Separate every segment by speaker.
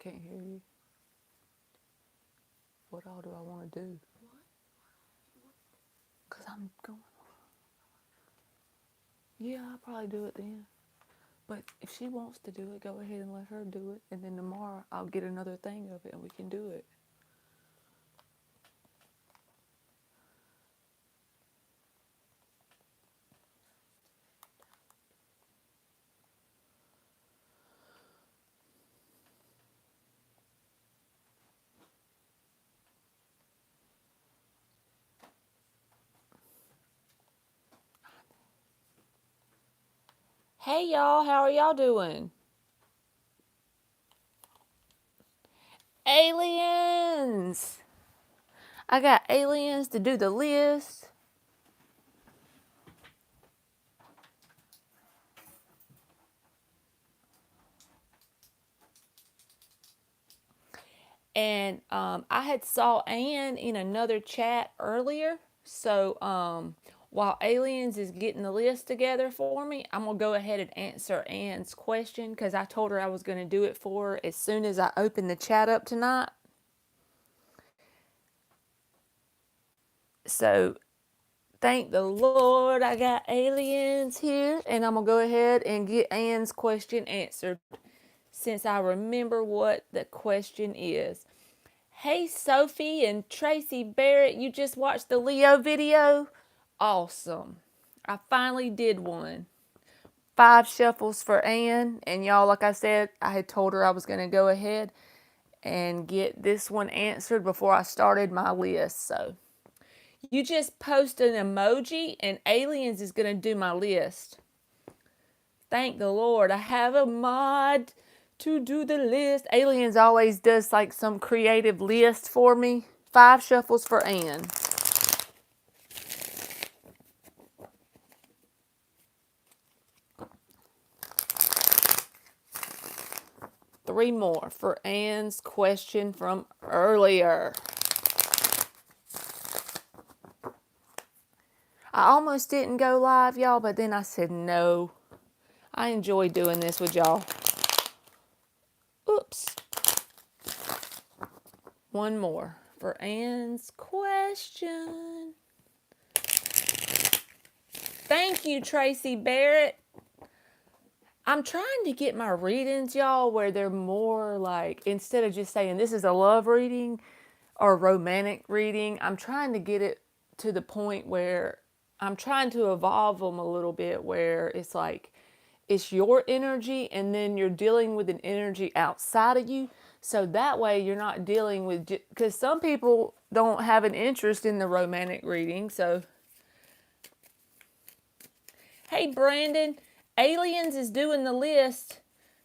Speaker 1: can't hear you. What all do I want to do? Because I'm going. Yeah, I'll probably do it then. But if she wants to do it, go ahead and let her do it. And then tomorrow I'll get another thing of it and we can do it. Hey y'all, how are y'all doing? Aliens! I got aliens to do the list. And I had saw Ann in another chat earlier. So while Aliens is getting the list together for me, I'm going to go ahead and answer Ann's question because I told her I was going to do it for her as soon as I open the chat up tonight. So thank the Lord I got Aliens here. And I'm going to go ahead and get Ann's question answered since I remember what the question is. Hey, Sophie and Tracy Barrett, you just watched the Leo video? Awesome. I finally did one. 5 shuffles for Ann. And y'all, like I said, I had told her I was going to go ahead and get this one answered before I started my list. So you just post an emoji and Aliens is going to do my list. Thank the Lord. I have a mod to do the list. Aliens always does like some creative list for me. 5 shuffles for Ann. Three more for Ann's question from earlier. I almost didn't go live, y'all, but then I said no. I enjoy doing this with y'all. Oops. One more for Ann's question. Thank you, Tracy Barrett. I'm trying to get my readings, y'all, where they're more like, instead of just saying this is a love reading or romantic reading, I'm trying to get it to the point where I'm trying to evolve them a little bit where it's like, it's your energy and then you're dealing with an energy outside of you. So that way you're not dealing with, because some people don't have an interest in the romantic reading. So, hey, Brandon, Aliens is doing the list.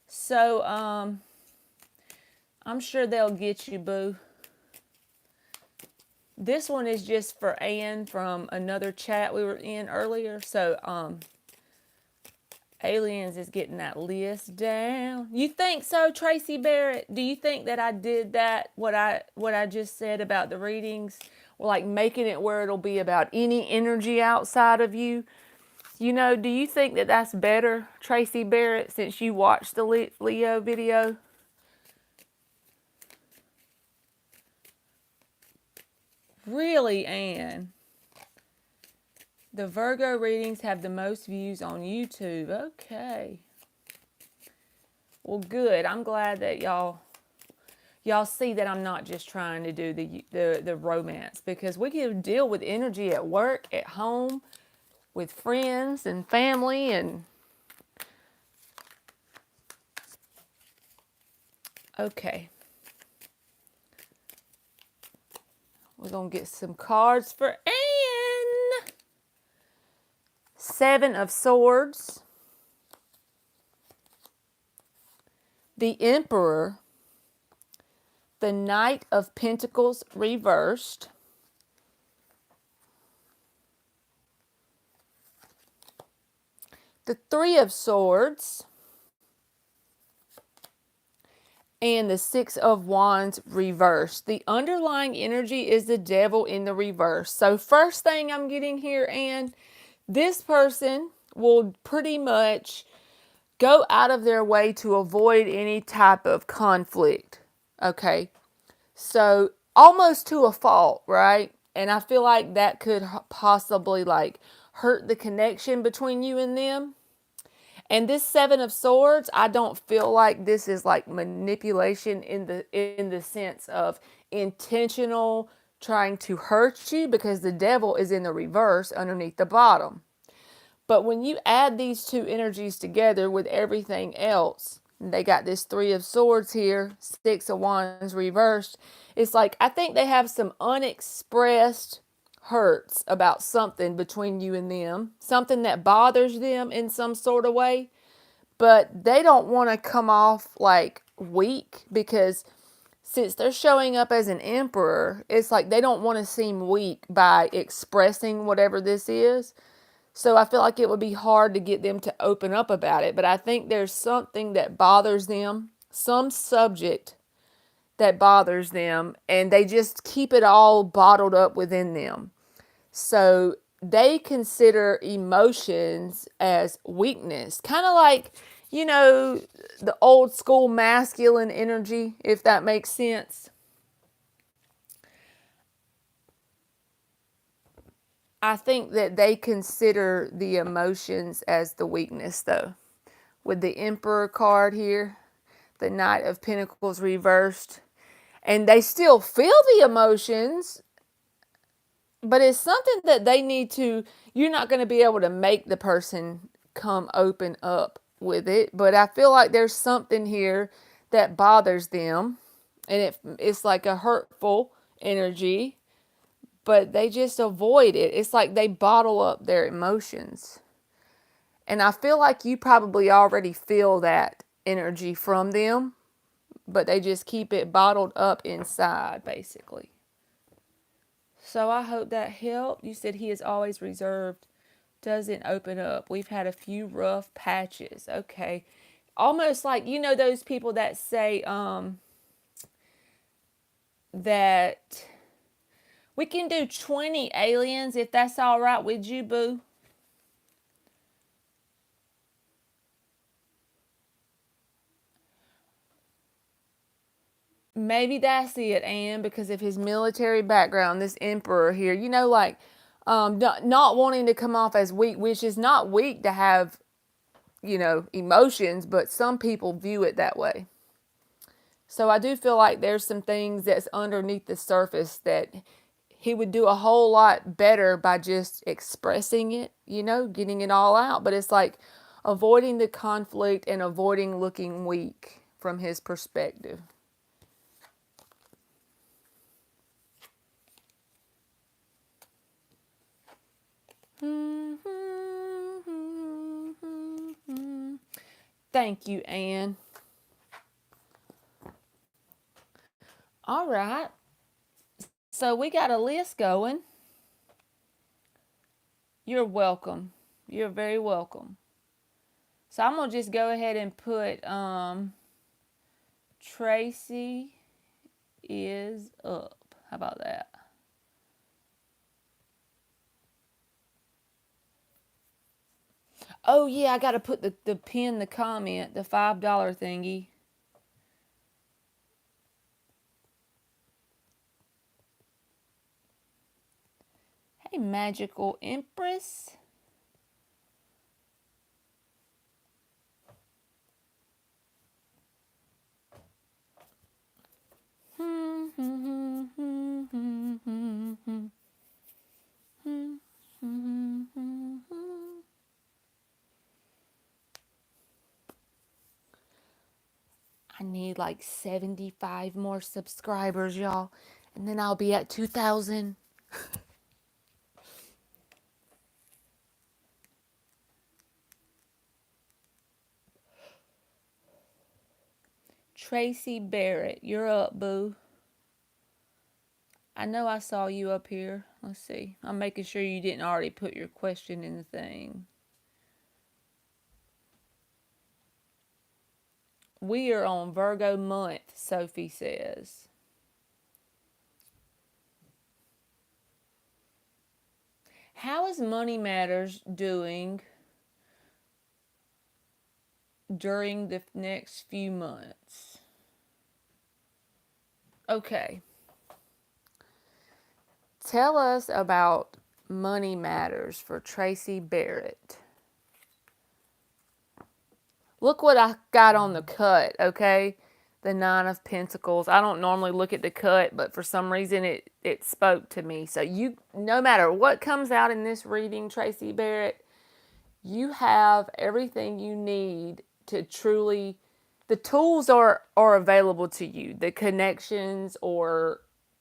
Speaker 1: So, I'm sure they'll get you, boo. This one is just for Ann from another chat we were in earlier. So, Aliens is getting that list down. You think so, Tracy Barrett? Do you think that I did that, what I just said about the readings? Or like making it where it'll be about any energy outside of you? You know, do you think that that's better, Tracy Barrett, since you watched the Leo video? Really, Ann? The Virgo readings have the most views on YouTube. Okay. Well, good. I'm glad that y'all see that I'm not just trying to do the romance, because we can deal with energy at work, at home, with friends and family, and okay. We're going to get some cards for Ann. 7 of Swords. The Emperor. The Knight of Pentacles reversed. The 3 of Swords. And the 6 of Wands reversed. The underlying energy is the Devil in the reverse. So first thing I'm getting here, Ann, this person will pretty much go out of their way to avoid any type of conflict. Okay. So almost to a fault, right? And I feel like that could possibly like hurt the connection between you and them. And this Seven of Swords, I don't feel like this is like manipulation in the sense of intentional trying to hurt you, because the devil is in the reverse underneath the bottom. But when you add these two energies together with everything else, they got this Three of Swords here, Six of Wands reversed. It's like I think they have some unexpressed hurts about something between you and them, something that bothers them in some sort of way, but they don't want to come off like weak, because since they're showing up as an emperor, it's like they don't want to seem weak by expressing whatever this is. So I feel like it would be hard to get them to open up about it. But I think there's something that bothers them, some subject that bothers them, and they just keep it all bottled up within them. So they consider emotions as weakness, kind of like, the old school masculine energy, if that makes sense. I think that they consider the emotions as the weakness, though. With the Emperor card here, the Knight of Pentacles reversed, and they still feel the emotions, but it's something that they need to, you're not going to be able to make the person come open up with it, but I feel like there's something here that bothers them, and it's like a hurtful energy, but they just avoid it. It's like they bottle up their emotions. And I feel like you probably already feel that energy from them, but they just keep it bottled up inside, basically. So I hope that helped. You said he is always reserved, doesn't open up. We've had a few rough patches. Okay. Almost like, those people that say that we can do 20 aliens if that's all right with you, boo. Maybe that's it, Anne, because of his military background, this emperor here, like not wanting to come off as weak, which is not weak to have, emotions, but some people view it that way. So I do feel like there's some things that's underneath the surface that he would do a whole lot better by just expressing it, getting it all out. But it's like avoiding the conflict and avoiding looking weak from his perspective. Thank you, Anne. All right. So we got a list going. You're welcome. You're very welcome. So I'm going to just go ahead and put Tracy is up. How about that? Oh, yeah, I got to put the pin, the comment, the $5 thingy. Hey, Magical Empress. I need like 75 more subscribers, y'all. And then I'll be at 2,000. Tracy Barrett, you're up, boo. I know I saw you up here. Let's see. I'm making sure you didn't already put your question in the thing. We are on Virgo month, Sophie says. How is Money Matters doing during the next few months? Okay. Tell us about money matters for Tracy Barrett. Look what I got on the cut, okay? The Nine of Pentacles. I don't normally look at the cut, but for some reason it spoke to me. So you, no matter what comes out in this reading, Tracy Barrett, you have everything you need to truly, the tools are available to you. The connections or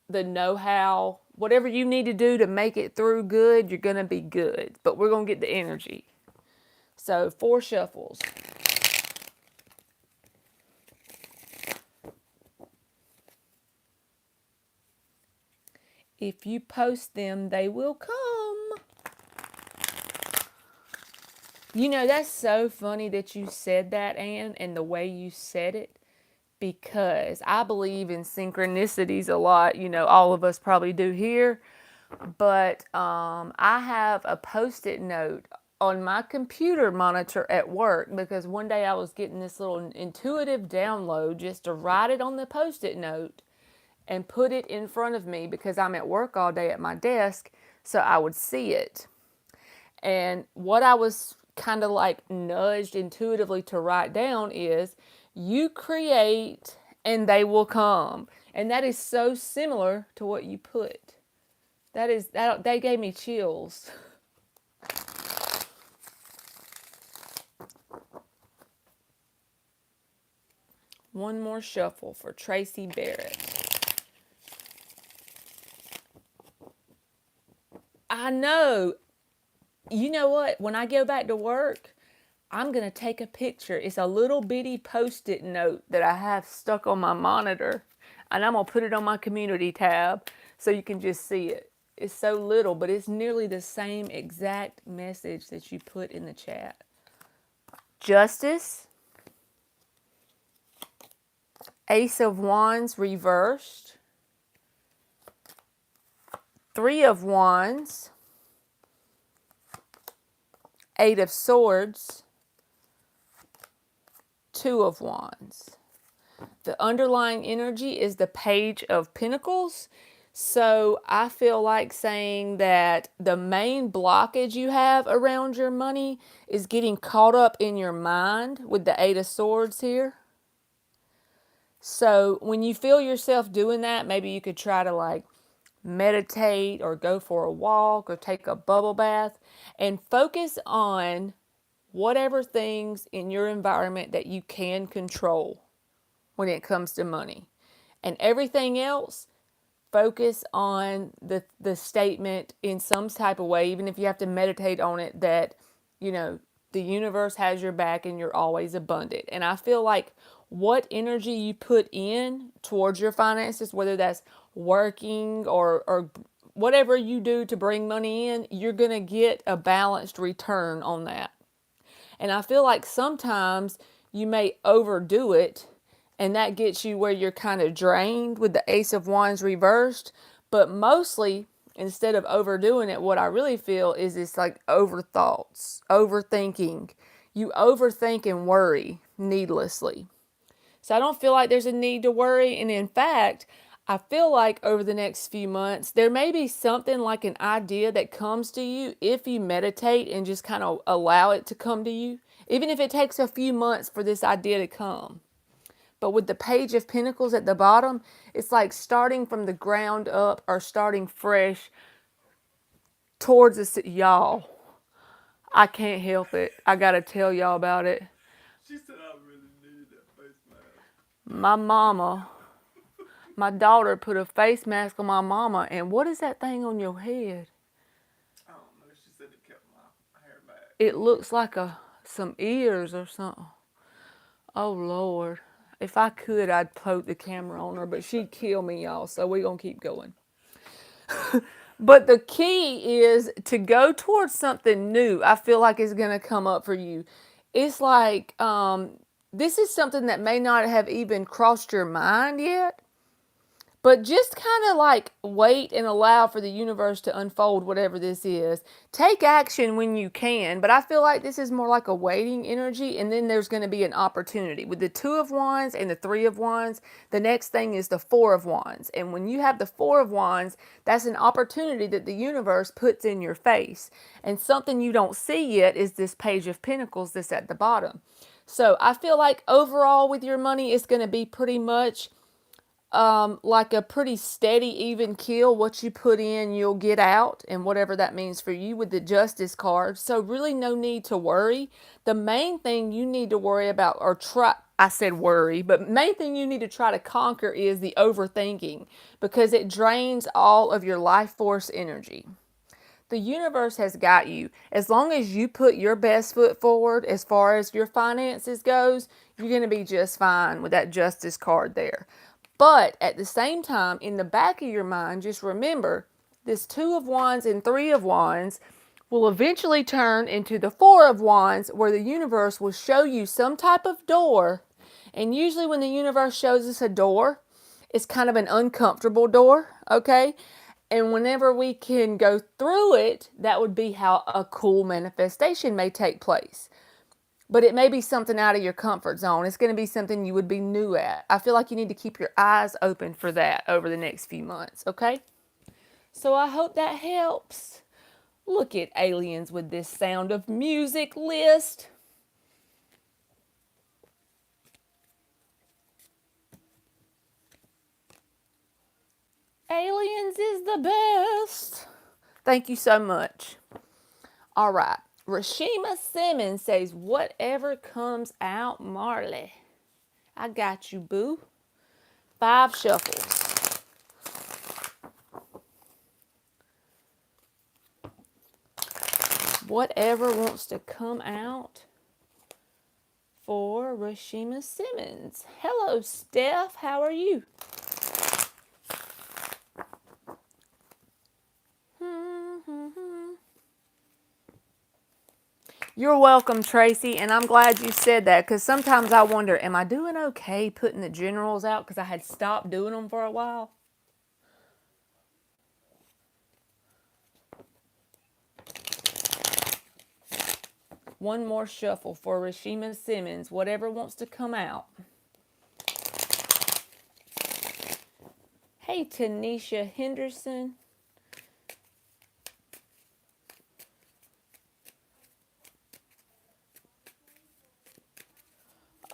Speaker 1: the know-how, whatever you need to do to make it through good, you're going to be good. But we're going to get the energy. So 4 shuffles. If you post them, they will come. You know, that's so funny that you said that, Anne, and the way you said it, because I believe in synchronicities a lot. You know, all of us probably do here. But I have a Post-it note on my computer monitor at work because one day I was getting this little intuitive download just to write it on the Post-it note and put it in front of me because I'm at work all day at my desk, so I would see it. And what I was kind of like nudged intuitively to write down is, you create and they will come. And that is so similar to what you put. That they gave me chills. One more shuffle for Tracy Barrett. I know. You know what? When I go back to work, I'm going to take a picture. It's a little bitty Post-it note that I have stuck on my monitor. And I'm going to put it on my community tab so you can just see it. It's so little, but it's nearly the same exact message that you put in the chat. Justice. Ace of Wands reversed. 3 of Wands. 8 of Swords. 2 of Wands. The underlying energy is the Page of Pentacles. So I feel like saying that the main blockage you have around your money is getting caught up in your mind with the 8 of Swords here. So when you feel yourself doing that, maybe you could try to like meditate or go for a walk or take a bubble bath and focus on whatever things in your environment that you can control when it comes to money. And everything else, focus on the statement in some type of way, even if you have to meditate on it, that, you know, the universe has your back and you're always abundant. And I feel like what energy you put in towards your finances, whether that's working or whatever you do to bring money in, you're going to get a balanced return on that. And I feel like sometimes you may overdo it, and that gets you where you're kind of drained with the Ace of Wands reversed. But mostly, instead of overdoing it, what I really feel is it's like overthoughts, overthinking. You overthink and worry needlessly. So I don't feel like there's a need to worry. And in fact, I feel like over the next few months, there may be something like an idea that comes to you if you meditate and just kind of allow it to come to you, even if it takes a few months for this idea to come. But with the Page of Pentacles at the bottom, it's like starting from the ground up or starting fresh towards us. Y'all, I can't help it. I got to tell y'all about it.
Speaker 2: She said I really needed that face mask.
Speaker 1: My daughter put a face mask on my mama, and what is that thing on your head?
Speaker 2: I don't know. She said it kept my hair back.
Speaker 1: It looks like some ears or something. Oh, Lord. If I could, I'd poke the camera on her, but she'd kill me, y'all, so we're going to keep going. But the key is to go towards something new. I feel like it's going to come up for you. It's like, this is something that may not have even crossed your mind yet, But just kind of like wait and allow for the universe to unfold whatever this is. Take action when you can, but I feel like this is more like a waiting energy, and then there's going to be an opportunity. With the Two of Wands and the Three of Wands, the next thing is the Four of Wands. And when you have the Four of Wands, that's an opportunity that the universe puts in your face. And something you don't see yet is this Page of Pentacles that's at the bottom. So I feel like overall with your money, it's going to be pretty much like a pretty steady, even keel. What you put in, you'll get out, and whatever that means for you with the Justice card. So really no need to worry. The main thing you need to worry about, or try, I said worry, but main thing you need to try to conquer is the overthinking, because it drains all of your life force energy. The universe has got you. As long as you put your best foot forward as far as your finances goes, you're going to be just fine with that Justice card there. But at the same time, in the back of your mind, just remember this Two of Wands and Three of Wands will eventually turn into the Four of Wands, where the universe will show you some type of door. And usually when the universe shows us a door, it's kind of an uncomfortable door, okay? And whenever we can go through it, that would be how a cool manifestation may take place. But it may be something out of your comfort zone. It's going to be something you would be new at. I feel like you need to keep your eyes open for that over the next few months, okay? So I hope that helps. Look at aliens with this Sound of Music list. Aliens is the best. Thank you so much. All right. Rashima Simmons says, whatever comes out, Marley. I got you, boo. 5 shuffles. Whatever wants to come out for Rashima Simmons. Hello, Steph. How are you? You're welcome, Tracy, and I'm glad you said that, because sometimes I wonder, am I doing okay putting the generals out, because I had stopped doing them for a while? One more shuffle for Rashima Simmons, whatever wants to come out. Hey, Tanisha Henderson.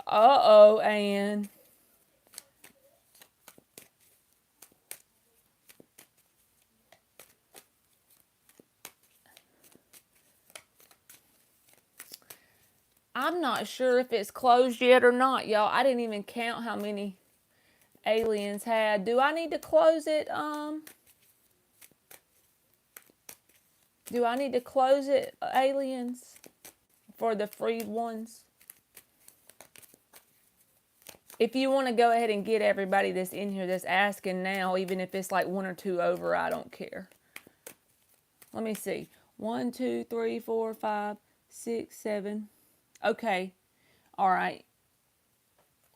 Speaker 1: Uh-oh, Anne. I'm not sure if it's closed yet or not, y'all. I didn't even count how many aliens had. Do I need to close it? Do I need to close it, aliens, for the freed ones? If you want to go ahead and get everybody that's in here that's asking now, even if it's like 1 or 2 over, I don't care. Let me see. 1, 2, 3, 4, 5, 6, 7. Okay. All right.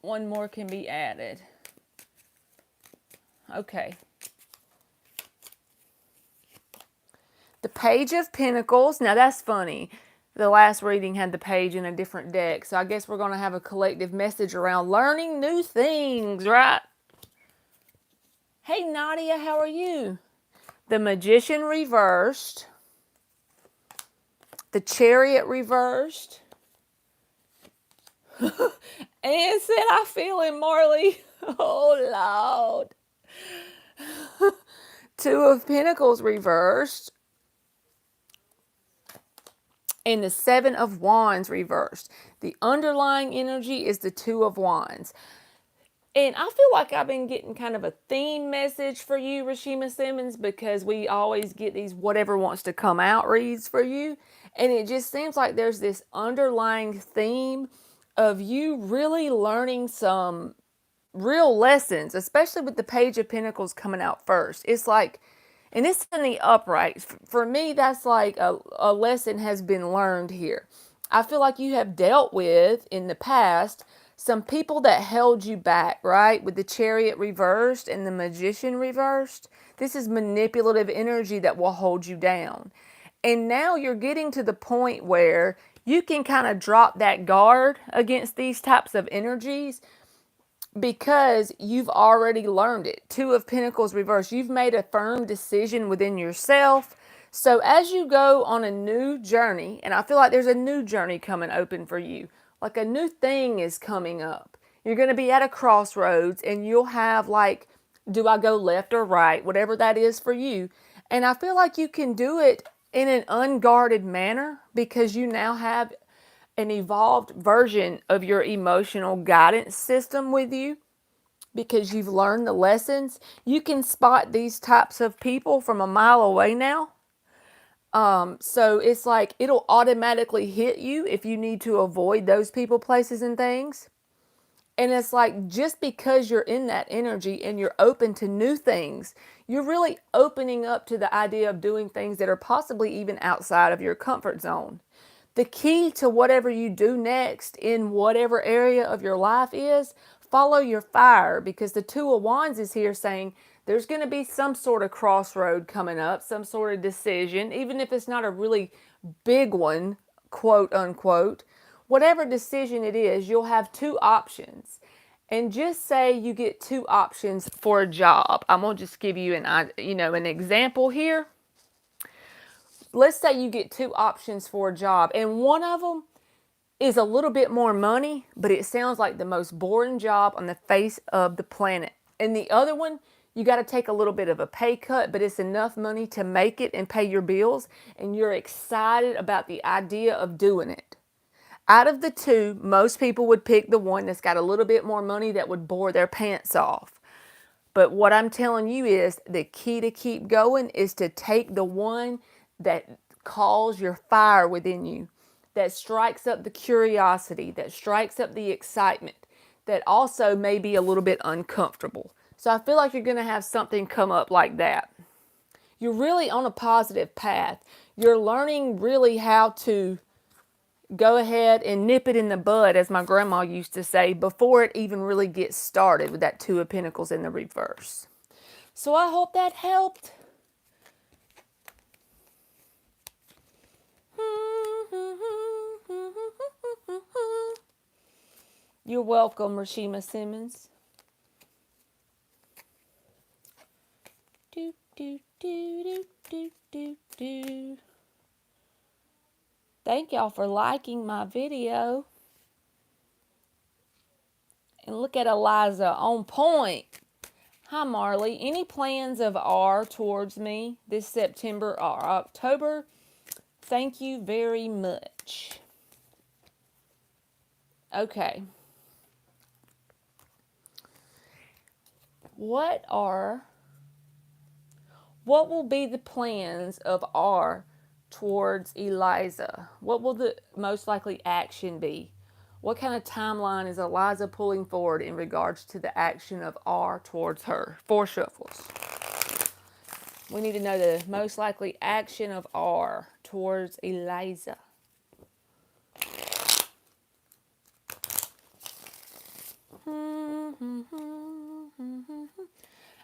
Speaker 1: One more can be added. Okay. The Page of Pentacles. Now that's funny. The last reading had the page in a different deck. So I guess we're going to have a collective message around learning new things, right? Hey, Nadia, how are you? The Magician reversed. The Chariot reversed. Anne said, I feel it, Marley. Oh, Lord. 2 of Pentacles reversed. And the 7 of Wands reversed. The underlying energy is the 2 of Wands. And I feel like I've been getting kind of a theme message for you, Rashima Simmons, because we always get these whatever wants to come out reads for you. And it just seems like there's this underlying theme of you really learning some real lessons, especially with the Page of Pentacles coming out first. It's like, and it's in the upright. For me, that's like a lesson has been learned here. I feel like you have dealt with, in the past, some people that held you back, right? With the Chariot reversed and the Magician reversed. This is manipulative energy that will hold you down. And now you're getting to the point where you can kind of drop that guard against these types of energies because you've already learned it. Two of Pentacles reversed. You've made a firm decision within yourself. So as you go on a new journey, and I feel like there's a new journey coming open for you, like a new thing is coming up. You're going to be at a crossroads and you'll have like, do I go left or right? Whatever that is for you. And I feel like you can do it in an unguarded manner because you now have an evolved version of your emotional guidance system with you because you've learned the lessons. You can spot these types of people from a mile away now. So it's like it'll automatically hit you if you need to avoid those people, places, and things. And it's like just because you're in that energy and you're open to new things, you're really opening up to the idea of doing things that are possibly even outside of your comfort zone. The key to whatever you do next in whatever area of your life is, follow your fire, because the Two of Wands is here saying there's going to be some sort of crossroad coming up, some sort of decision, even if it's not a really big one, quote unquote. Whatever decision it is, you'll have two options. And just say you get two options for a job. I'm going to just give you an example here. Let's say you get two options for a job, and one of them is a little bit more money, but it sounds like the most boring job on the face of the planet. And the other one, you got to take a little bit of a pay cut, but it's enough money to make it and pay your bills, and you're excited about the idea of doing it. Out of the two, most people would pick the one that's got a little bit more money that would bore their pants off. But what I'm telling you is the key to keep going is to take the one that calls your fire within you, that strikes up the curiosity, that strikes up the excitement, that also may be a little bit uncomfortable. So I feel like you're going to have something come up like that. You're really on a positive path. You're learning really how to go ahead and nip it in the bud, as my grandma used to say, before it even really gets started with that Two of Pentacles in the reverse. So I hope that helped. You're welcome, Rashima Simmons. Do, do, do, do, do, do, do. Thank y'all for liking my video. And look at Eliza, on point. Hi, Marley. Any plans of R towards me this September or October? Thank you very much. Okay. What will be the plans of R towards Eliza? What will the most likely action be? What kind of timeline is Eliza pulling forward in regards to the action of R towards her? 4 shuffles. We need to know the most likely action of R towards Eliza.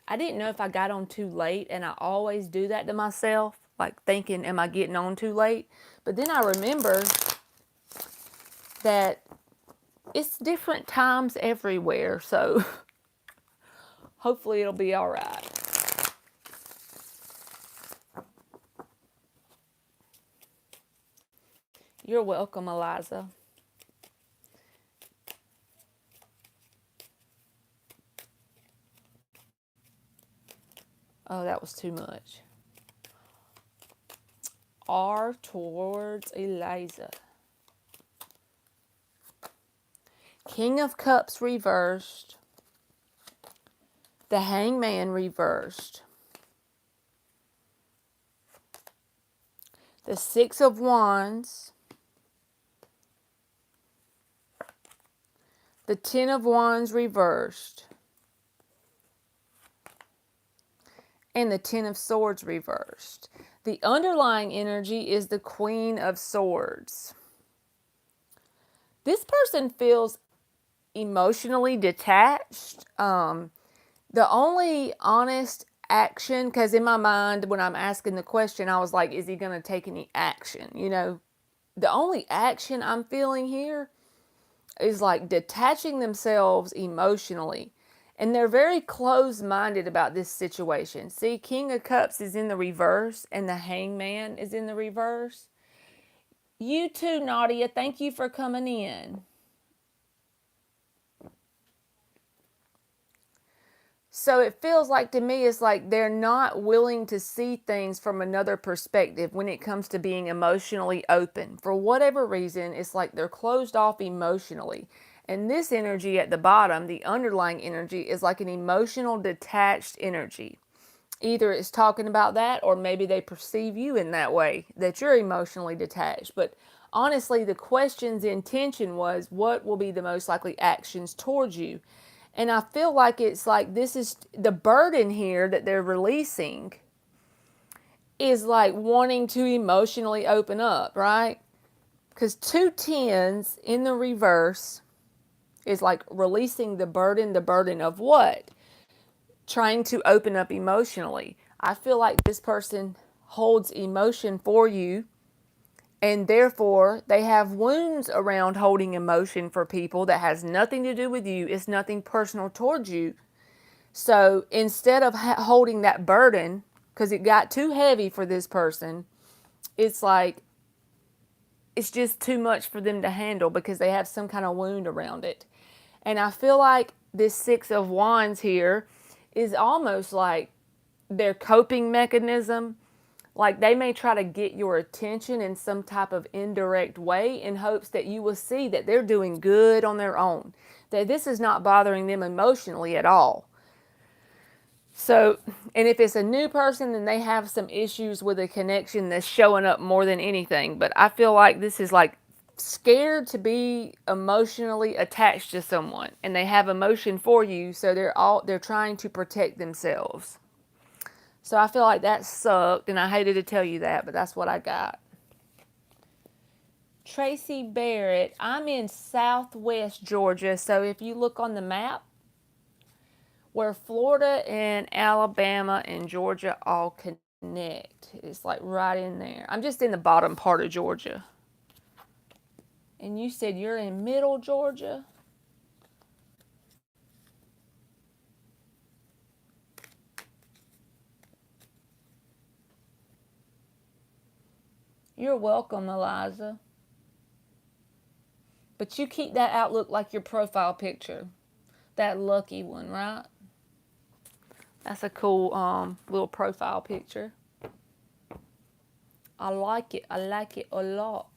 Speaker 1: I didn't know if I got on too late, and I always do that to myself, like thinking, am I getting on too late? But then I remember that it's different times everywhere, so hopefully it'll be all right. You're welcome, Eliza. Oh, that was too much. R towards Eliza. King of Cups reversed. The Hangman reversed. The Six of Wands. The Ten of Wands reversed. And the Ten of Swords reversed. The underlying energy is the Queen of Swords. This person feels emotionally detached. The only honest action, because in my mind, when I'm asking the question, I was like, is he going to take any action? You know, the only action I'm feeling here is like detaching themselves emotionally. And they're very close minded about this situation. See, King of Cups is in the reverse and the Hangman is in the reverse. You too, Nadia. Thank you for coming in. So it feels like to me, it's like they're not willing to see things from another perspective when it comes to being emotionally open. For whatever reason, it's like they're closed off emotionally. And this energy at the bottom, the underlying energy, is like an emotional detached energy. Either it's talking about that, or maybe they perceive you in that way, that you're emotionally detached. But honestly, the question's intention was, what will be the most likely actions towards you? And I feel like it's like this is the burden here that they're releasing is like wanting to emotionally open up, right? Because 2 tens in the reverse is like releasing the burden of what? Trying to open up emotionally. I feel like this person holds emotion for you, and therefore they have wounds around holding emotion for people that has nothing to do with you. It's nothing personal towards you. So instead of holding that burden, because it got too heavy for this person, it's like it's just too much for them to handle because they have some kind of wound around it. And I feel like this Six of Wands here is almost like their coping mechanism. Like they may try to get your attention in some type of indirect way in hopes that you will see that they're doing good on their own, that this is not bothering them emotionally at all. So, and if it's a new person, then they have some issues with a connection that's showing up more than anything. But I feel like this is like scared to be emotionally attached to someone, and they have emotion for you, so they're trying to protect themselves. So I feel like that sucked, and I hated to tell you that, but that's what I got. Tracy Barrett, I'm in Southwest Georgia, so if you look on the map, where Florida and Alabama and Georgia all connect. It's like right in there. I'm just in the bottom part of Georgia. And you said you're in middle Georgia? You're welcome, Eliza. But you keep that outlook like your profile picture. That lucky one, right? That's a cool little profile picture. I like it. I like it a lot.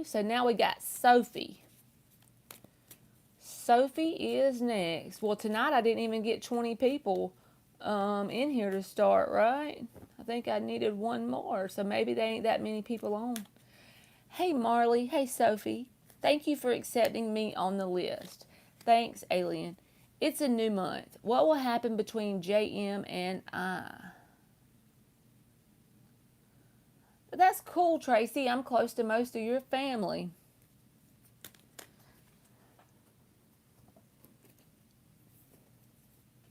Speaker 1: So now we got Sophie. Sophie is next. Well, tonight I didn't even get 20 people in here to start, right? I think I needed one more, so maybe there ain't that many people on. Hey, Marley. Hey, Sophie. Thank you for accepting me on the list. Thanks, Alien. It's a new month. What will happen between JM and I? But that's cool, Tracy. I'm close to most of your family.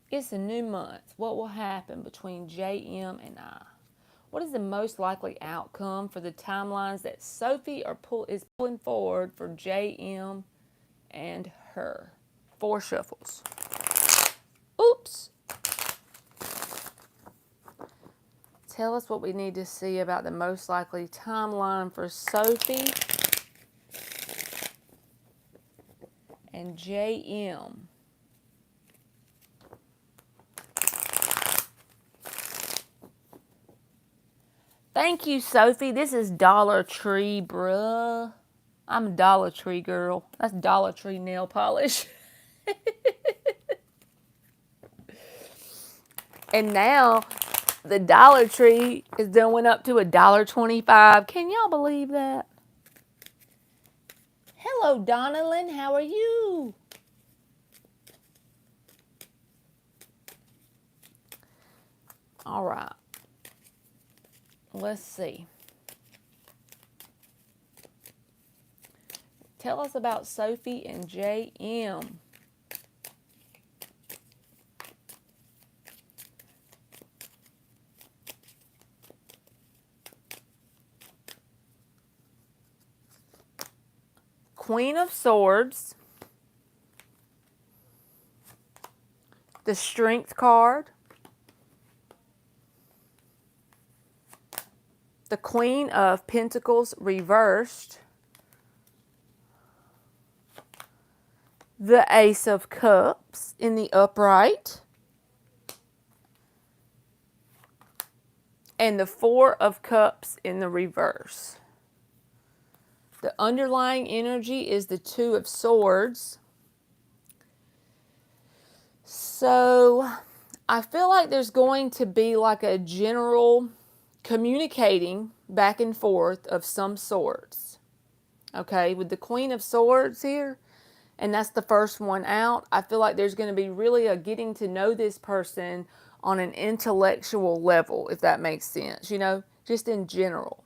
Speaker 1: It's a new month. What will happen between JM and I? What is the most likely outcome for the timelines that Sophie is pulling forward for JM and her? 4 shuffles. Oops. Tell us what we need to see about the most likely timeline for Sophie and JM. Thank you, Sophie. This is Dollar Tree, bruh. I'm a Dollar Tree girl. That's Dollar Tree nail polish. And now the Dollar Tree is done went up to $1.25. Can y'all believe that? Hello, Donalyn. How are you? All right. Let's see. Tell us about Sophie and JM. Queen of Swords. The Strength card. The Queen of Pentacles reversed. The Ace of Cups in the upright. And the Four of Cups in the reverse. The underlying energy is the Two of Swords. So I feel like there's going to be like a general communicating back and forth of some sorts. Okay, with the Queen of Swords here, and that's the first one out, I feel like there's going to be really a getting to know this person on an intellectual level, if that makes sense, you know, just in general.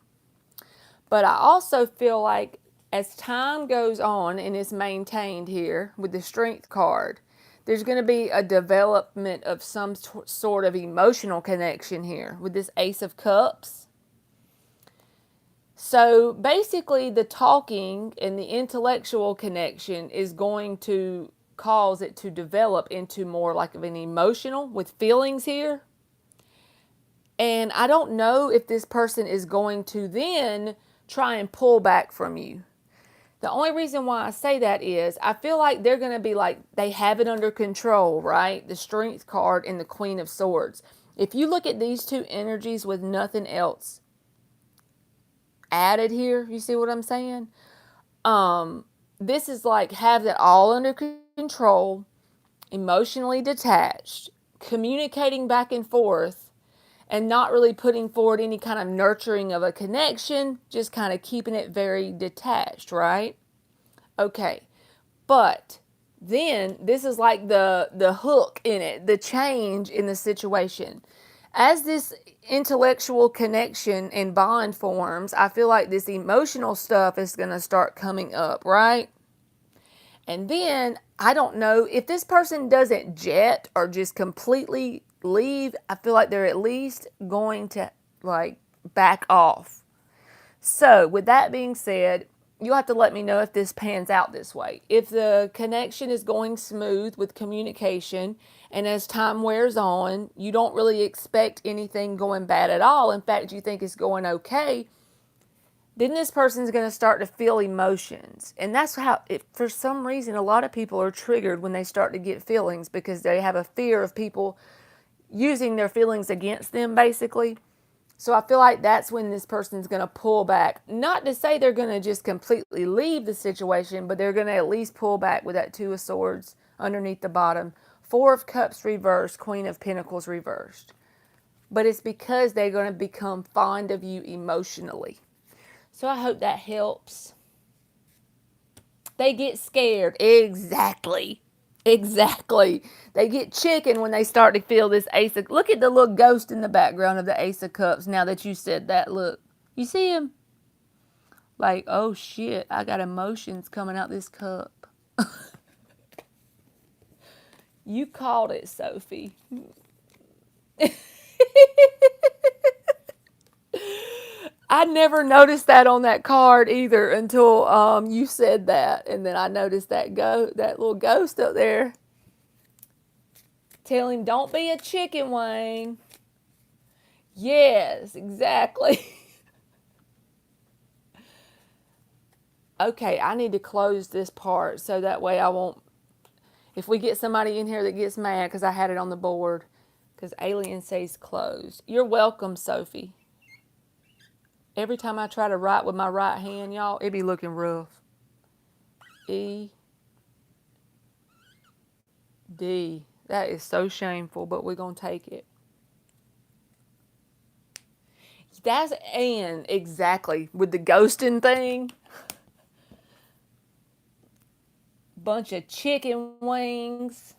Speaker 1: But I also feel like as time goes on and is maintained here with the Strength card, there's going to be a development of some sort of emotional connection here with this Ace of Cups. So basically the talking and the intellectual connection is going to cause it to develop into more like of an emotional with feelings here. And I don't know if this person is going to then try and pull back from you. The only reason why I say that is I feel like they're going to be like, they have it under control, right? The Strength card and the Queen of Swords. If you look at these two energies with nothing else added here, you see what I'm saying? This is like have it all under control, emotionally detached, communicating back and forth, and not really putting forward any kind of nurturing of a connection, just kind of keeping it very detached, right? Okay, but then this is like the hook in it, the change in the situation. As this intellectual connection and bond forms, I feel like this emotional stuff is going to start coming up, right? And then I don't know if this person doesn't jet or just completely leave, I feel like they're at least going to like back off. So with that being said, you'll have to let me know if this pans out this way. If the connection is going smooth with communication, and as time wears on, you don't really expect anything going bad at all. In fact, you think it's going okay. Then this person's going to start to feel emotions. And that's how, for some reason, a lot of people are triggered when they start to get feelings because they have a fear of people using their feelings against them, basically. So I feel like that's when this person's going to pull back. Not to say they're going to just completely leave the situation, but they're going to at least pull back with that Two of Swords underneath the bottom. Four of Cups reversed, Queen of Pentacles reversed. But it's because they're going to become fond of you emotionally. So I hope that helps. They get scared. Exactly. Exactly. They get chicken when they start to feel this Ace of... Look at the little ghost in the background of the Ace of Cups now that you said that. Look. You see him? Like, oh shit, I got emotions coming out this cup. You called it, Sophie. I never noticed that on that card either until you said that. And then I noticed that little ghost up there. Tell him, don't be a chicken, Wayne. Yes, exactly. Okay, I need to close this part so that way I won't... If we get somebody in here that gets mad because I had it on the board, because Alien says closed. You're welcome, Sophie. Every time I try to write with my right hand, y'all, it be looking rough. E. D. That is so shameful, but we're going to take it. That's, and exactly, with the ghosting thing. Bunch of chicken wings.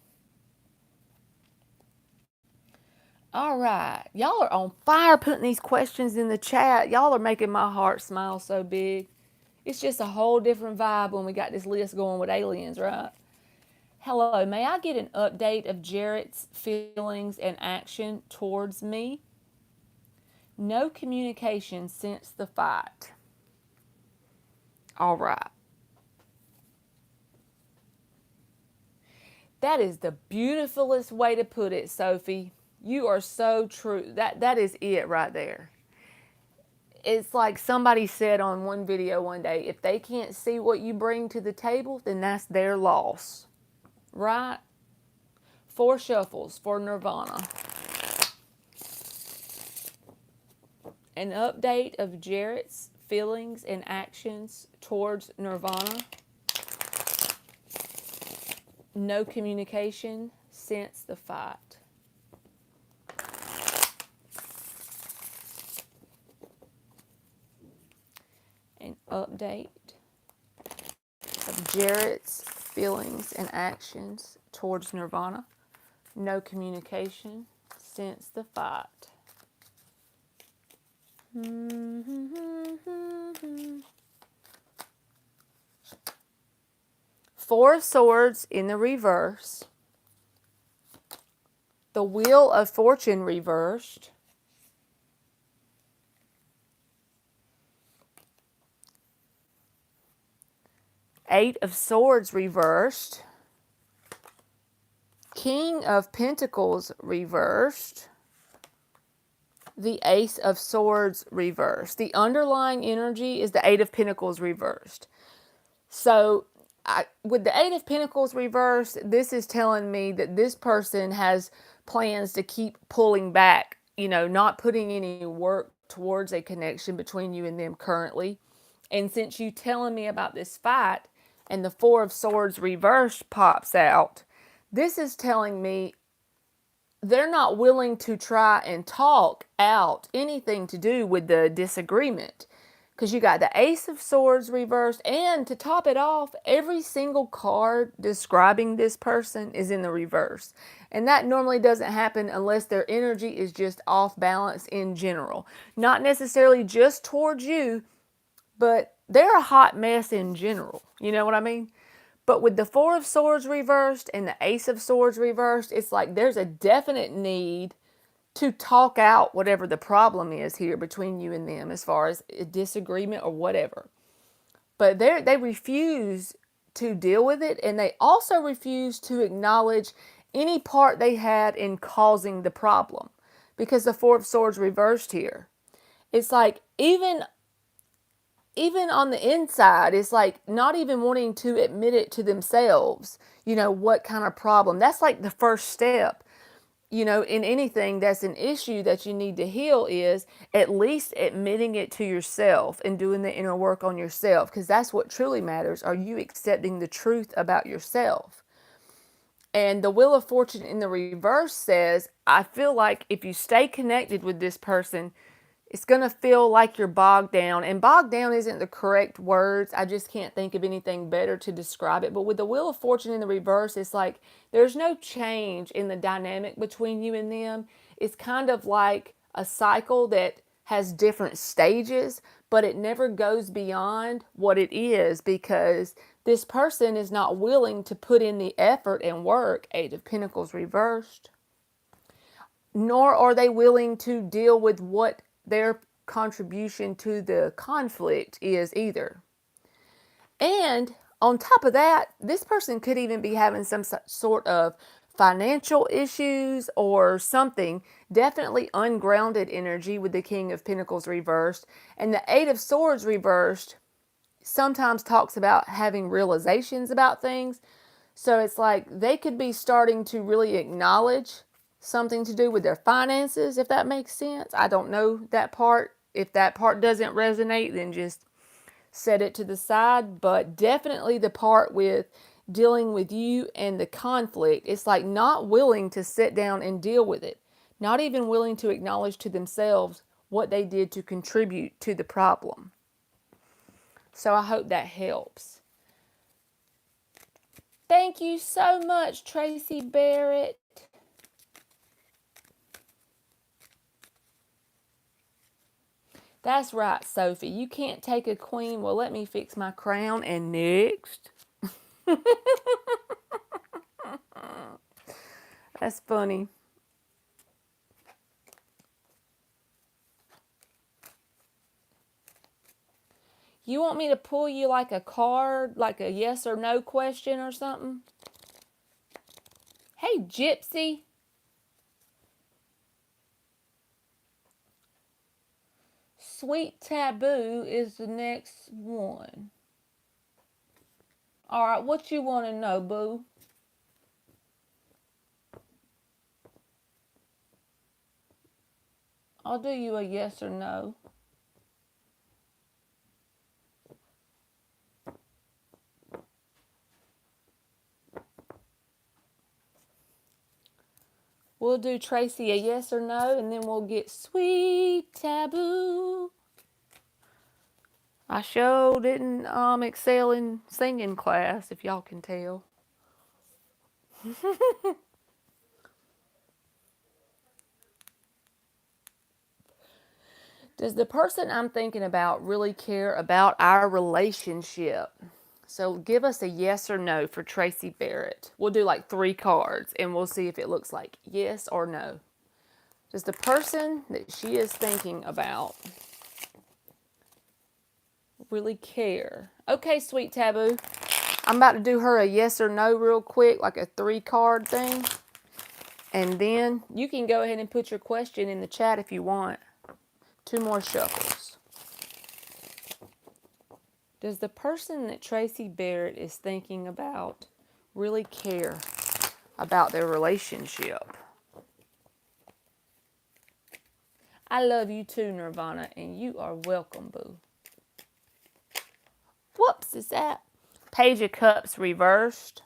Speaker 1: All right. Y'all are on fire putting these questions in the chat. Y'all are making my heart smile so big. It's just a whole different vibe when we got this list going with aliens, right? Hello, may I get an update of Jarrett's feelings and action towards me? No communication since the fight. All right. That is the beautifulest way to put it, Sophie. You are so true. That is it right there. It's like somebody said on one video one day, if they can't see what you bring to the table, then that's their loss. Right? 4 shuffles for Nirvana. An update of Jarrett's feelings and actions towards Nirvana. No communication since the fight. An update of Jarrett's feelings and actions towards Nirvana. No communication since the fight. Four of Swords in the reverse. The Wheel of Fortune reversed. Eight of Swords reversed. King of Pentacles reversed. The Ace of Swords reversed. The underlying energy is the Eight of Pentacles reversed. So with the Eight of Pentacles reversed, this is telling me that this person has plans to keep pulling back, not putting any work towards a connection between you and them currently. And since you telling me about this fight and the Four of Swords reversed pops out, this is telling me they're not willing to try and talk out anything to do with the disagreement. Because you got the Ace of Swords reversed, and to top it off, every single card describing this person is in the reverse. And that normally doesn't happen unless their energy is just off balance in general. Not necessarily just towards you, but they're a hot mess in general. You know what I mean? But with the Four of Swords reversed and the Ace of Swords reversed, it's like there's a definite need to talk out whatever the problem is here between you and them as far as a disagreement or whatever. But they refuse to deal with it, and they also refuse to acknowledge any part they had in causing the problem. Because the Four of Swords reversed here. It's like even on the inside, it's like not even wanting to admit it to themselves, what kind of problem. That's like the first step, in anything that's an issue that you need to heal is at least admitting it to yourself and doing the inner work on yourself, because that's what truly matters. Are you accepting the truth about yourself? And the Wheel of Fortune in the reverse says, I feel like if you stay connected with this person, it's going to feel like you're bogged down. And bogged down isn't the correct words. I just can't think of anything better to describe it. But with the Wheel of Fortune in the reverse, it's like there's no change in the dynamic between you and them. It's kind of like a cycle that has different stages, but it never goes beyond what it is because this person is not willing to put in the effort and work. Eight of Pentacles reversed. Nor are they willing to deal with what their contribution to the conflict is either. And on top of that, this person could even be having some sort of financial issues or something. Definitely ungrounded energy with the King of Pentacles reversed. And the Eight of Swords reversed sometimes talks about having realizations about things. So it's like they could be starting to really acknowledge something to do with their finances, if that makes sense. I don't know that part. If that part doesn't resonate, then just set it to the side. But definitely the part with dealing with you and the conflict, it's like not willing to sit down and deal with it. Not even willing to acknowledge to themselves what they did to contribute to the problem. So I hope that helps. Thank you so much, Tracy Barrett. That's right, Sophie. You can't take a queen. Well, let me fix my crown. And next. That's funny. You want me to pull you like a card, like a yes or no question or something? Hey, Gypsy. Sweet Taboo is the next one. All right, what you want to know, boo? I'll do you a yes or no. We'll do Tracy a yes or no, and then we'll get Sweet Taboo. I sure didn't excel in singing class, if y'all can tell. Does the person I'm thinking about really care about our relationship? So give us a yes or no for Tracy Barrett. We'll do like 3 cards, and we'll see if it looks like yes or no. Does the person that she is thinking about really care? Okay, Sweet Taboo. I'm about to do her a yes or no real quick, like a 3-card thing. And then you can go ahead and put your question in the chat if you want. 2 more shuffles. Does the person that Tracy Barrett is thinking about really care about their relationship? I love you too, Nirvana, and you are welcome, boo. Whoops, is that? Page of Cups reversed.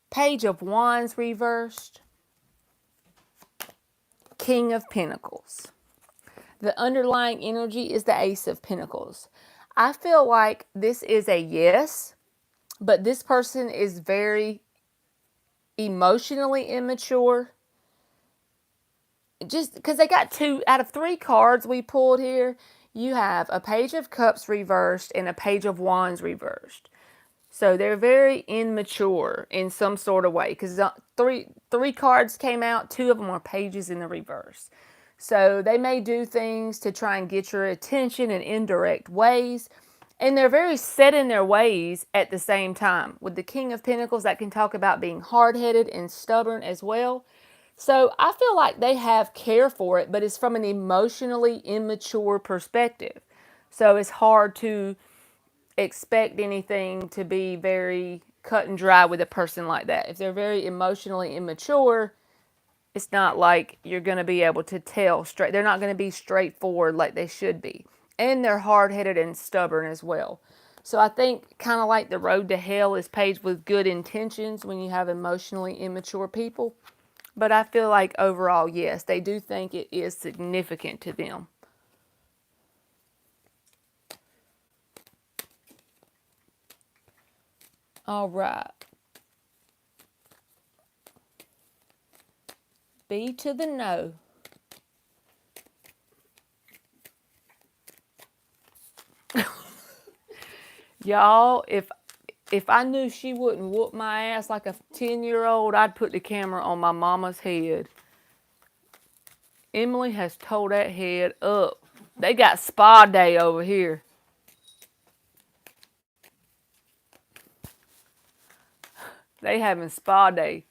Speaker 1: Page of Wands reversed. King of Pentacles. The underlying energy is the Ace of Pentacles. I feel like this is a yes, but this person is very emotionally immature. Just because they got 2 out of 3 cards we pulled here, you have a Page of Cups reversed and a Page of Wands reversed. So they're very immature in some sort of way, because three cards came out, 2 of them are pages in the reverse. So they may do things to try and get your attention in indirect ways, and they're very set in their ways at the same time. With the King of Pentacles, that can talk about being hard-headed and stubborn as well. So I feel like they have care for it, but it's from an emotionally immature perspective. So it's hard to expect anything to be very cut and dry with a person like that. If they're very emotionally immature, it's not like you're going to be able to tell straight. They're not going to be straightforward like they should be. And they're hard-headed and stubborn as well. So I think kind of like the road to hell is paved with good intentions when you have emotionally immature people. But I feel like overall, yes, they do think it is significant to them. All right. B to the no. Y'all, if I knew she wouldn't whoop my ass like a 10-year-old, I'd put the camera on my mama's head. Emily has tore that head up. They got spa day over here. They having spa day.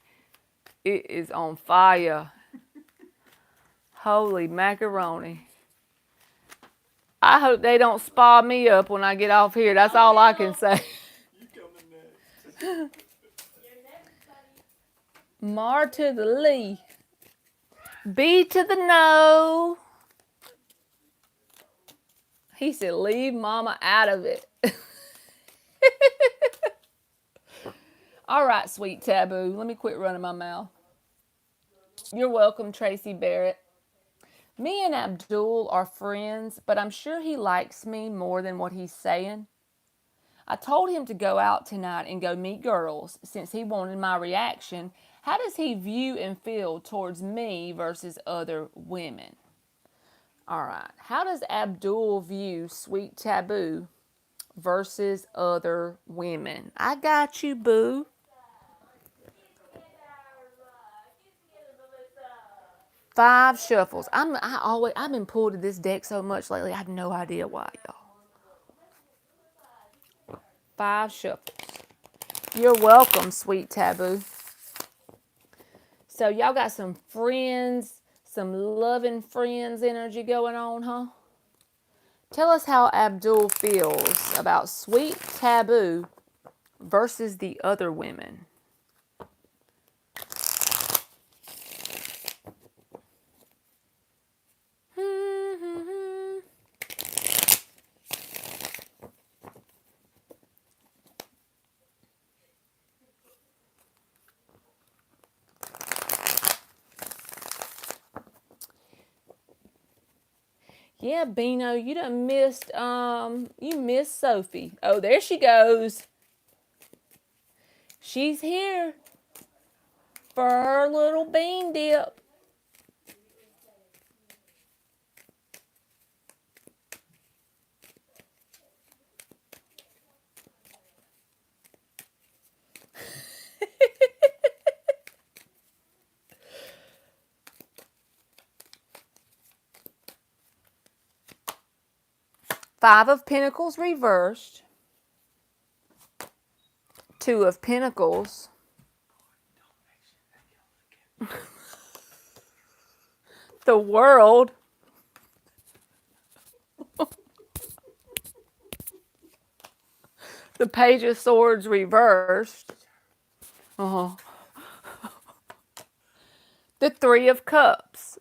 Speaker 1: It is on fire. Holy macaroni. I hope they don't spa me up when I get off here. That's all I can say.
Speaker 2: You coming next.
Speaker 1: Mar to the Lee. B to the no. He said, leave mama out of it. All right, Sweet Taboo. Let me quit running my mouth. You're welcome, Tracy Barrett. Me and Abdul are friends, but I'm sure he likes me more than what he's saying. I told him to go out tonight and go meet girls since he wanted my reaction. How does he view and feel towards me versus other women? All right. How does Abdul view Sweet Taboo versus other women? I got you, boo. Five shuffles. I've been pulled to this deck so much lately. I have no idea why, y'all. Five shuffles. You're welcome, Sweet Taboo. So y'all got some friends, some loving friends energy going on, huh? Tell us how Abdul feels about Sweet Taboo versus the other women. Yeah, Beano, you done missed, you missed Sophie. Oh, there she goes. She's here for her little bean dip. Five of Pentacles reversed. Two of Pentacles. The World. The Page of Swords reversed. The Three of Cups.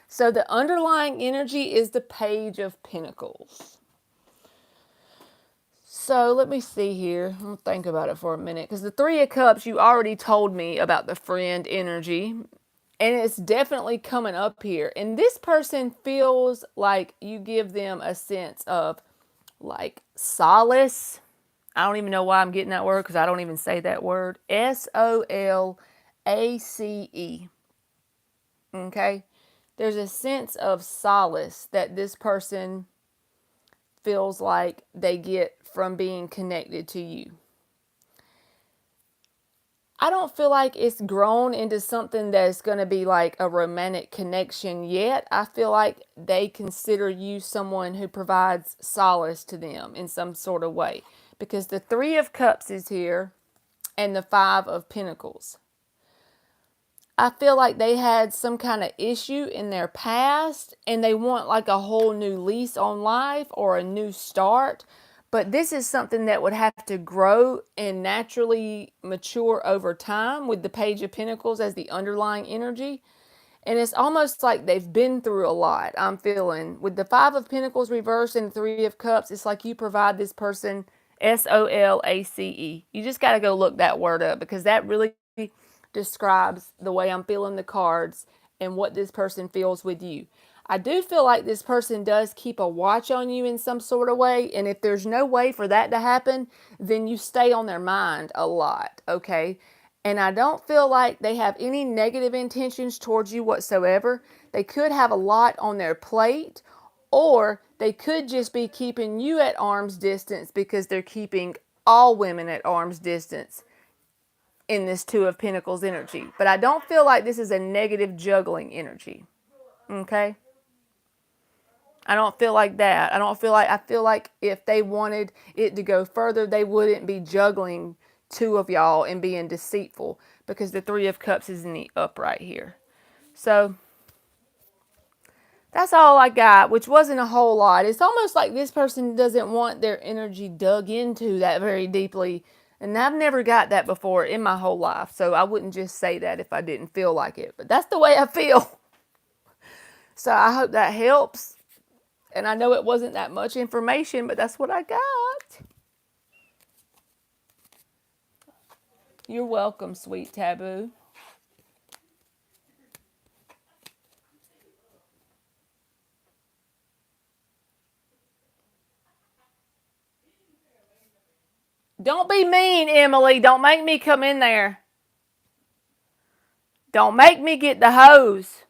Speaker 1: So the underlying energy is the Page of Pentacles. So let me see here. I'm going to think about it for a minute. Because the Three of Cups, you already told me about the friend energy. And it's definitely coming up here. And this person feels like you give them a sense of like solace. I don't even know why I'm getting that word because I don't even say that word. Solace. Okay? There's a sense of solace that this person feels like they get from being connected to you. I don't feel like it's grown into something that's going to be like a romantic connection yet. I feel like they consider you someone who provides solace to them in some sort of way. Because the Three of Cups is here and the Five of Pentacles. I feel like they had some kind of issue in their past and they want like a whole new lease on life or a new start. But this is something that would have to grow and naturally mature over time with the Page of Pentacles as the underlying energy. And it's almost like they've been through a lot, I'm feeling. With the Five of Pentacles reversed and the Three of Cups, it's like you provide this person Solace. You just got to go look that word up because that really describes the way I'm feeling the cards and what this person feels with you. I do feel like this person does keep a watch on you in some sort of way. And if there's no way for that to happen, then you stay on their mind a lot, okay? And I don't feel like they have any negative intentions towards you whatsoever. They could have a lot on their plate, or they could just be keeping you at arm's distance because they're keeping all women at arm's distance in this Two of Pentacles energy. But I don't feel like this is a negative juggling energy, okay? I don't feel like that. I feel like if they wanted it to go further, they wouldn't be juggling two of y'all and being deceitful because the Three of Cups is in the upright here. So that's all I got, which wasn't a whole lot. It's almost like this person doesn't want their energy dug into that very deeply. And I've never got that before in my whole life. So I wouldn't just say that if I didn't feel like it. But that's the way I feel. So I hope that helps. And I know it wasn't that much information, but that's what I got. You're welcome, Sweet Taboo. Don't be mean, Emily. Don't make me come in there. Don't make me get the hose.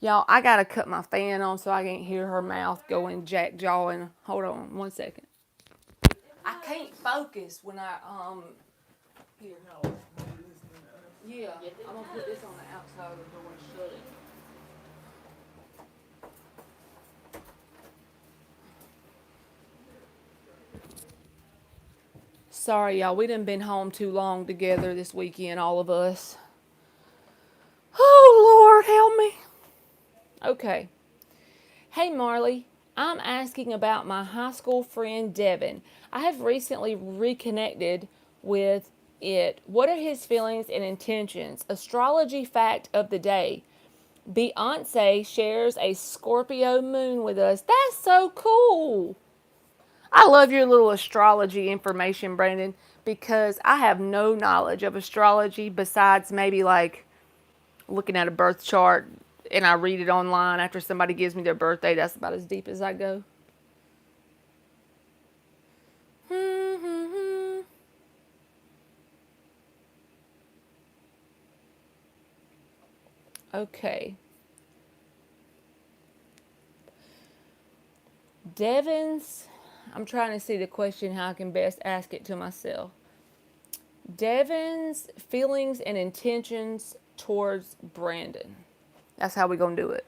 Speaker 1: Y'all, I gotta cut my fan on so I can't hear her mouth going jack jawing. Hold on 1 second. I can't focus when I here. Yeah, I'm gonna put this on the outside of the door and shut it. Sorry, y'all. We done been home too long together this weekend, all of us. Oh, Lord, help me. Okay. Hey, Marley. I'm asking about my high school friend, Devin. I have recently reconnected with it. What are his feelings and intentions? Astrology fact of the day. Beyonce shares a Scorpio moon with us. That's so cool. I love your little astrology information, Brandon, because I have no knowledge of astrology besides maybe like looking at a birth chart and I read it online after somebody gives me their birthday. That's about as deep as I go. Okay. Devin's, I'm trying to see the question how I can best ask it to myself. Devin's feelings and intentions towards Brandon. That's how we're going to do it.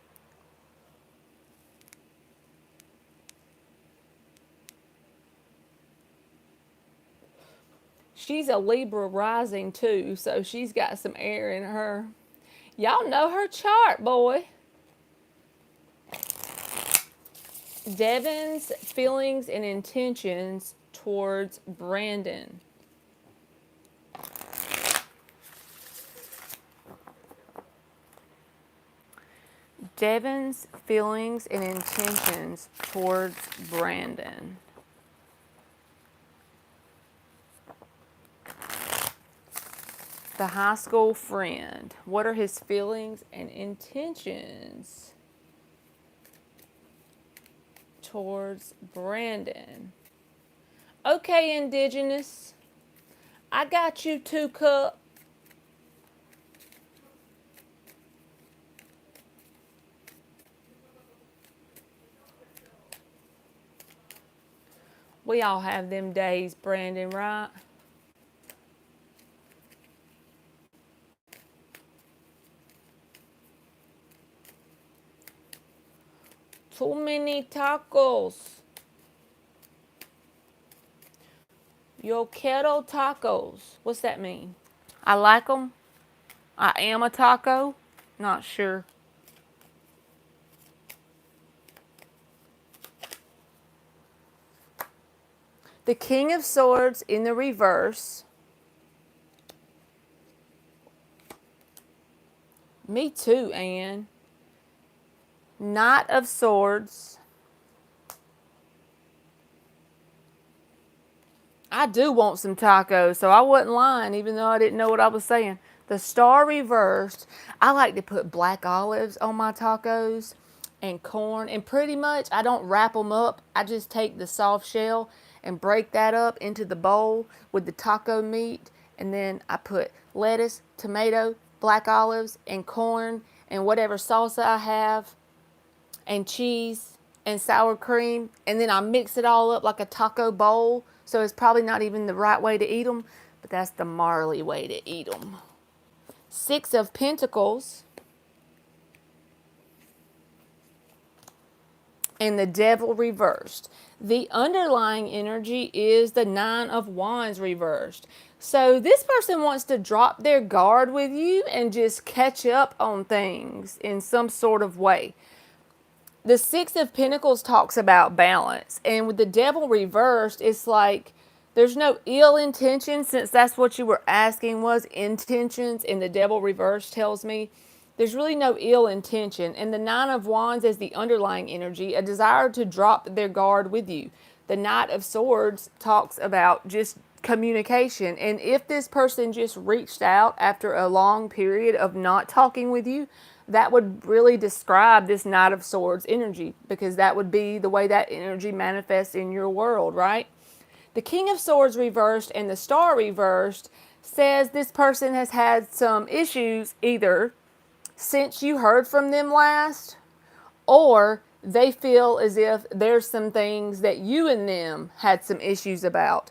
Speaker 1: She's a Libra rising too, so she's got some air in her. Y'all know her chart, boy. Devin's feelings and intentions towards Brandon. Devin's feelings and intentions towards Brandon. The high school friend. What are his feelings and intentions towards Brandon? Okay, Indigenous. I got you 2 cup. We all have them days, Brandon, right? Too many tacos. Yo quiero tacos. What's that mean? I like them. I am a taco. Not sure. The King of Swords in the reverse. Me too, Anne. Knight of Swords. I do want some tacos, so I wasn't lying, even though I didn't know what I was saying. The Star reversed. I like to put black olives on my tacos and corn, and pretty much I don't wrap them up. I just take the soft shell and break that up into the bowl with the taco meat, and then I put lettuce, tomato, black olives, and corn, and whatever salsa I have, and cheese and sour cream, and then I mix it all up like a taco bowl. So it's probably not even the right way to eat them, but that's the Marley way to eat them. 6 of Pentacles. And the Devil reversed. The underlying energy is the 9 of Wands reversed. So this person wants to drop their guard with you and just catch up on things in some sort of way. The 6 of Pentacles talks about balance. And with the Devil reversed, it's like there's no ill intention, since that's what you were asking was intentions, and the Devil reversed tells me there's really no ill intention. And the 9 of Wands is the underlying energy, a desire to drop their guard with you. The Knight of Swords talks about just communication. And if this person just reached out after a long period of not talking with you, that would really describe this Knight of Swords energy, because that would be the way that energy manifests in your world, right? The King of Swords reversed and the Star reversed says this person has had some issues either since you heard from them last, or they feel as if there's some things that you and them had some issues about,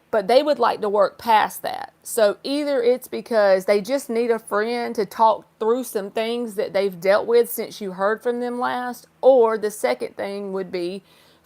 Speaker 1: but they would like to work past that. So either it's because they just need a friend to talk through some things that they've dealt with since you heard from them last, or the second thing would be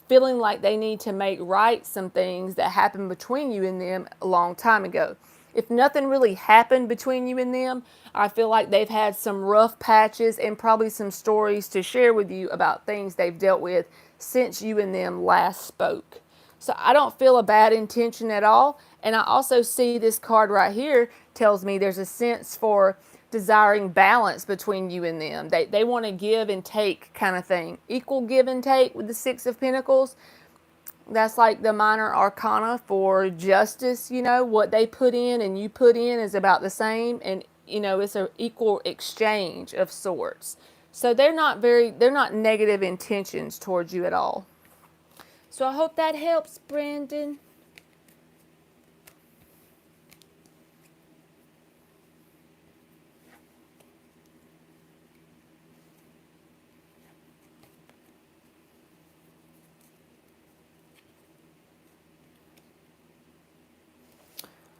Speaker 1: feeling like they need to make right some things that happened between you and them a long time ago. If nothing really happened between you and them, I feel like they've had some rough patches and probably some stories to share with you about things they've dealt with since you and them last spoke. So I don't feel a bad intention at all. And I also see this card right here tells me there's a sense for desiring balance between you and them. They want to give and take kind of thing. Equal give and take with the Six of Pentacles. That's like the minor arcana for justice, you know, what they put in and you put in is about the same. And, you know, it's an equal exchange of sorts. So they're not negative intentions towards you at all. So I hope that helps, Brandon.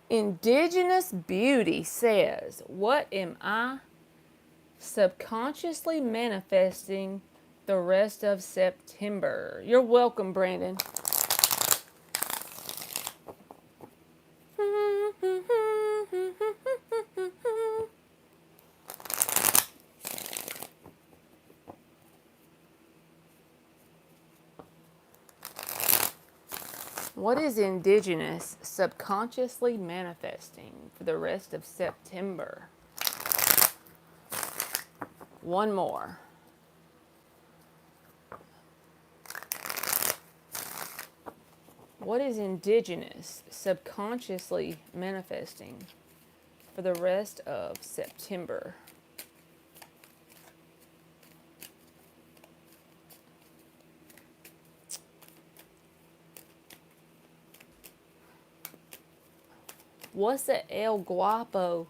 Speaker 1: Indigenous Beauty says, what am I subconsciously manifesting the rest of September? You're welcome, Brandon. What is Indigenous subconsciously manifesting for the rest of September? One more. What is Indigenous subconsciously manifesting for the rest of September? What's a El Guapo?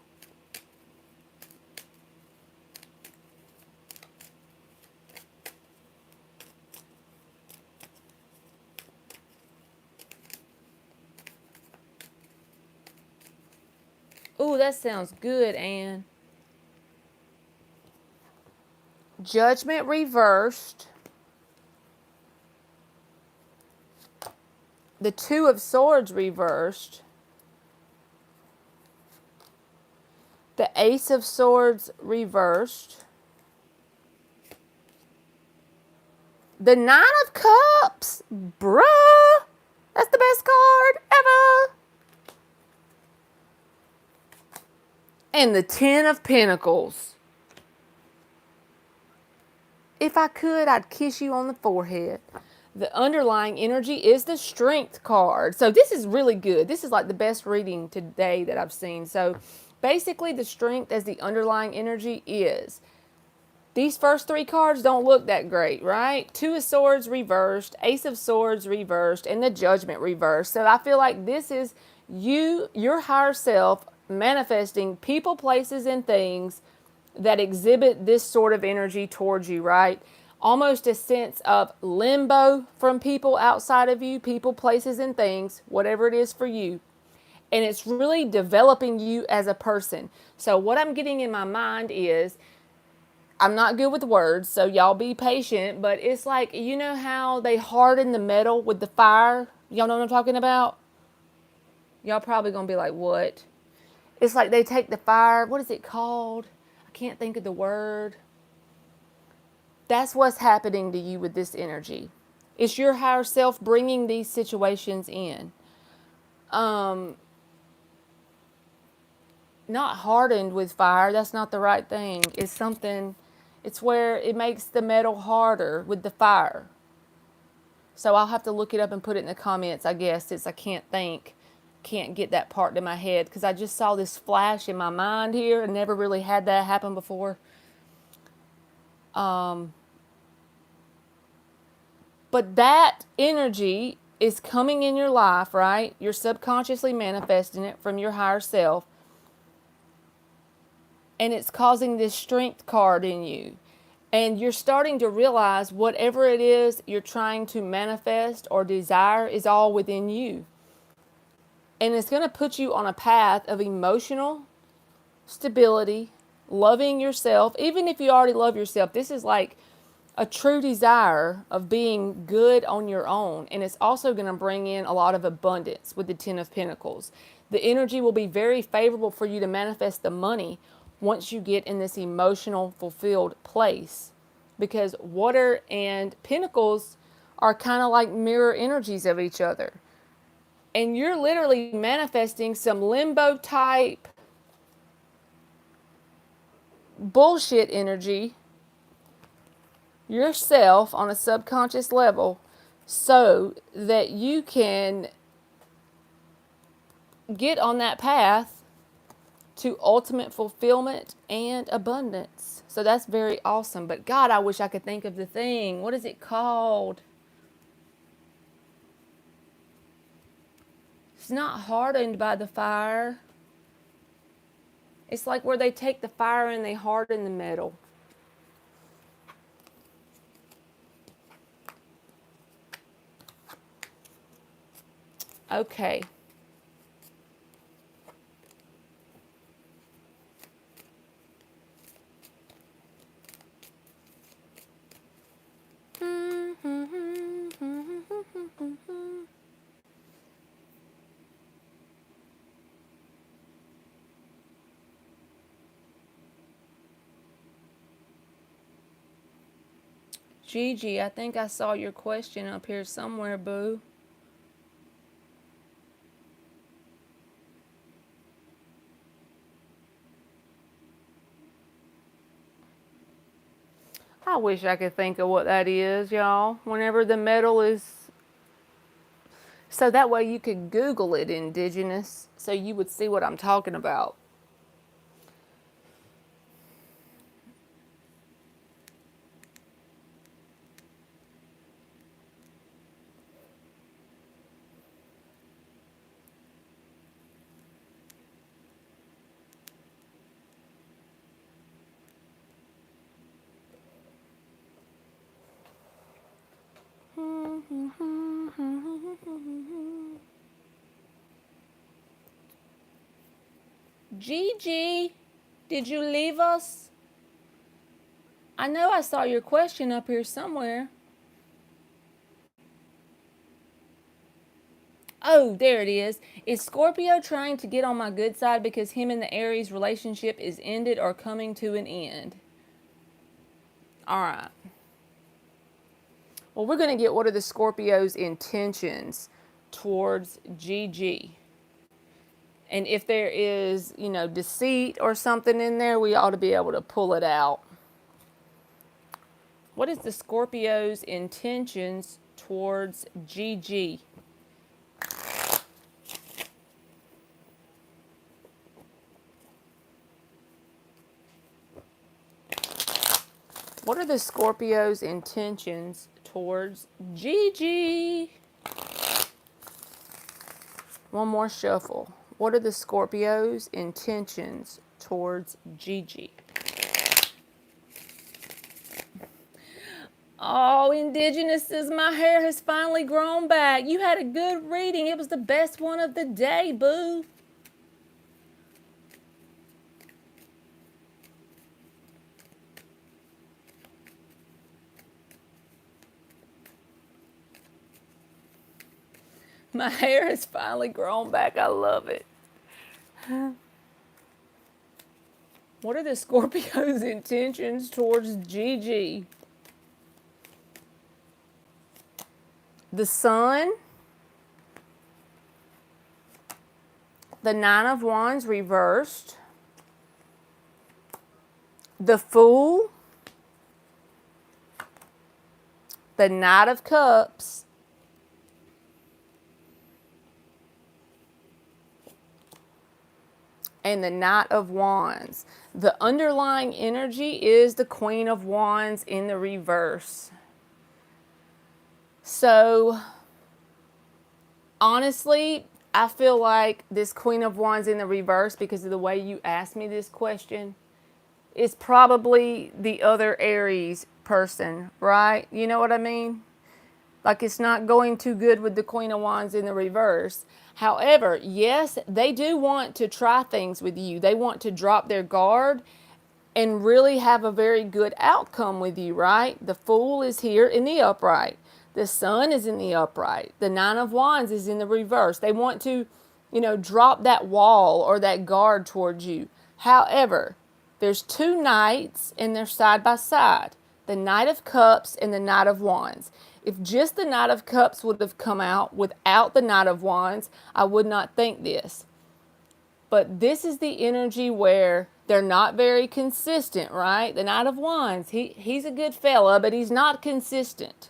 Speaker 1: Ooh, that sounds good, Anne. Judgment reversed. The Two of Swords reversed. The Ace of Swords reversed. The Nine of Cups. Bruh. That's the best card ever. And the Ten of Pentacles. If I could, I'd kiss you on the forehead. The underlying energy is the Strength card. So this is really good. This is like the best reading today that I've seen. So basically the Strength as the underlying energy is. These first three cards don't look that great, right? Two of Swords reversed, Ace of Swords reversed, and the Judgment reversed. So I feel like this is you, your higher self, manifesting people, places, and things that exhibit this sort of energy towards you, right? Almost a sense of limbo from people outside of you, people, places, and things, whatever it is for you. And it's really developing you as a person. So what I'm getting in my mind is, I'm not good with words, so y'all be patient, but it's like, you know how they harden the metal with the fire? Y'all know what I'm talking about? Y'all probably gonna be like, what? It's like they take the fire, what is it called? I can't think of the word. That's what's happening to you with this energy. It's your higher self bringing these situations in. Not hardened with fire, that's not the right thing. It's something, it's where it makes the metal harder with the fire. So I'll have to look it up and put it in the comments, I guess, since I can't think. can't get that part to my head because I just saw this flash in my mind here and never really had that happen before. But that energy is coming in your life, right? You're subconsciously manifesting it from your higher self. And it's causing this strength card in you. And you're starting to realize whatever it is you're trying to manifest or desire is all within you. And it's going to put you on a path of emotional stability, loving yourself. Even if you already love yourself, this is like a true desire of being good on your own. And it's also going to bring in a lot of abundance with the Ten of Pentacles. The energy will be very favorable for you to manifest the money once you get in this emotional, fulfilled place. Because water and pentacles are kind of like mirror energies of each other. And you're literally manifesting some limbo type bullshit energy yourself on a subconscious level so that you can get on that path to ultimate fulfillment and abundance. So that's very awesome. But God, I wish I could think of the thing. What is it called? It's not hardened by the fire. It's like where they take the fire and they harden the metal. Okay. Gigi, I think I saw your question up here somewhere, boo. I wish I could think of what that is, y'all. Whenever the metal is... So that way you could Google it, Indigenous, so you would see what I'm talking about. Gigi, did you leave us? I know I saw your question up here somewhere. Oh, there it is. Is Scorpio trying to get on my good side because him and the Aries relationship is ended or coming to an end? All right. Well, we're going to get what are the Scorpio's intentions towards Gigi. And if there is, deceit or something in there, we ought to be able to pull it out. What is the Scorpio's intentions towards Gigi? What are the Scorpio's intentions towards Gigi? One more shuffle. What are the Scorpio's intentions towards Gigi? Oh, Indigenouses, my hair has finally grown back. You had a good reading. It was the best one of the day, boo. My hair has finally grown back. I love it. What are the Scorpio's intentions towards Gigi? The Sun, the Nine of Wands reversed, the Fool, the Knight of Cups, and the Knight of Wands. The underlying energy is the Queen of Wands in the reverse. So, honestly, I feel like this Queen of Wands in the reverse, because of the way you asked me this question, is probably the other Aries person, right? You know what I mean? Like, it's not going too good with the Queen of Wands in the reverse. However, yes, they do want to try things with you. They want to drop their guard and really have a very good outcome with you, right? The Fool is here in the upright. The Sun is in the upright. The Nine of Wands is in the reverse. They want to, drop that wall or that guard towards you. However, there's two knights and they're side by side. The Knight of Cups and the Knight of Wands. If just the Knight of Cups would have come out without the Knight of Wands, I would not think this. But this is the energy where they're not very consistent, right? The Knight of Wands, he's a good fella, but he's not consistent.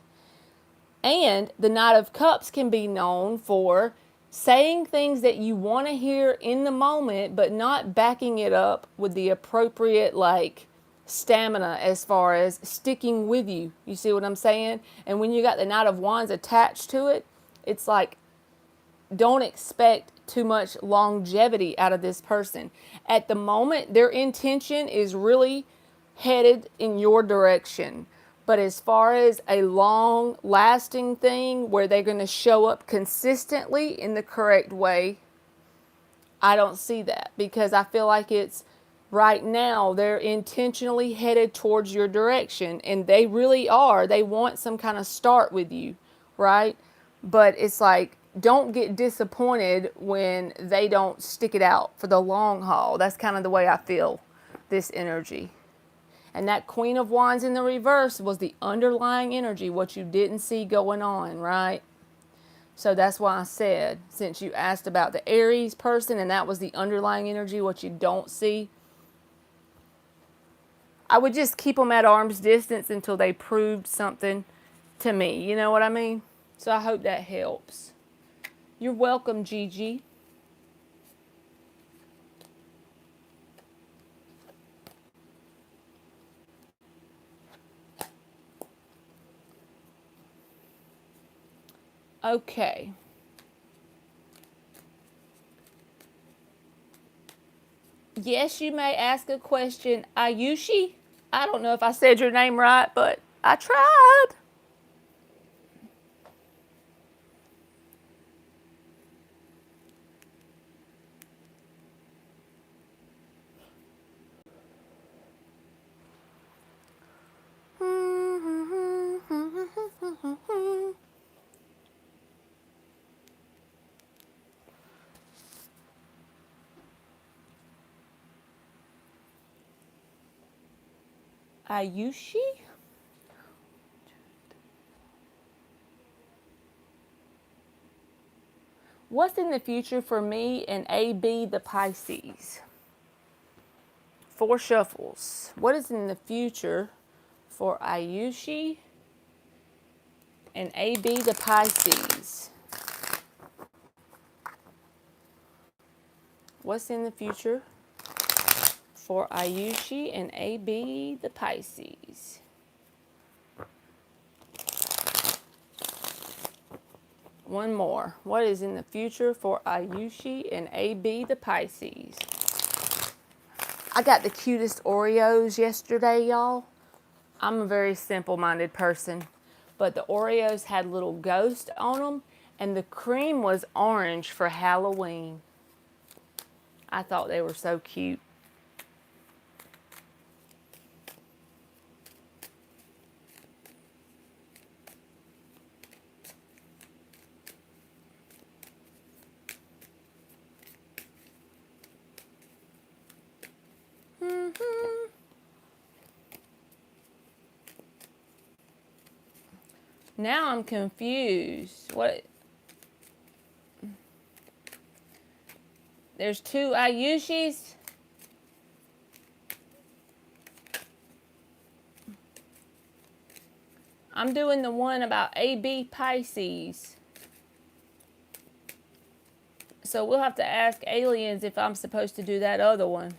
Speaker 1: And the Knight of Cups can be known for saying things that you want to hear in the moment, but not backing it up with the appropriate, stamina as far as sticking with you. You see what I'm saying? And when you got the Knight of Wands attached to it, it's like, don't expect too much longevity out of this person. At the moment, their intention is really headed in your direction. But as far as a long lasting thing where they're going to show up consistently in the correct way, I don't see that, because I feel like it's right now they're intentionally headed towards your direction, and they really are. They want some kind of start with you, right? But it's like, don't get disappointed when they don't stick it out for the long haul. That's kind of the way I feel this energy. And that Queen of Wands in the reverse was the underlying energy, what you didn't see going on, right? So that's why I said, since you asked about the Aries person and that was the underlying energy, what you don't see, I would just keep them at arm's distance until they proved something to me. You know what I mean? So I hope that helps. You're welcome, Gigi. Okay. Yes, you may ask a question. Ayushi? I don't know if I said your name right, but I tried. Ayushi? What's in the future for me and AB the Pisces? 4 shuffles. What is in the future for Ayushi and AB the Pisces? What's in the future for Ayushi and AB the Pisces? One more. What is in the future for Ayushi and AB the Pisces? I got the cutest Oreos yesterday, y'all. I'm a very simple-minded person, but the Oreos had little ghosts on them, and the cream was orange for Halloween. I thought they were so cute. Now I'm confused. What? There's 2 Ayushis. I'm doing the one about AB Pisces. So we'll have to ask aliens if I'm supposed to do that other one.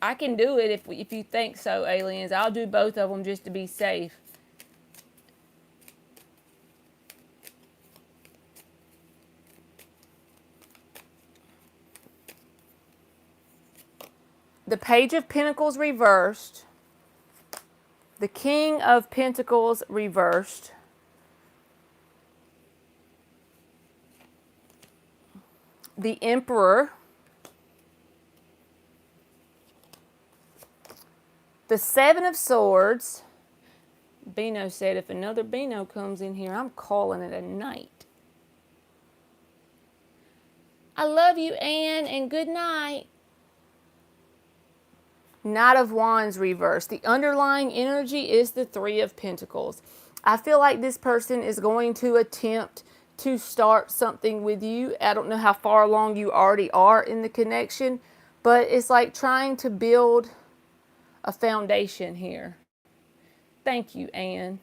Speaker 1: I can do it if you think so, aliens. I'll do both of them just to be safe. The Page of Pentacles reversed. The King of Pentacles reversed. The Emperor. The Seven of Swords. Beano said if another Beano comes in here, I'm calling it a night. I love you, Anne, and good night. Knight of Wands reversed. The underlying energy is the Three of Pentacles. I feel like this person is going to attempt to start something with you. I don't know how far along you already are in the connection, but it's like trying to build a foundation here. Thank you, Anne.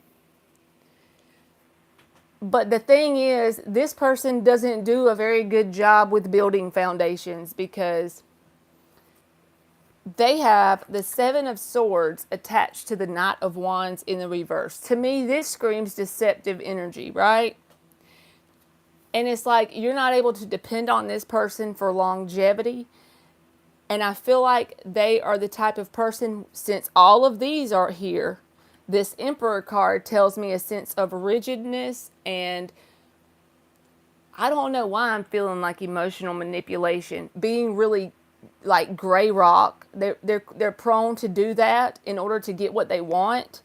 Speaker 1: But the thing is, this person doesn't do a very good job with building foundations because they have the Seven of Swords attached to the Knight of Wands in the reverse. To me, this screams deceptive energy, right? And it's like you're not able to depend on this person for longevity. And I feel like they are the type of person, since all of these are here, this Emperor card tells me a sense of rigidness, and I don't know why I'm feeling like emotional manipulation, being really like gray rock. They're prone to do that in order to get what they want.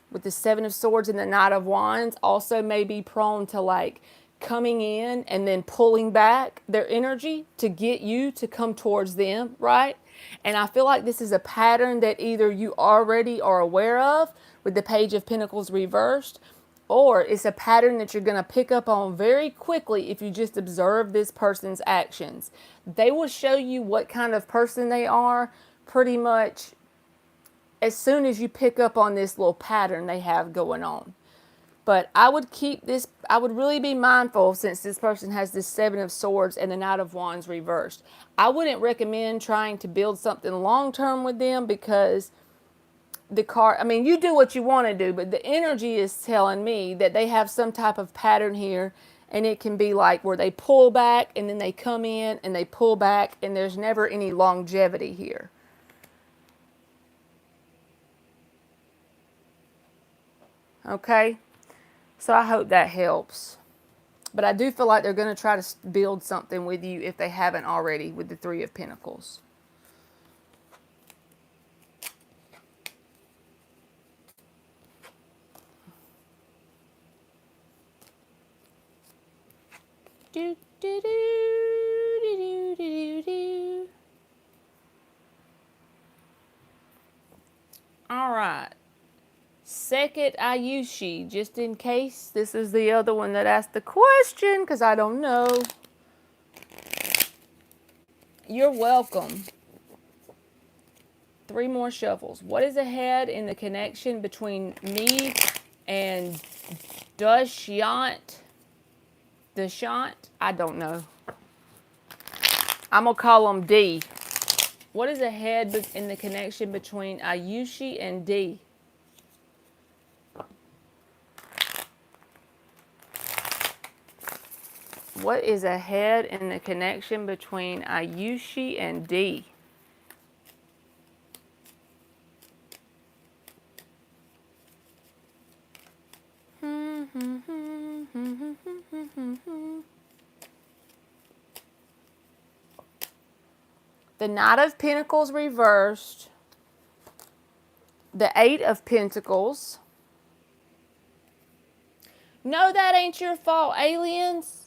Speaker 1: With the Seven of Swords and the Knight of Wands, also may be prone to like coming in and then pulling back their energy to get you to come towards them, right? And I feel like this is a pattern that either you already are aware of with the Page of Pentacles reversed, or it's a pattern that you're going to pick up on very quickly if you just observe this person's actions. They will show you what kind of person they are pretty much as soon as you pick up on this little pattern they have going on. But I would keep this, I would really be mindful since this person has this Seven of Swords and the Knight of Wands reversed. I wouldn't recommend trying to build something long-term with them because the card, I mean, you do what you want to do, but the energy is telling me that they have some type of pattern here, and it can be like where they pull back and then they come in and they pull back, and there's never any longevity here. Okay? So I hope that helps. But I do feel like they're going to try to build something with you if they haven't already with the Three of Pentacles. Do, do, do, do, do, do, do. All right. Second Ayushi, just in case this is the other one that asked the question, because I don't know. You're welcome. 3 more shuffles. What is ahead in the connection between me and Dushyant? Dushyant? I don't know. I'm going to call him D. What is ahead in the connection between Ayushi and D? What is ahead in the connection between Ayushi and D? The Knight of Pentacles reversed. The Eight of Pentacles. No, that ain't your fault, aliens.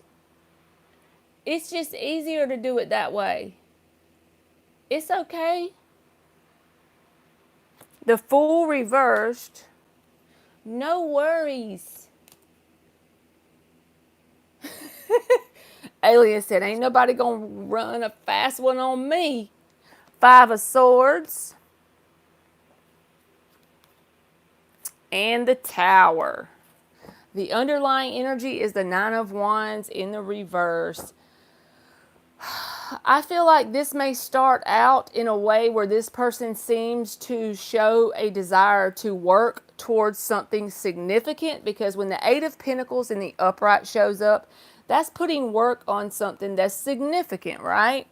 Speaker 1: It's just easier to do it that way. It's okay. The Fool reversed. No worries. Alien said, ain't nobody gonna run a fast one on me. 5 of Swords. And the Tower. The underlying energy is the Nine of Wands in the reverse. I feel like this may start out in a way where this person seems to show a desire to work towards something significant, because when the Eight of Pentacles in the upright shows up, that's putting work on something that's significant, right?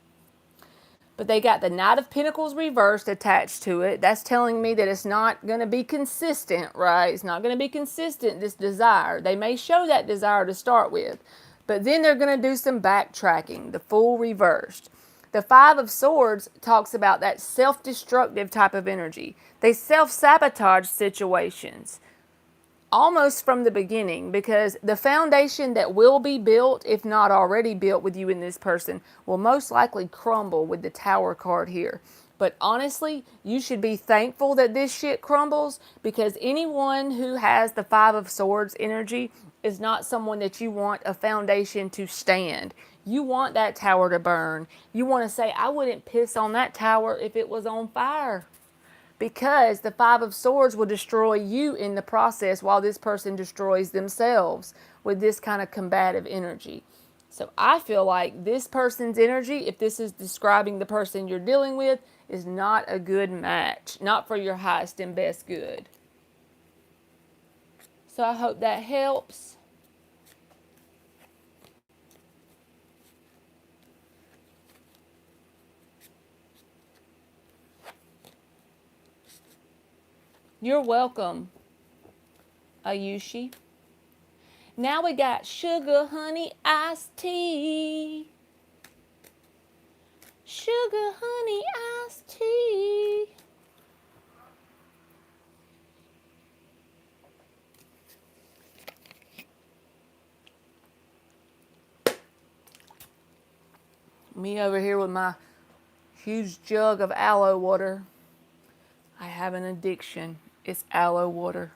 Speaker 1: But they got the Knight of Pentacles reversed attached to it. That's telling me that it's not going to be consistent, right? It's not going to be consistent, this desire. They may show that desire to start with, but then they're going to do some backtracking, the Fool reversed. The Five of Swords talks about that self-destructive type of energy. They self-sabotage situations almost from the beginning, because the foundation that will be built, if not already built with you and this person, will most likely crumble with the Tower card here. But honestly, you should be thankful that this shit crumbles, because anyone who has the Five of Swords energy is not someone that you want a foundation to stand. You want that tower to burn. You want to say, I wouldn't piss on that tower if it was on fire. Because the Five of Swords will destroy you in the process, while this person destroys themselves with this kind of combative energy. So I feel like this person's energy, if this is describing the person you're dealing with, is not a good match. Not for your highest and best good. So I hope that helps. You're welcome, Ayushi. Now we got sugar, honey, iced tea. Sugar, honey, iced tea. Me over here with my huge jug of aloe water. I have an addiction. It's aloe water.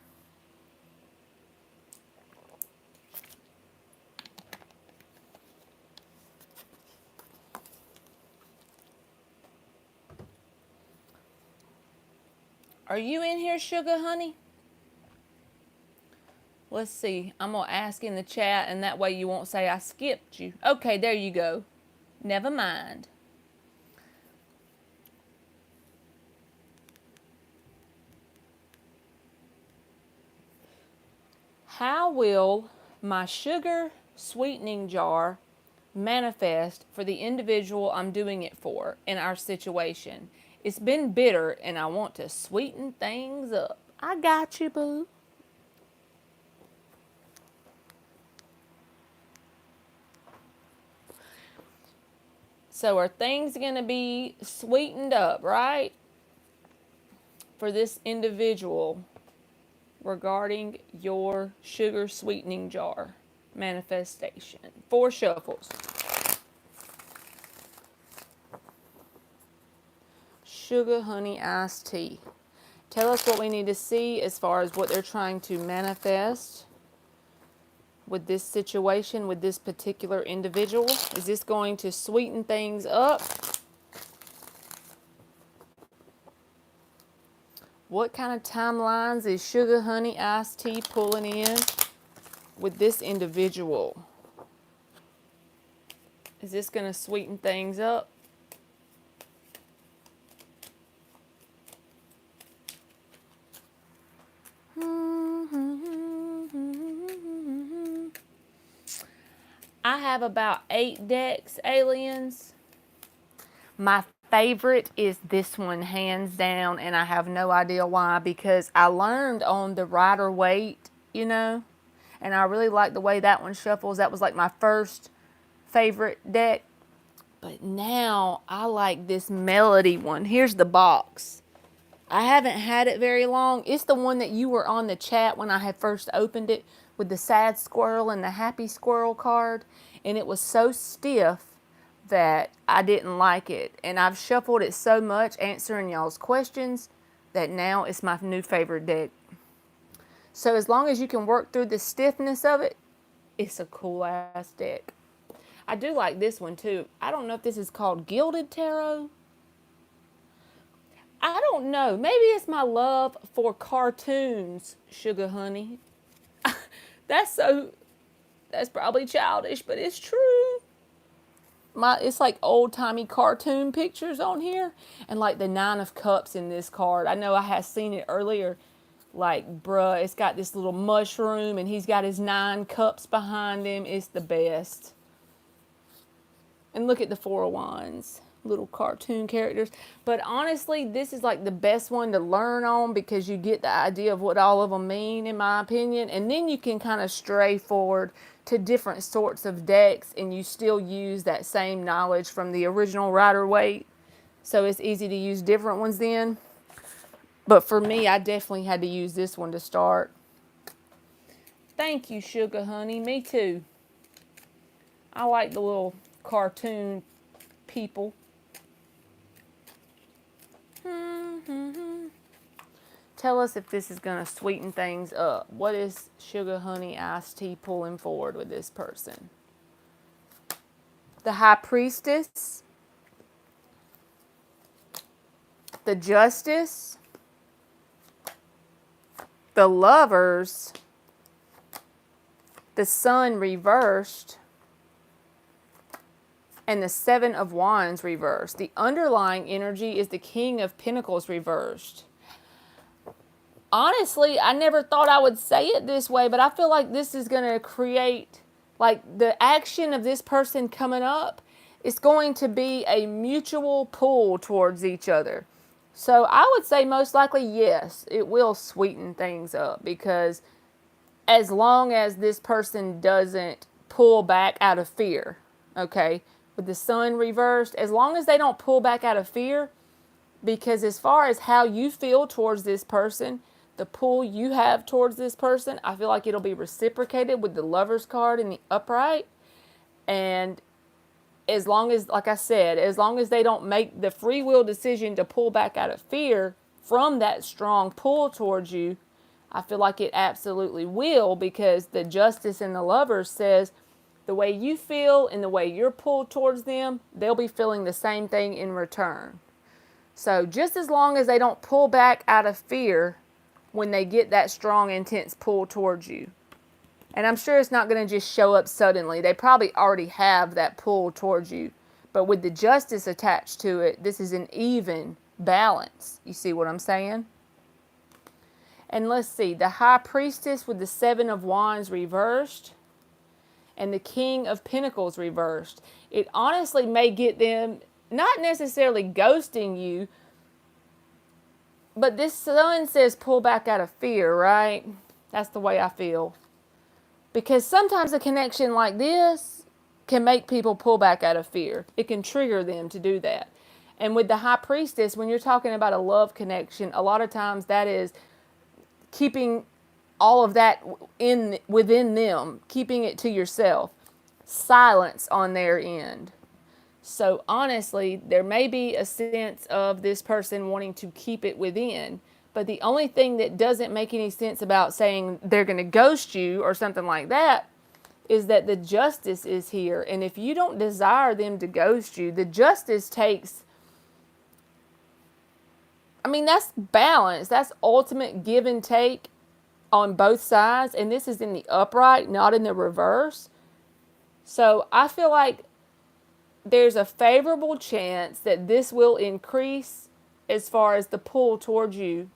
Speaker 1: Are you in here, sugar honey? Let's see. I'm going to ask in the chat, and that way you won't say I skipped you. Okay, there you go. Never mind. How will my sugar sweetening jar manifest for the individual I'm doing it for in our situation? It's been bitter and I want to sweeten things up. I got you, boo. So are things going to be sweetened up, right? For this individual regarding your sugar sweetening jar manifestation. 4 shuffles. Sugar, honey, iced tea. Tell us what we need to see as far as what they're trying to manifest with this situation, with this particular individual. Is this going to sweeten things up? What kind of timelines is sugar, honey, iced tea pulling in with this individual? Is this going to sweeten things up? I have about 8 decks, aliens. My favorite is this one, hands down, and I have no idea why, because I learned on the Rider-Waite, you know, and I really like the way that one shuffles. That was like my first favorite deck. But now I like this Melody one. Here's the box. I haven't had it very long. It's the one that you were on the chat when I had first opened it, with the sad squirrel and the happy squirrel card. And it was so stiff that I didn't like it. And I've shuffled it so much answering y'all's questions that now it's my new favorite deck. So as long as you can work through the stiffness of it, it's a cool ass deck. I do like this one too. I don't know if this is called Gilded Tarot. I don't know. Maybe it's my love for cartoons, sugar honey. That's probably childish, but it's true. It's like old timey cartoon pictures on here, and like the Nine of Cups in this card. I know I had seen it earlier. Like, bruh, it's got this little mushroom, and he's got his 9 cups behind him. It's the best. And look at the Four of Wands, little cartoon characters. But honestly, this is like the best one to learn on because you get the idea of what all of them mean, in my opinion. And then you can kind of stray forward to different sorts of decks and you still use that same knowledge from the original Rider-Waite. So it's easy to use different ones then. But for me, I definitely had to use this one to start. Thank you, Sugar Honey. Me too. I like the little cartoon people. Tell us if this is going to sweeten things up. What is Sugar Honey Iced Tea pulling forward with this person? The High Priestess. The Justice. The Lovers. The Sun reversed. And the Seven of Wands reversed. The underlying energy is the King of Pentacles reversed. Honestly, I never thought I would say it this way, but I feel like this is going to create, like, the action of this person coming up is going to be a mutual pull towards each other. So I would say most likely, yes, it will sweeten things up because as long as this person doesn't pull back out of fear, okay, with the Sun reversed, as long as they don't pull back out of fear, because as far as how you feel towards this person, the pull you have towards this person, I feel like it'll be reciprocated with the Lovers card in the upright. And as long as, like I said, as long as they don't make the free will decision to pull back out of fear from that strong pull towards you, I feel like it absolutely will, because the Justice in the Lovers says the way you feel and the way you're pulled towards them, they'll be feeling the same thing in return. So just as long as they don't pull back out of fear when they get that strong, intense pull towards you. And I'm sure it's not going to just show up suddenly. They probably already have that pull towards you. But with the Justice attached to it, this is an even balance. You see what I'm saying? And let's see, the High Priestess with the Seven of Wands reversed and the King of Pentacles reversed. It honestly may get them not necessarily ghosting you, but this Sun says pull back out of fear, right? That's the way I feel. Because sometimes a connection like this can make people pull back out of fear. It can trigger them to do that. And with the High Priestess, when you're talking about a love connection, a lot of times that is keeping all of that within them, keeping it to yourself. Silence on their end. So honestly, there may be a sense of this person wanting to keep it within, but the only thing that doesn't make any sense about saying they're going to ghost you or something like that is that the Justice is here. And if you don't desire them to ghost you, the Justice takes, I mean, that's balance. That's ultimate give and take on both sides. And this is in the upright, not in the reverse. So I feel like there's a favorable chance that this will increase as far as the pull towards you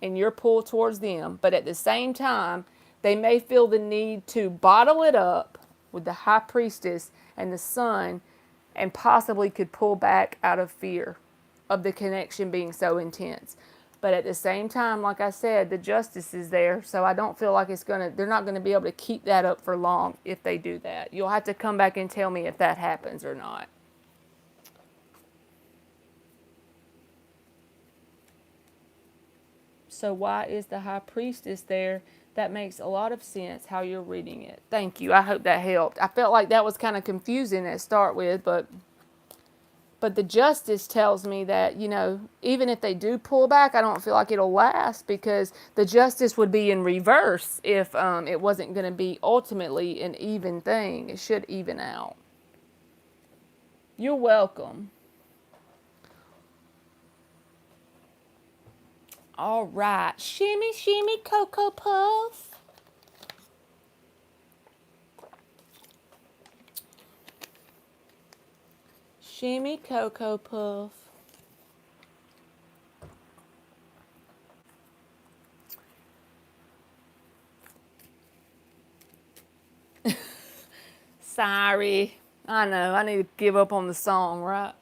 Speaker 1: and your pull towards them. But at the same time, they may feel the need to bottle it up with the High Priestess and the Sun and possibly could pull back out of fear of the connection being so intense. But at the same time, like I said, the Justice is there, so I don't feel like they're not going to be able to keep that up for long if they do that. You'll have to come back and tell me if that happens or not. So why is the High Priestess there? That makes a lot of sense how you're reading it. Thank you. I hope that helped. I felt like that was kind of confusing to start with, but the Justice tells me that, you know, even if they do pull back, I don't feel like it'll last, because the Justice would be in reverse if it wasn't going to be ultimately an even thing. It should even out. You're welcome. All right. Shimmy, shimmy, Cocoa Puff. Shimmy Cocoa Puff. Sorry. I know, I need to give up on the song, right?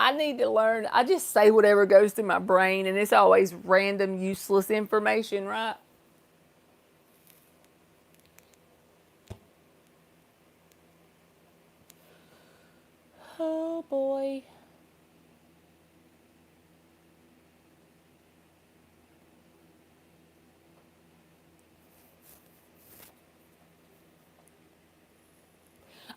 Speaker 1: I need to learn. I just say whatever goes through my brain, and it's always random, useless information, right? Oh boy.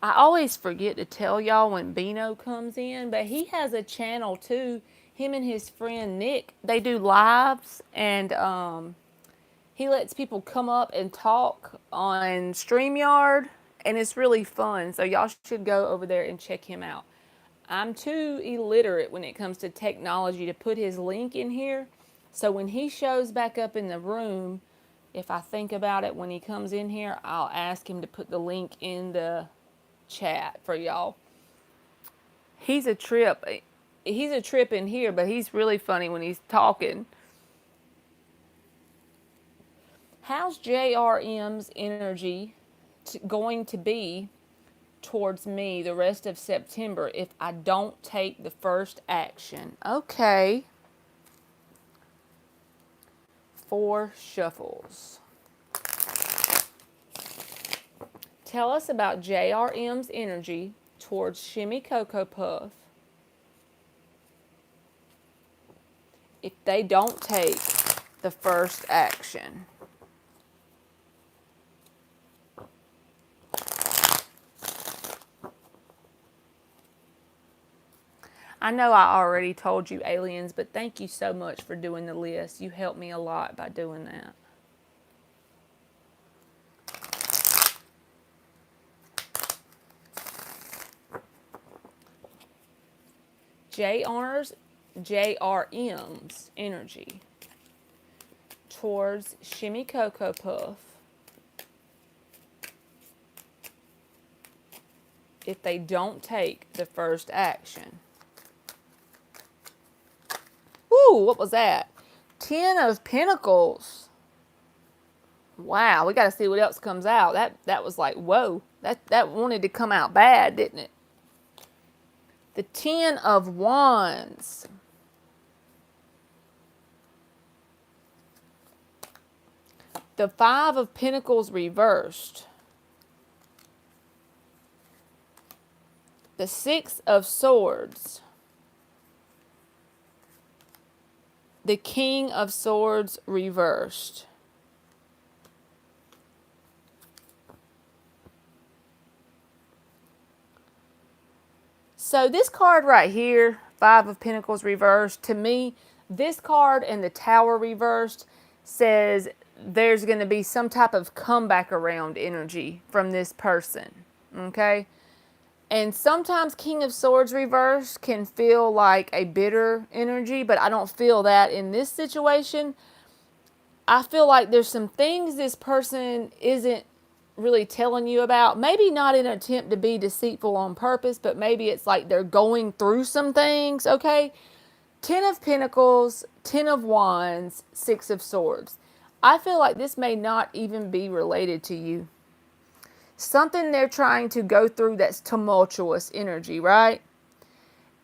Speaker 1: I always forget to tell y'all when Bino comes in, but he has a channel too. Him and his friend Nick, they do lives, and he lets people come up and talk on StreamYard, and it's really fun. So y'all should go over there and check him out. I'm too illiterate when it comes to technology to put his link in here. So when he shows back up in the room, if I think about it when he comes in here, I'll ask him to put the link in the chat for y'all. He's a trip. He's a trip in here, but he's really funny when he's talking. How's JRM's energy going to be towards me the rest of September if I don't take the first action? Okay. 4 shuffles. Tell us about JRM's energy towards Shimmy Cocoa Puff if they don't take the first action. I know I already told you, aliens, but thank you so much for doing the list. You helped me a lot by doing that. JRM's energy towards Shimmy Cocoa Puff if they don't take the first action. Woo, what was that? 10 of Pentacles. Wow, we got to see what else comes out. That was like, whoa. That wanted to come out bad, didn't it? The 10 of Wands. The 5 of Pentacles reversed. The 6 of Swords. The King of Swords reversed. So this card right here, 5 of Pentacles reversed, to me, this card and the Tower reversed says there's going to be some type of comeback around energy from this person, okay? And sometimes King of Swords reversed can feel like a bitter energy, but I don't feel that in this situation. I feel like there's some things this person isn't really telling you about. Maybe not in an attempt to be deceitful on purpose, but maybe it's like they're going through some things, okay? 10 of Pentacles, 10 of Wands, 6 of Swords. I feel like this may not even be related to you. Something they're trying to go through that's tumultuous energy, right?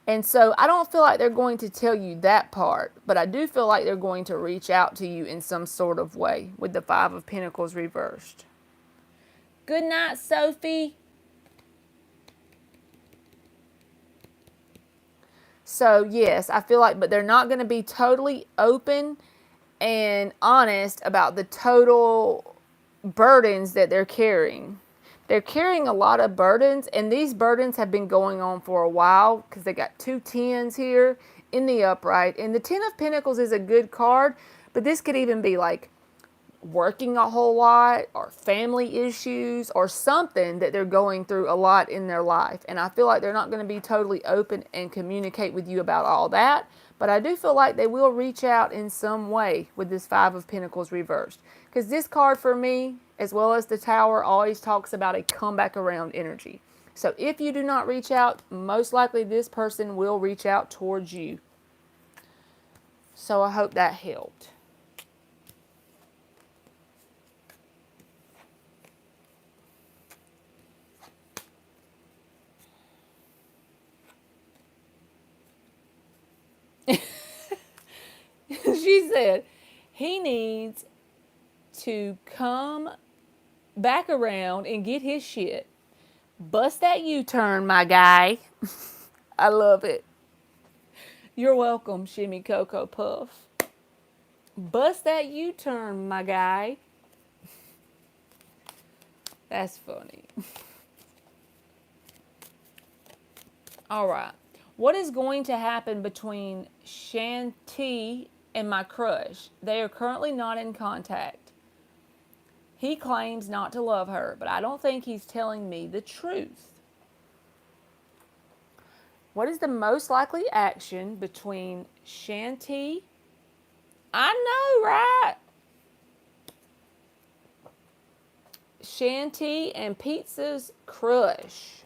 Speaker 1: And so I don't feel like they're going to tell you that part, but I do feel like they're going to reach out to you in some sort of way with the 5 of Pentacles reversed. Good night, Sophie. So yes, I feel like, but they're not going to be totally open and honest about the total burdens that they're carrying. They're carrying a lot of burdens, and these burdens have been going on for a while because they got 2 10s here in the upright. And the 10 of Pentacles is a good card, but this could even be like working a whole lot or family issues or something that they're going through a lot in their life. And I feel like they're not going to be totally open and communicate with you about all that. But I do feel like they will reach out in some way with this Five of Pentacles reversed. Because this card for me, as well as the Tower, always talks about a comeback around energy. So if you do not reach out, most likely this person will reach out towards you. So I hope that helped. She said he needs to come back around and get his shit. Bust that U-turn, my guy. I love it. You're welcome, Shimmy Cocoa Puff. Bust that U-turn, my guy. That's funny. All right. What is going to happen between Shanti and my crush? They are currently not in contact. He claims not to love her, but I don't think he's telling me the truth. What is the most likely action between Shanti? I know, right? Shanti and Pizza's crush.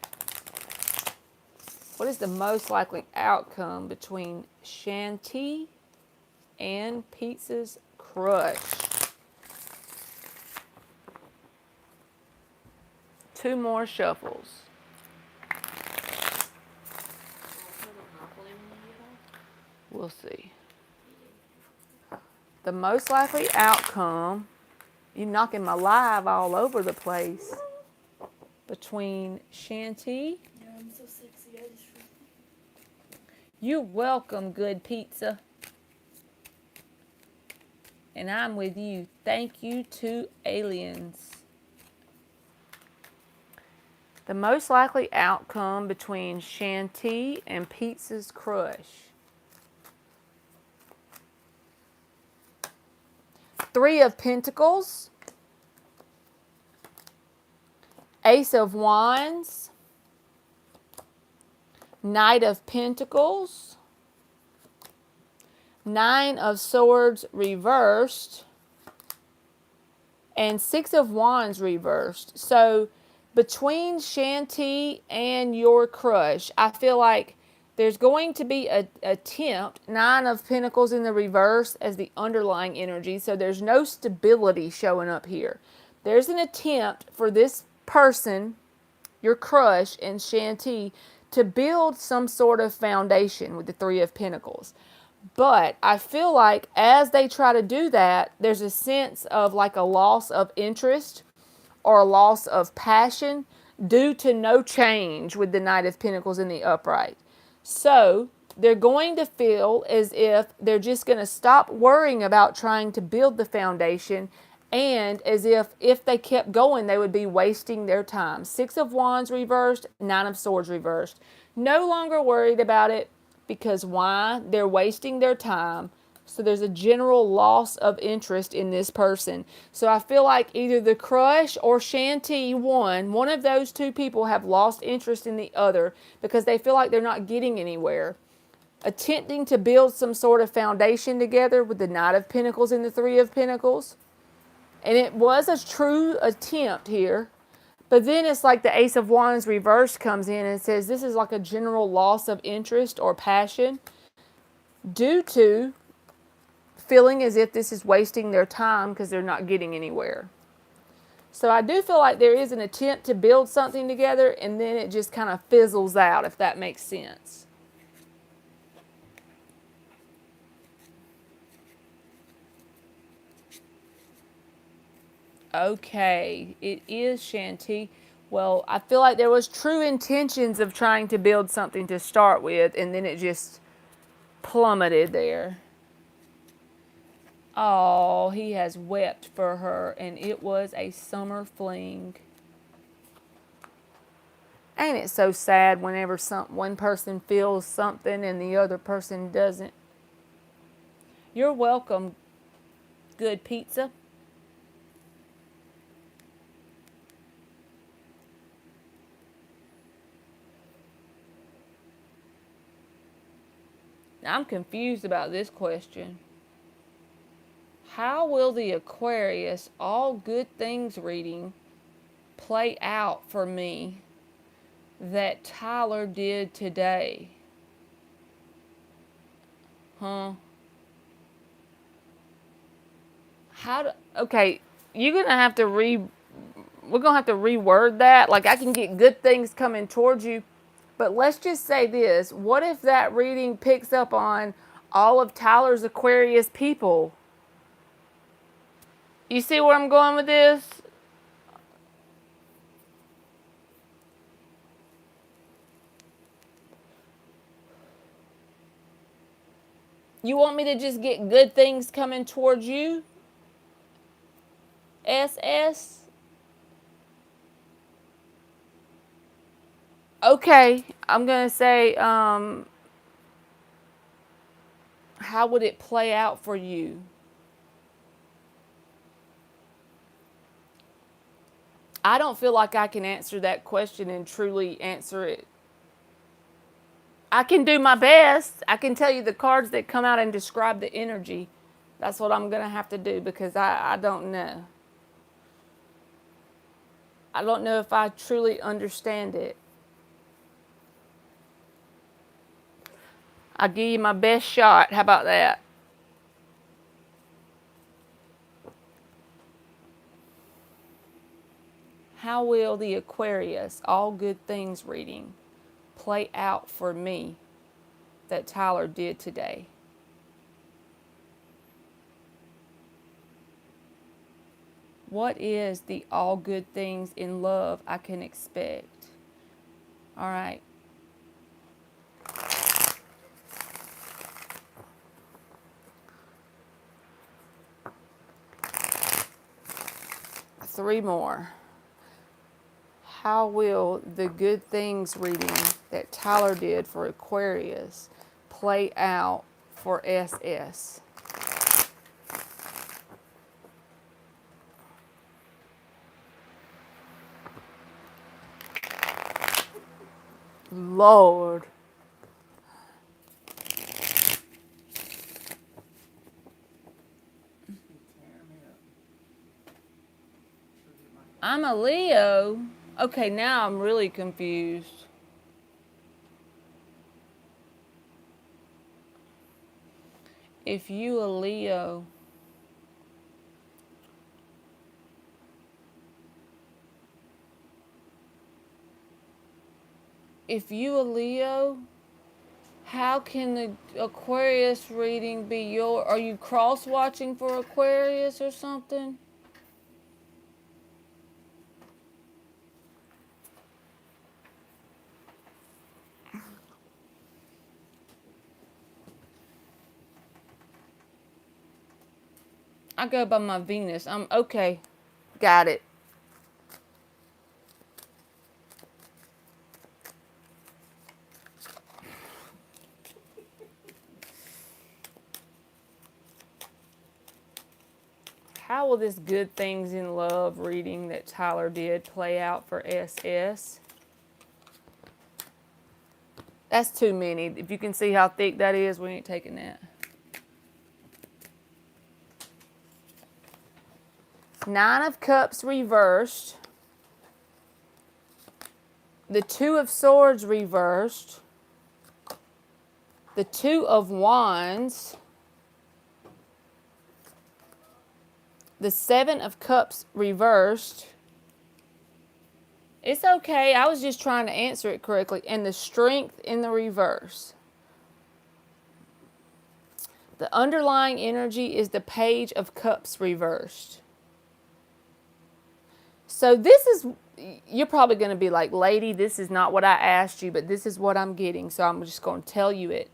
Speaker 1: What is the most likely outcome between Shanti and Pizza's crush? Two more shuffles. We'll see. The most likely outcome, you're knocking my live all over the place, between Shanti.
Speaker 3: Yeah, I'm so sexy. I just.
Speaker 1: You're welcome, good pizza. And I'm with you. Thank you to aliens. The most likely outcome between Shanti and Pizza's crush. Three of Pentacles. Ace of Wands. Knight of Pentacles. Nine of Swords reversed. And Six of Wands reversed. So between Shanti and your crush, I feel like there's going to be an attempt. Nine of Pentacles in the reverse as the underlying energy. So there's no stability showing up here. There's an attempt for this person, your crush and Shanti, to build some sort of foundation with the Three of Pentacles. But I feel like as they try to do that, there's a sense of like a loss of interest or a loss of passion due to no change with the Knight of Pentacles in the upright. So they're going to feel as if they're just going to stop worrying about trying to build the foundation, and as if they kept going, they would be wasting their time. Six of Wands reversed, Nine of Swords reversed. No longer worried about it, because why? They're wasting their time. So there's a general loss of interest in this person. So I feel like either the crush or Shanti, one of those two people have lost interest in the other because they feel like they're not getting anywhere. Attempting to build some sort of foundation together with the Knight of Pentacles and the Three of Pentacles. And it was a true attempt here. But then it's like the Ace of Wands reverse comes in and says this is like a general loss of interest or passion due to feeling as if this is wasting their time because they're not getting anywhere. So I do feel like there is an attempt to build something together and then it just kind of fizzles out, if that makes sense. Okay, it is Shanti. Well, I feel like there was true intentions of trying to build something to start with, and then it just plummeted there. Oh, he has wept for her, and it was a summer fling. Ain't it so sad whenever one person feels something and the other person doesn't? You're welcome, good pizza. I'm confused about this question. How will the Aquarius all good things reading play out for me that Tyler did today? Huh? Okay, you're gonna have to we're gonna have to reword that. Like, I can get good things coming towards you, but let's just say this. What if that reading picks up on all of Tyler's Aquarius people? You see where I'm going with this? You want me to just get good things coming towards you? SS? Okay, I'm going to say, how would it play out for you? I don't feel like I can answer that question and truly answer it. I can do my best. I can tell you the cards that come out and describe the energy. That's what I'm going to have to do because I don't know. I don't know if I truly understand it. I'll give you my best shot. How about that? How will the Aquarius, all good things reading, play out for me that Tyler did today? What is the all good things in love I can expect? All right. Three more. How will the good things reading that Tyler did for Aquarius play out for SS? Lord. I'm a Leo. Okay, now I'm really confused. If you a Leo, how can the Aquarius reading be your? Are you cross watching for Aquarius or something? I go by my Venus. I'm okay. Got it. How will this good things in love reading that Tyler did play out for SS? That's too many. If you can see how thick that is, we ain't taking that. Nine of Cups reversed. The Two of Swords reversed. The Two of Wands. The Seven of Cups reversed. It's okay. I was just trying to answer it correctly. And the Strength in the reverse. The underlying energy is the Page of Cups reversed. So this is, you're probably going to be like, lady, this is not what I asked you, but this is what I'm getting. So I'm just going to tell you it.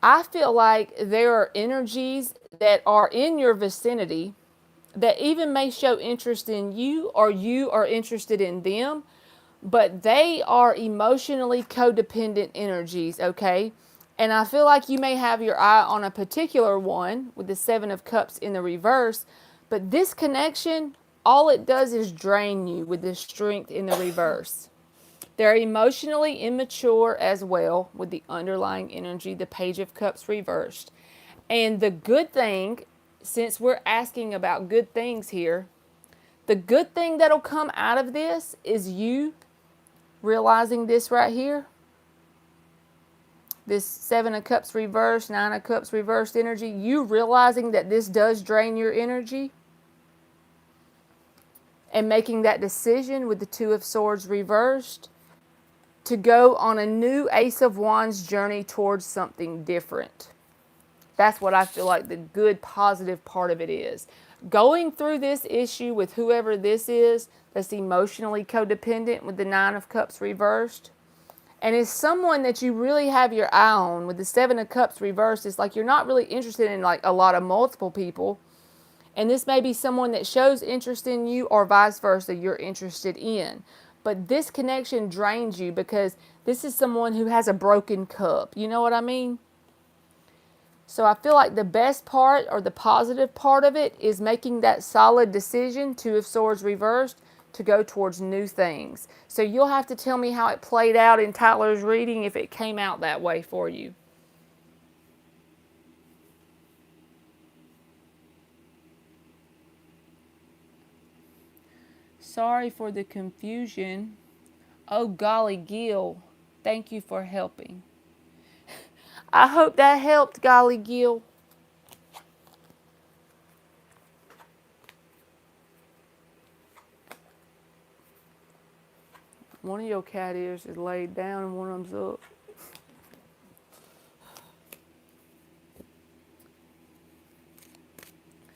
Speaker 1: I feel like there are energies that are in your vicinity that even may show interest in you or you are interested in them, but they are emotionally codependent energies, okay? And I feel like you may have your eye on a particular one with the Seven of Cups in the reverse, but this connection, all it does is drain you with this Strength in the reverse. They're emotionally immature as well with the underlying energy, the Page of Cups reversed. And the good thing, since we're asking about good things here, the good thing that'll come out of this is you realizing this right here. This 7 of Cups reversed, 9 of Cups reversed energy. You realizing that this does drain your energy. And making that decision with the 2 of Swords reversed to go on a new Ace of Wands journey towards something different. That's what I feel like the good, positive part of it is. Going through this issue with whoever this is that's emotionally codependent with the 9 of Cups reversed, and is someone that you really have your eye on with the 7 of Cups reversed. It's like you're not really interested in like a lot of multiple people. And this may be someone that shows interest in you or vice versa, you're interested in. But this connection drains you because this is someone who has a broken cup. You know what I mean? So I feel like the best part or the positive part of it is making that solid decision, 2 of Swords reversed, to go towards new things. So you'll have to tell me how it played out in Tyler's reading if it came out that way for you. Sorry for the confusion. Oh, golly, Gil, thank you for helping. I hope that helped, golly, Gil. One of your cat ears is laid down and one of them's up.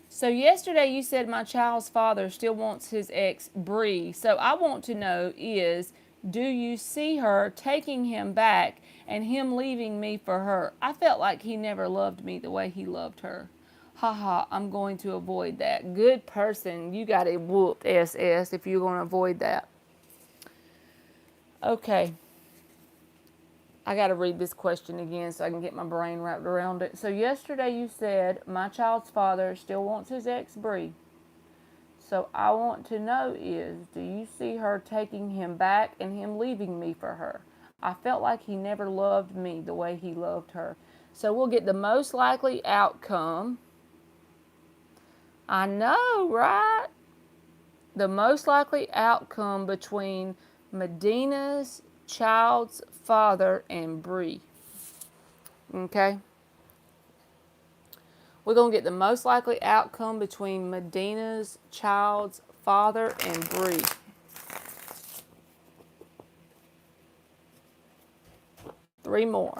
Speaker 1: So yesterday you said my child's father still wants his ex, Bree. So I want to know is, do you see her taking him back and him leaving me for her? I felt like he never loved me the way he loved her. Haha, I'm going to avoid that. Good person. You got it whooped, SS, if you're going to avoid that. Okay. I got to read this question again so I can get my brain wrapped around it. So yesterday you said, my child's father still wants his ex, Bree. So I want to know is, do you see her taking him back and him leaving me for her? I felt like he never loved me the way he loved her. So we'll get the most likely outcome. I know, right? The most likely outcome between Medina's child's father and Bree. Okay? We're going to get the most likely outcome between Medina's child's father and Bree. Three more.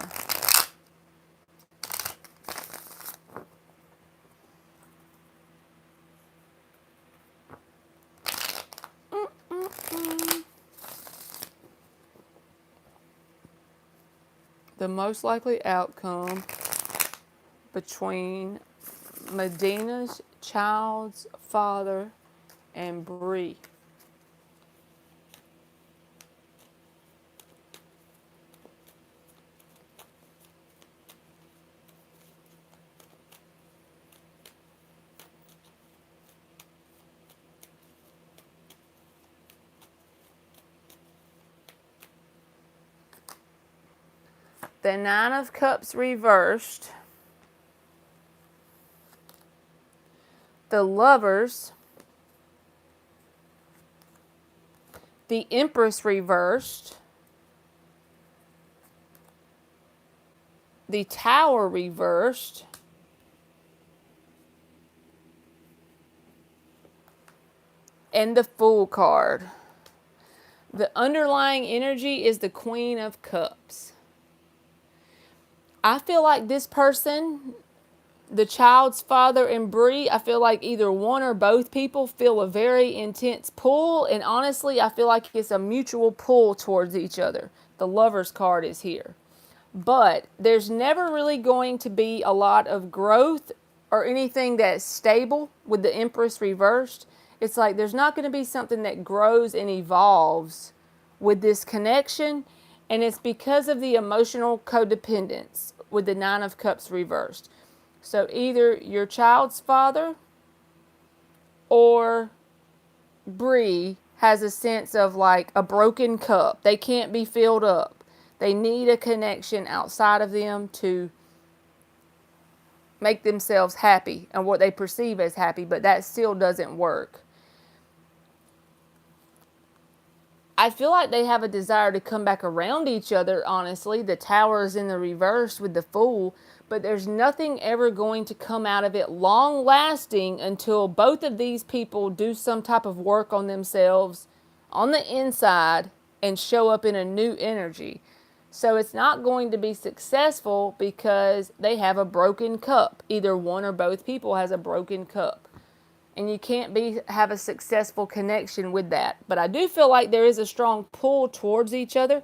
Speaker 1: The most likely outcome between Medina's child's father and Bree. The 9 of Cups reversed. The Lovers. The Empress reversed. The Tower reversed. And the Fool card. The underlying energy is the Queen of Cups. I feel like this person, the child's father and Bree, I feel like either one or both people feel a very intense pull. And honestly, I feel like it's a mutual pull towards each other. The Lover's card is here. But there's never really going to be a lot of growth or anything that's stable with the Empress reversed. It's like there's not going to be something that grows and evolves with this connection. And it's because of the emotional codependence with the 9 of Cups reversed. So either your child's father or Bree has a sense of like a broken cup. They can't be filled up. They need a connection outside of them to make themselves happy and what they perceive as happy, but that still doesn't work. I feel like they have a desire to come back around each other, honestly. The Tower is in the reverse with the Fool, but there's nothing ever going to come out of it long lasting until both of these people do some type of work on themselves on the inside and show up in a new energy. So it's not going to be successful because they have a broken cup. Either one or both people has a broken cup. And you can't have a successful connection with that. But I do feel like there is a strong pull towards each other.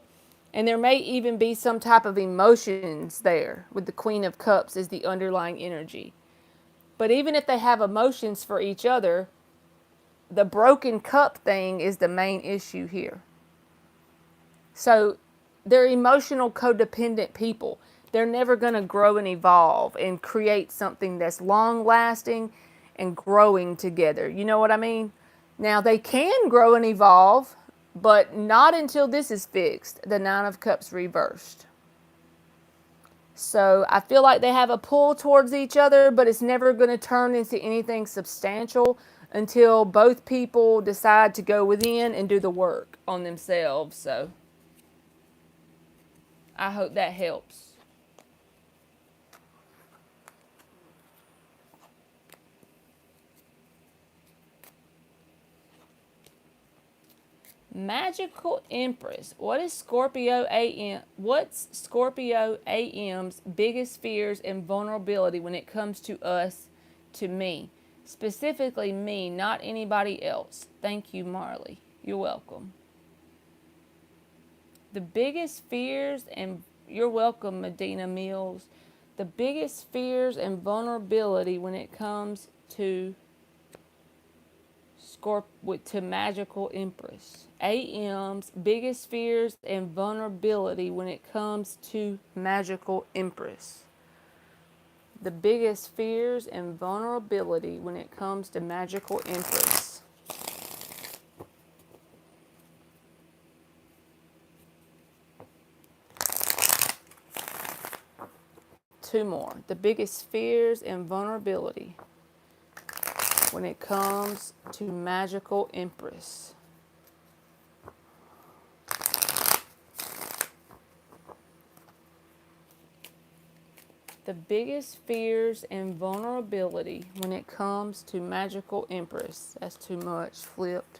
Speaker 1: And there may even be some type of emotions there with the Queen of Cups as the underlying energy. But even if they have emotions for each other, the broken cup thing is the main issue here. So they're emotional codependent people. They're never going to grow and evolve and create something that's long lasting and growing together. You know what I mean? Now they can grow and evolve, but not until this is fixed, the Nine of Cups reversed. So I feel like they have a pull towards each other, but it's never going to turn into anything substantial until both people decide to go within and do the work on themselves. So I hope that helps. Magical Empress. What's Scorpio AM's biggest fears and vulnerability when it comes to us, to me? Specifically me, not anybody else. Thank you, Marley. You're welcome. The biggest fears, and you're welcome, Medina Mills. The biggest fears and vulnerability when it comes to Magical Empress. AM's biggest fears and vulnerability when it comes to Magical Empress. The biggest fears and vulnerability when it comes to Magical Empress. Two more. The biggest fears and vulnerability when it comes to Magical Empress. The biggest fears and vulnerability when it comes to Magical Empress. That's too much flipped.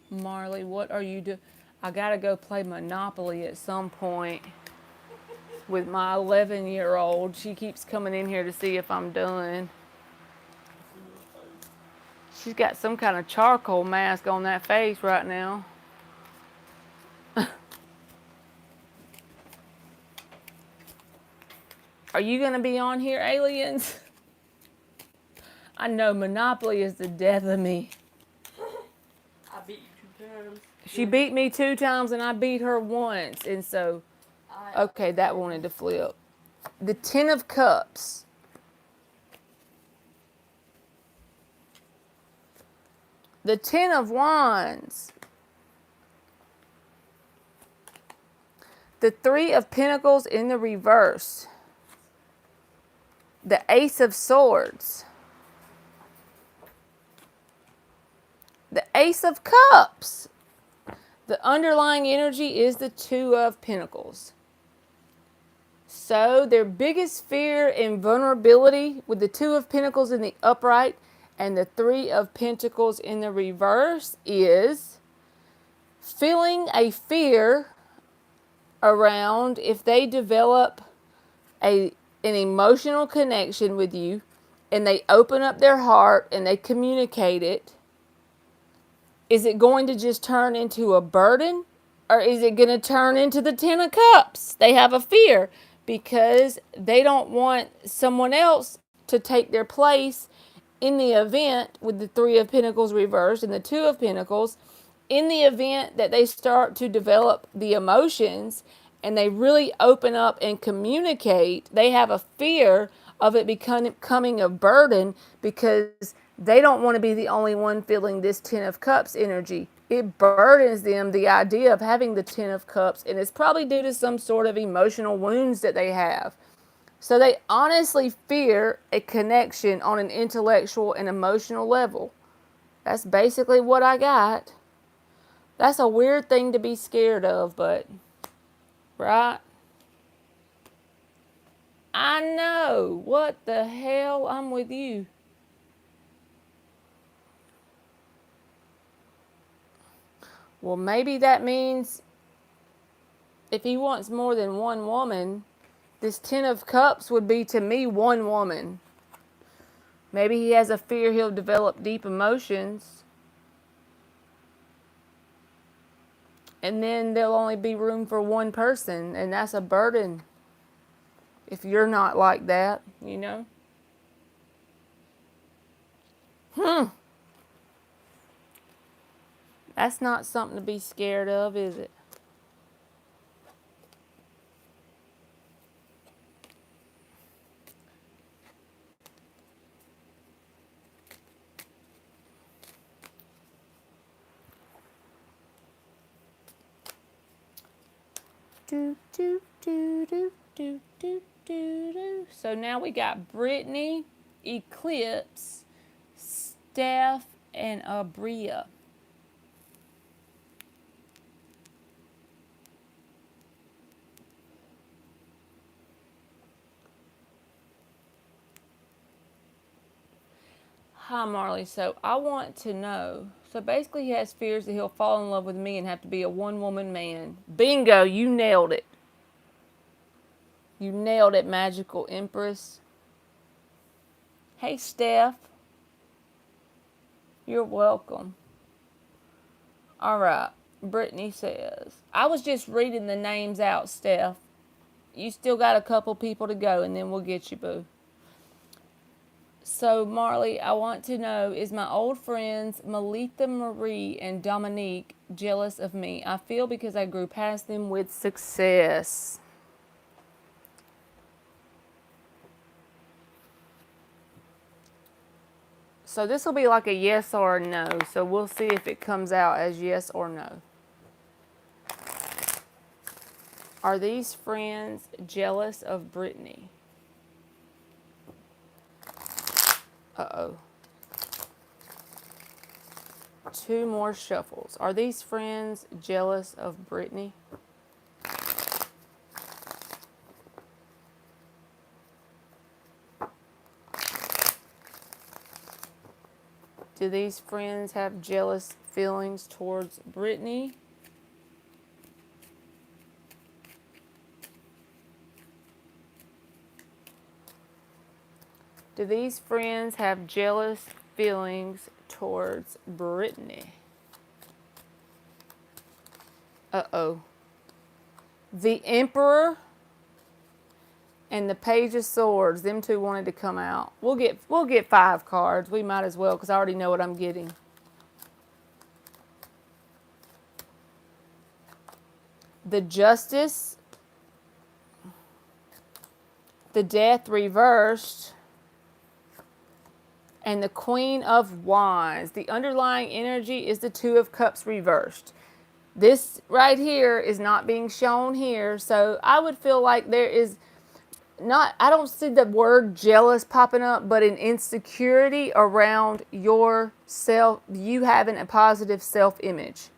Speaker 1: Marley, what are you doing? I gotta go play Monopoly at some point with my 11-year-old. She keeps coming in here to see if I'm done. She's got some kind of charcoal mask on that face right now. Are you gonna be on here, aliens? I know Monopoly is the death of me.
Speaker 3: I beat you 2 times.
Speaker 1: She beat me 2 times and I beat her once. And so, okay, that wanted to flip. The Ten of Cups. The Ten of Wands. The Three of Pentacles in the reverse. The Ace of Swords. The Ace of Cups. The underlying energy is the Two of Pentacles. So their biggest fear and vulnerability with the Two of Pentacles in the upright and the Three of Pentacles in the reverse is feeling a fear around if they develop an emotional connection with you and they open up their heart and they communicate it. Is it going to just turn into a burden, or is it going to turn into the Ten of Cups? They have a fear because they don't want someone else to take their place in the event with the Three of Pentacles reversed and the Two of Pentacles. in the event that they start to develop the emotions and they really open up and communicate, they have a fear of it becoming a burden because they don't want to be the only one feeling this Ten of Cups energy. It burdens them, the idea of having the Ten of Cups, and it's probably due to some sort of emotional wounds that they have. So they honestly fear a connection on an intellectual and emotional level. That's basically what I got. That's a weird thing to be scared of, but, right? I know. What the hell? I'm with you. Well, maybe that means if he wants more than one woman, this Ten of Cups would be to me one woman. Maybe he has a fear he'll develop deep emotions. And then there'll only be room for one person, and that's a burden if you're not like that, you know? That's not something to be scared of, is it? Do, do, do, do, do, do, do, do. So now we got Brittany, Eclipse, Steph, and Abria. Hi, Marley. So I want to know. So basically, he has fears that he'll fall in love with me and have to be a one-woman man. Bingo! You nailed it. You nailed it, Magical Empress. Hey, Steph. You're welcome. All right. Brittany says, I was just reading the names out, Steph. You still got a couple people to go, and then we'll get you, boo. So, Marley, I want to know, is my old friends Melita Marie and Dominique jealous of me? I feel because I grew past them with success. So this will be like a yes or a no. So we'll see if it comes out as yes or no. Are these friends jealous of Brittany? Uh-oh. 2 more shuffles. Are these friends jealous of Brittany? Do these friends have jealous feelings towards Brittany? Do these friends have jealous feelings towards Brittany? Uh-oh. The Emperor and the Page of Swords. Them two wanted to come out. We'll get 5 cards. We might as well because I already know what I'm getting. The Justice. The Death reversed. And the Queen of Wands. The underlying energy is the 2 of Cups reversed. This right here is not being shown here. So I would feel like there is not, I don't see the word jealous popping up, but an insecurity around yourself, you having a positive self-image.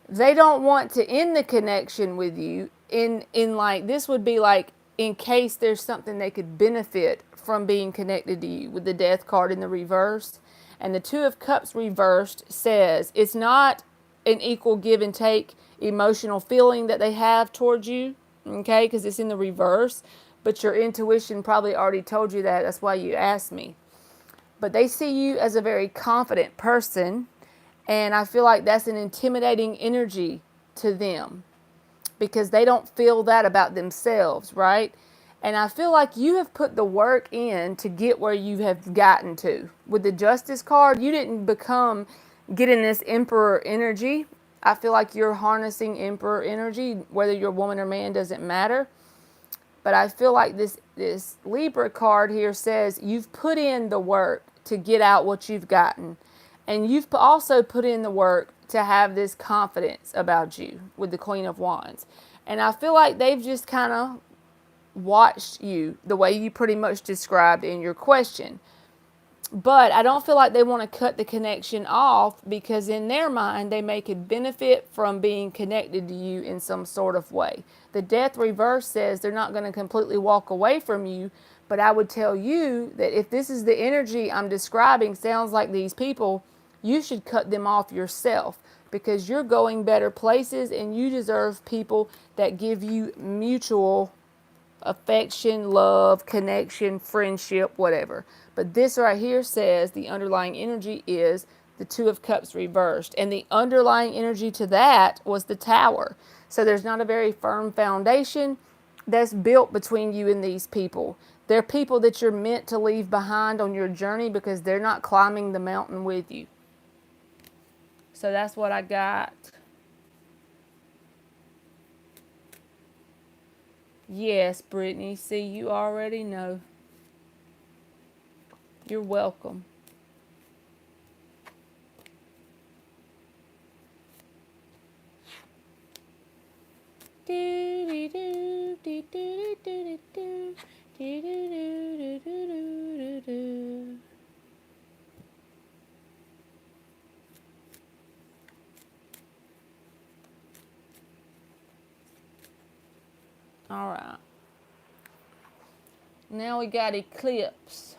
Speaker 1: They don't want to end the connection with you in like, this would be like in case there's something they could benefit from being connected to you with the Death card in the reverse. And the 2 of Cups reversed says it's not an equal give and take emotional feeling that they have towards you, okay, because it's in the reverse. But your intuition probably already told you that. That's why you asked me. But they see you as a very confident person, and I feel like that's an intimidating energy to them because they don't feel that about themselves, right? And I feel like you have put the work in to get where you have gotten to. With the Justice card, you didn't become getting this Emperor energy. I feel like you're harnessing Emperor energy, whether you're a woman or man, doesn't matter. But I feel like this Libra card here says you've put in the work to get out what you've gotten. And you've also put in the work to have this confidence about you with the Queen of Wands. And I feel like they've just kind of watched you the way you pretty much described in your question. But I don't feel like they want to cut the connection off because in their mind they may could benefit from being connected to you in some sort of way. The death reverse says they're not going to completely walk away from you, but I would tell you that if this is the energy I'm describing sounds like these people, you should cut them off yourself because you're going better places and you deserve people that give you mutual affection, love, connection, friendship, whatever. But this right here says the underlying energy is the Two of Cups reversed. And the underlying energy to that was the Tower. So there's not a very firm foundation that's built between you and these people. They're people that you're meant to leave behind on your journey because they're not climbing the mountain with you. So that's what I got. Yes, Brittany. See, you already know. You're welcome. All right. Now we got eclipse.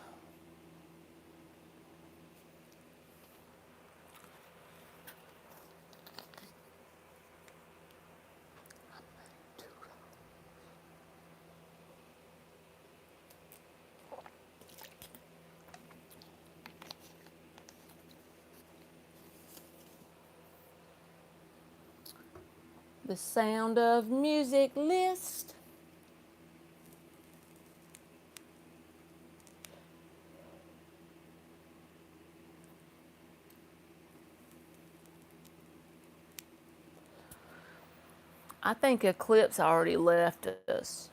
Speaker 1: The Sound of Music list. I think eclipse already left us,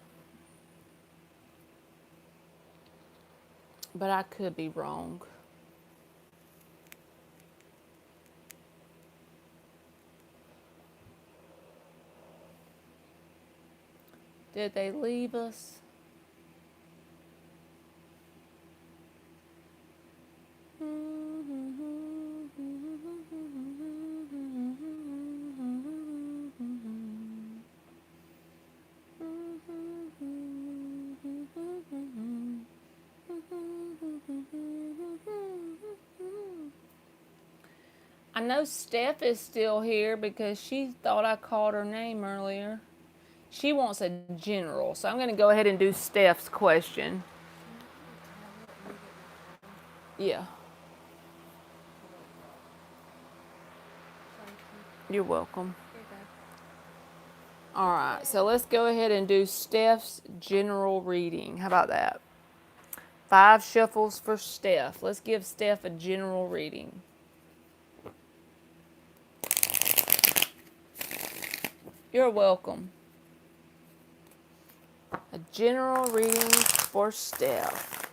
Speaker 1: but I could be wrong. Did they leave us? I know Steph is still here because she thought I called her name earlier. She wants a general, so I'm going to go ahead and do Steph's question. Yeah, you're welcome. All right, so let's go ahead and do Steph's general reading. How about that? 5 shuffles for Steph. Let's give Steph a general reading. You're welcome. A general reading for Steph.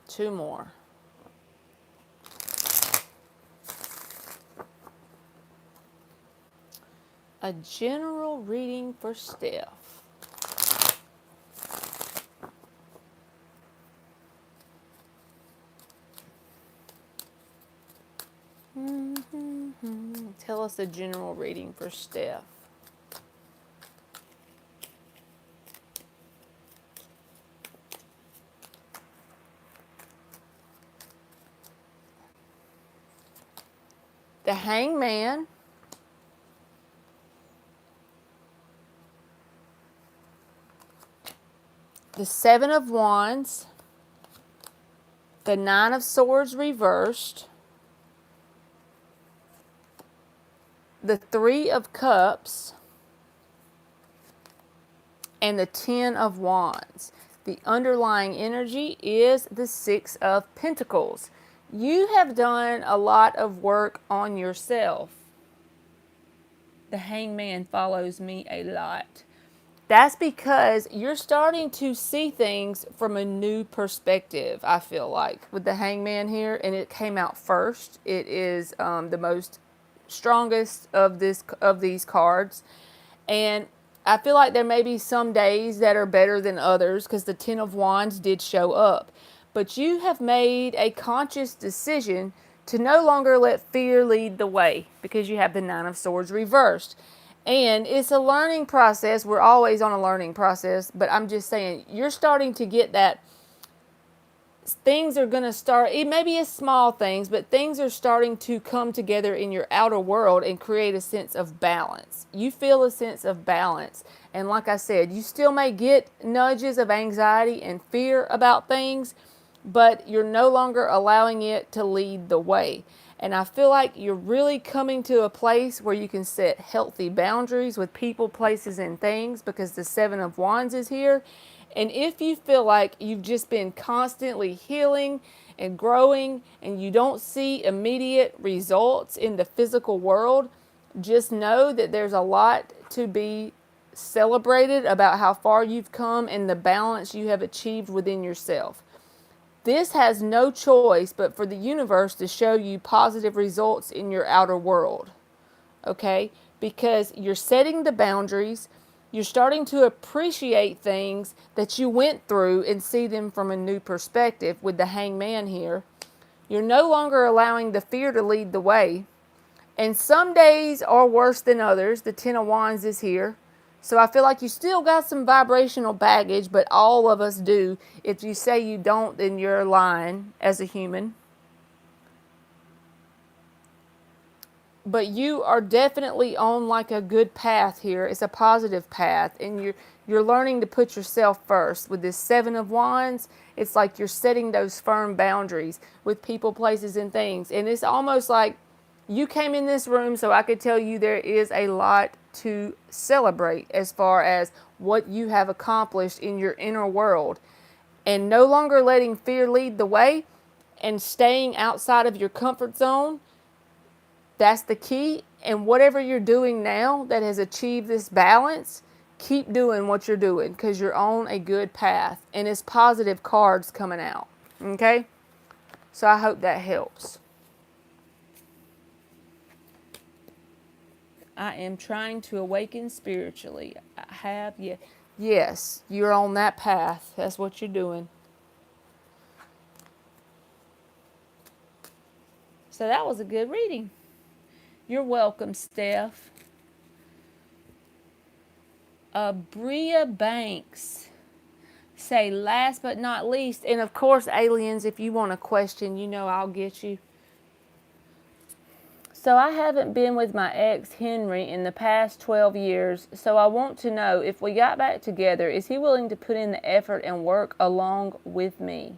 Speaker 1: Two more. A general reading for Steph. Tell us a general reading for Steph. The Hangman. The 7 of Wands. The 9 of Swords reversed. The 3 of Cups. and the Ten of Wands. The underlying energy is the Six of Pentacles. You have done a lot of work on yourself. The Hangman follows me a lot. That's because you're starting to see things from a new perspective, I feel like, with the Hangman here, and it came out first. It is the most strongest of these cards, and I feel like there may be some days that are better than others because the Ten of Wands did show up. But you have made a conscious decision to no longer let fear lead the way because you have the Nine of Swords reversed. And it's a learning process. We're always on a learning process. But I'm just saying, you're starting to get that things are going to start, it maybe it's small things, but things are starting to come together in your outer world and create a sense of balance. You feel a sense of balance. And like I said, you still may get nudges of anxiety and fear about things, but you're no longer allowing it to lead the way. And I feel like you're really coming to a place where you can set healthy boundaries with people, places, and things because the Seven of Wands is here. And if you feel like you've just been constantly healing and growing and you don't see immediate results in the physical world, just know that there's a lot to be celebrated about how far you've come and the balance you have achieved within yourself. This has no choice but for the universe to show you positive results in your outer world. Okay? Because you're setting the boundaries, you're starting to appreciate things that you went through and see them from a new perspective with the Hangman here. You're no longer allowing the fear to lead the way. And some days are worse than others. The Ten of Wands is here. So I feel like you still got some vibrational baggage, but all of us do. If you say you don't, then you're lying as a human. But you are definitely on like a good path here. It's a positive path, and you're learning to put yourself first. With this Seven of Wands, it's like you're setting those firm boundaries with people, places, and things. And it's almost like you came in this room so I could tell you there is a lot to celebrate as far as what you have accomplished in your inner world. And no longer letting fear lead the way and staying outside of your comfort zone. That's the key. And whatever you're doing now that has achieved this balance, keep doing what you're doing because you're on a good path. And it's positive cards coming out. Okay? So I hope that helps. I am trying to awaken spiritually. I have, yeah. Yes, you're on that path. That's what you're doing. So that was a good reading. You're welcome, Steph. Bria Banks say last but not least, and of course, aliens, if you want a question, you know I'll get you. So I haven't been with my ex, Henry, in the past 12 years, so I want to know if we got back together, is he willing to put in the effort and work along with me?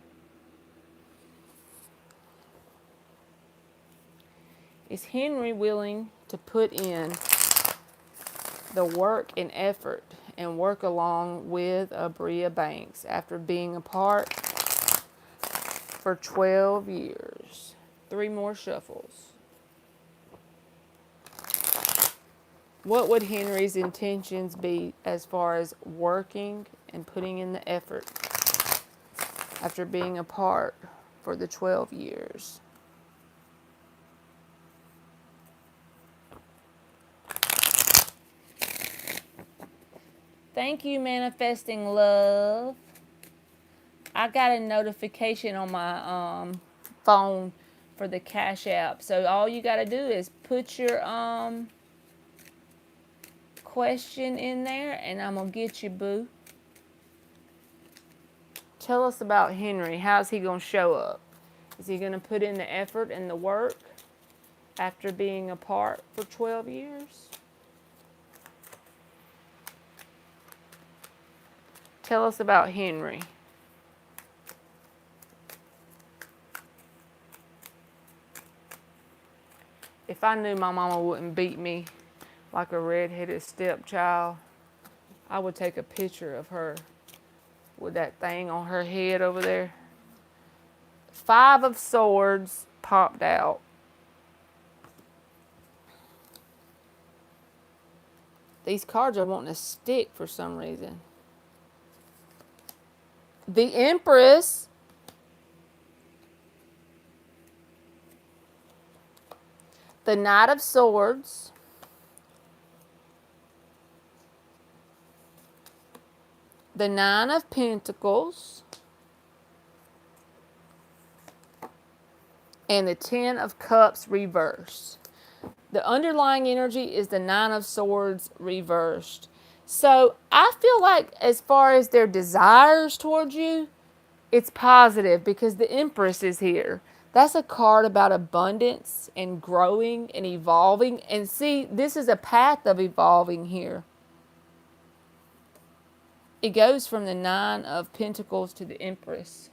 Speaker 1: Is Henry willing to put in the work and effort and work along with Bria Banks after being apart for 12 years? 3 more shuffles. What would Henry's intentions be as far as working and putting in the effort after being apart for the 12 years? Thank you, Manifesting Love. I got a notification on my phone for the Cash App. So all you got to do is put your question in there and I'm going to get you, boo. Tell us about Henry. How's he going to show up? Is he going to put in the effort and the work after being apart for 12 years? Tell us about Henry. If I knew my mama wouldn't beat me like a red-headed stepchild, I would take a picture of her with that thing on her head over there. 5 of Swords popped out. These cards are wanting to stick for some reason. The Empress. The Knight of Swords. The 9 of Pentacles. And the 10 of Cups reversed. The underlying energy is the 9 of Swords reversed. So I feel like as far as their desires towards you, it's positive because the Empress is here. That's a card about abundance and growing and evolving. And see, this is a path of evolving here. It goes from the 9 of Pentacles to the Empress.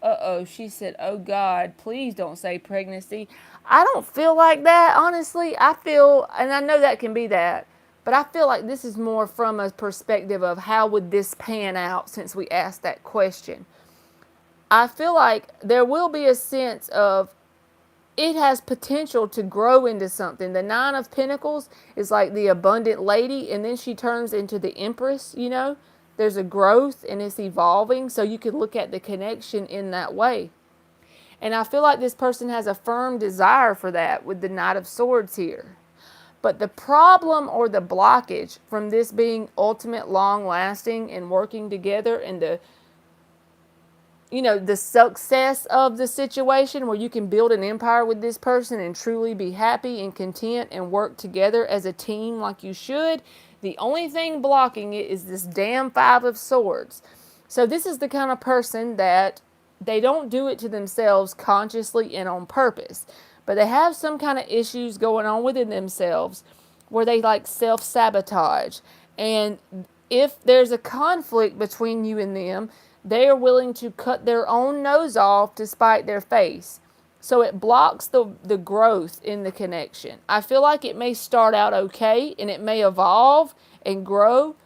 Speaker 1: Uh-oh, she said, oh God, please don't say pregnancy. I don't feel like that, honestly. I feel, and I know that can be that, but I feel like this is more from a perspective of how would this pan out since we asked that question. I feel like there will be a sense of it has potential to grow into something. The 9 of Pentacles is like the abundant lady, and then she turns into the Empress, you know. There's a growth and it's evolving, so you can look at the connection in that way. And I feel like this person has a firm desire for that with the Knight of Swords here. But the problem or the blockage from this being ultimate, long-lasting and working together and the success of the situation where you can build an empire with this person and truly be happy and content and work together as a team like you should. The only thing blocking it is this damn 5 of Swords. So this is the kind of person that they don't do it to themselves consciously and on purpose, but they have some kind of issues going on within themselves where they like self-sabotage. And if there's a conflict between you and them, they are willing to cut their own nose off to spite their face. So it blocks the growth in the connection. I feel like it may start out okay and it may evolve and grow,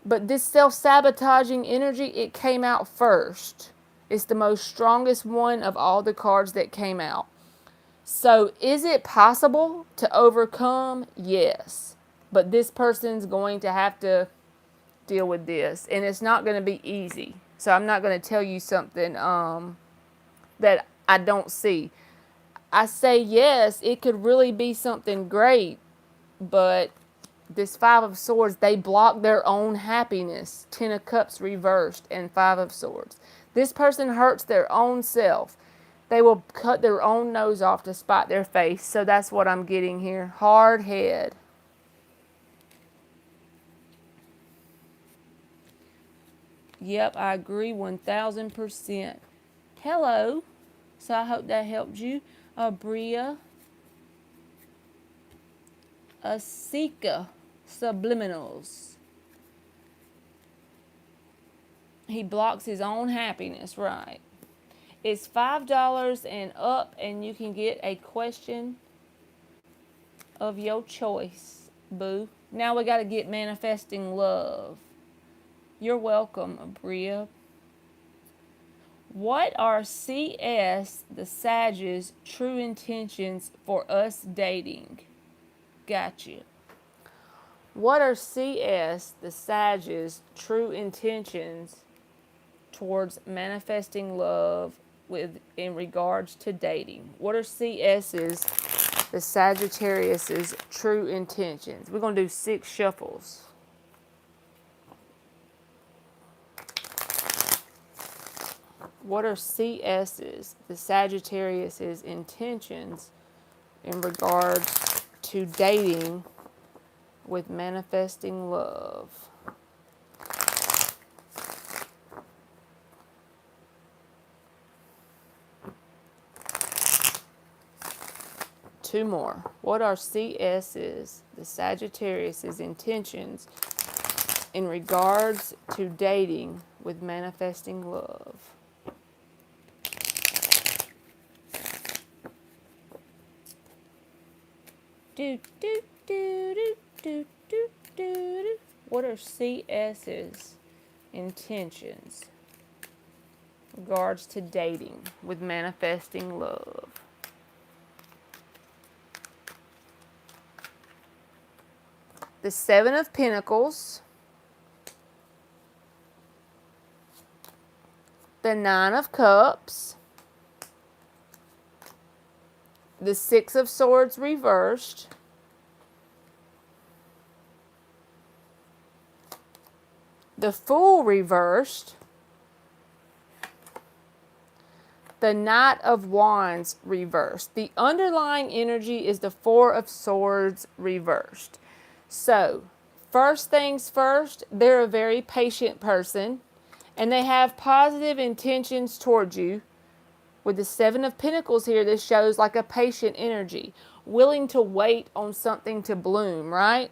Speaker 1: but this self-sabotaging energy, it came out first. It's the most strongest one of all the cards that came out. So is it possible to overcome? Yes. But this person's going to have to deal with this, and it's not going to be easy. So I'm not going to tell you something that I don't see. I say yes, it could really be something great, but this 5 of Swords, they block their own happiness. 10 of Cups reversed and 5 of Swords. This person hurts their own self. They will cut their own nose off to spite their face. So that's what I'm getting here. Hard head. Yep, I agree 1000%. Hello. So I hope that helped you. Bria. Asika. Subliminals. He blocks his own happiness, right? It's $5 and up, and you can get a question of your choice, boo. Now we got to get manifesting love. You're welcome, Bria. What are CS, the Sages, true intentions for us dating? Gotcha. What are CS, the Sages, true intentions towards manifesting love in regards to dating? What are CS's, the Sagittarius's, true intentions? We're going to do 6 shuffles. What are CS's, the Sagittarius's, intentions in regards to dating with manifesting love? Two more. What are CS's, the Sagittarius's, intentions in regards to dating with manifesting love? Do, do, do, do, do, do, do, do. What are CS's intentions in regards to dating with manifesting love? The Seven of Pentacles, the Nine of Cups, the Six of Swords reversed, the Fool reversed, the Knight of Wands reversed. The underlying energy is the Four of Swords reversed. So, first things first, they're a very patient person, and they have positive intentions towards you. With the Seven of Pentacles here, this shows like a patient energy, willing to wait on something to bloom, right?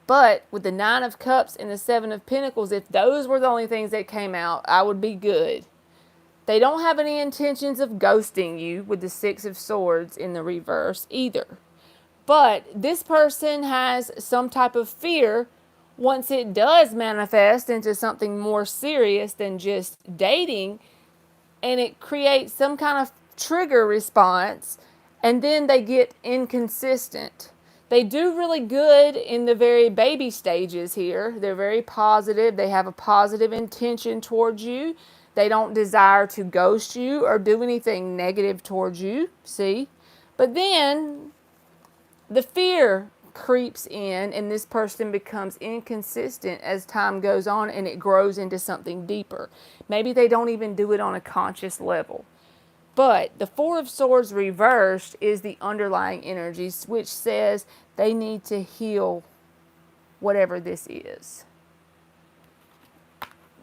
Speaker 1: But with the Nine of Cups and the Seven of Pentacles, if those were the only things that came out, I would be good. They don't have any intentions of ghosting you with the Six of Swords in the reverse either. But this person has some type of fear once it does manifest into something more serious than just dating, and it creates some kind of trigger response, and then they get inconsistent. They do really good in the very baby stages here. They're very positive. They have a positive intention towards you. They don't desire to ghost you or do anything negative towards you, see? But then the fear creeps in, and this person becomes inconsistent as time goes on, and it grows into something deeper. Maybe they don't even do it on a conscious level. But the Four of Swords reversed is the underlying energies, which says they need to heal whatever this is.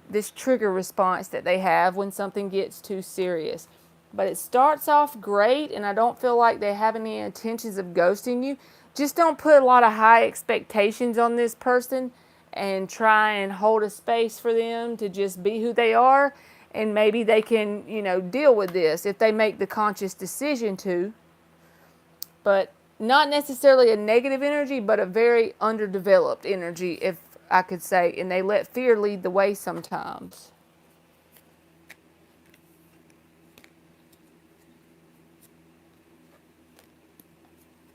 Speaker 1: This trigger response that they have when something gets too serious. But it starts off great, and I don't feel like they have any intentions of ghosting you. Just don't put a lot of high expectations on this person and try and hold a space for them to just be who they are. And maybe they can, deal with this if they make the conscious decision to. But not necessarily a negative energy, but a very underdeveloped energy, if I could say. And they let fear lead the way sometimes.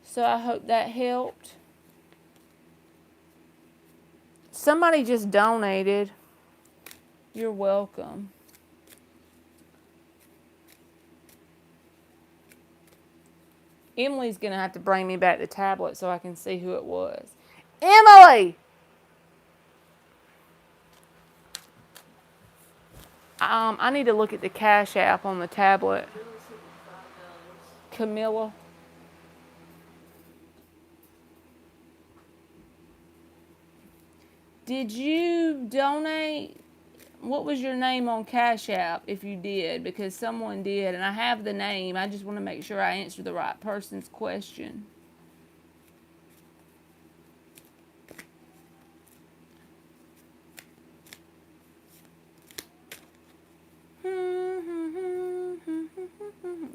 Speaker 1: So I hope that helped. Somebody just donated. You're welcome. Emily's going to have to bring me back the tablet so I can see who it was. Emily! I need to look at the Cash App on the tablet. Camilla. Did you donate? What was your name on Cash App if you did? Because someone did, and I have the name. I just want to make sure I answer the right person's question.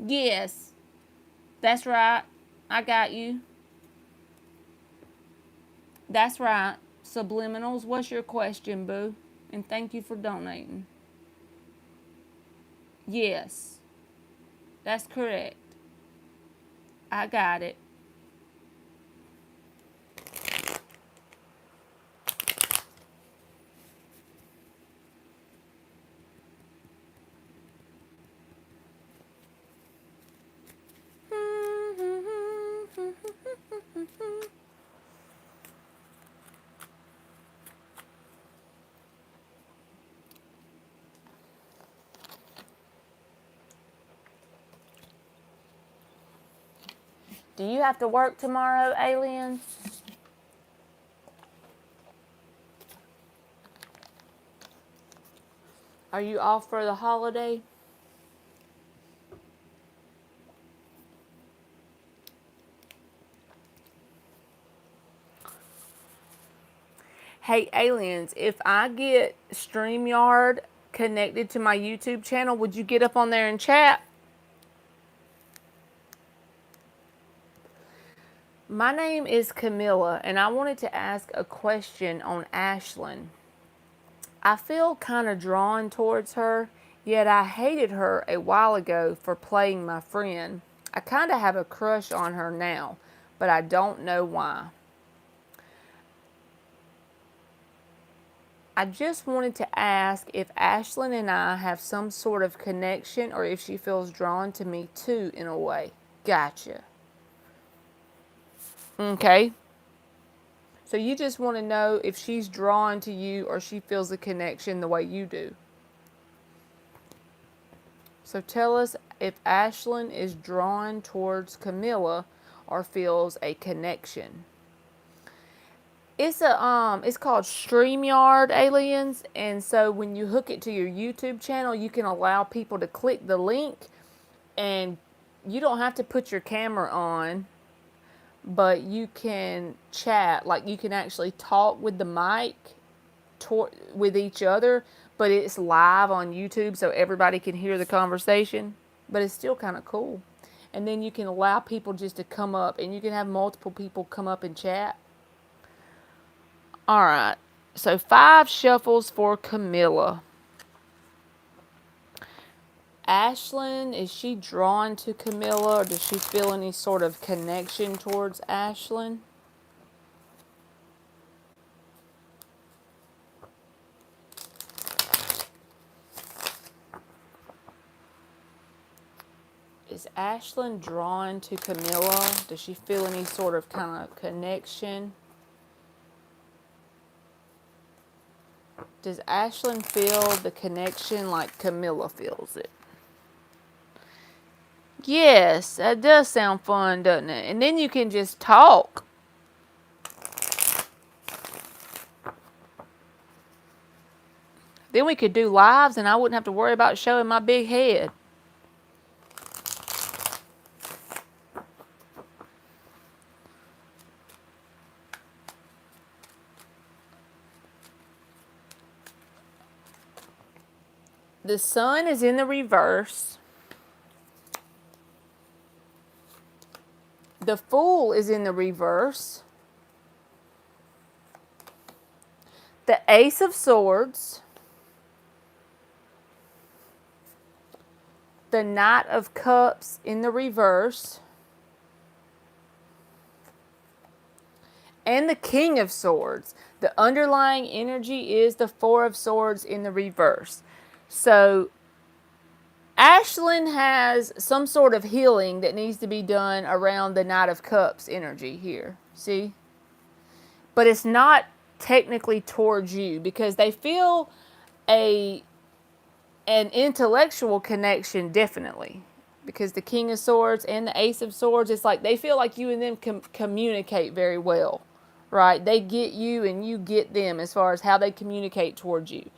Speaker 1: Yes, that's right. I got you. That's right. Subliminals, what's your question, boo? And thank you for donating. Yes, that's correct. I got it. Do you have to work tomorrow, aliens? Are you off for the holiday? Hey, aliens, if I get StreamYard connected to my YouTube channel, would you get up on there and chat? My name is Camilla, and I wanted to ask a question on Ashlyn. I feel kind of drawn towards her, yet I hated her a while ago for playing my friend. I kind of have a crush on her now, but I don't know why. I just wanted to ask if Ashlyn and I have some sort of connection or if she feels drawn to me too in a way. Gotcha. Okay. So you just want to know if she's drawn to you or she feels a connection the way you do. So tell us if Ashlyn is drawn towards Camilla or feels a connection. It's called StreamYard, aliens, and so when you hook it to your YouTube channel, you can allow people to click the link, and you don't have to put your camera on, but you can chat, like you can actually talk with the mic with each other, but it's live on YouTube so everybody can hear the conversation, but it's still kind of cool. And then you can allow people just to come up, and you can have multiple people come up and chat. All right, so 5 shuffles for Camilla. Ashlyn, is she drawn to Camilla, or does she feel any sort of connection towards Ashlyn? Is Ashlyn drawn to Camilla? Does she feel any sort of kind of connection? Does Ashlyn feel the connection like Camilla feels it? Yes, that does sound fun, doesn't it? And then you can just talk. Then we could do lives and I wouldn't have to worry about showing my big head. The sun is in the reverse. The Fool is in the reverse. The Ace of Swords. The Knight of Cups in the reverse. And the King of Swords. The underlying energy is the Four of Swords in the reverse. So Ashlyn has some sort of healing that needs to be done around the Knight of Cups energy here. See? But it's not technically towards you because they feel an intellectual connection definitely. Because the King of Swords and the Ace of Swords, it's like they feel like you and them communicate very well. Right? They get you and you get them as far as how they communicate towards you.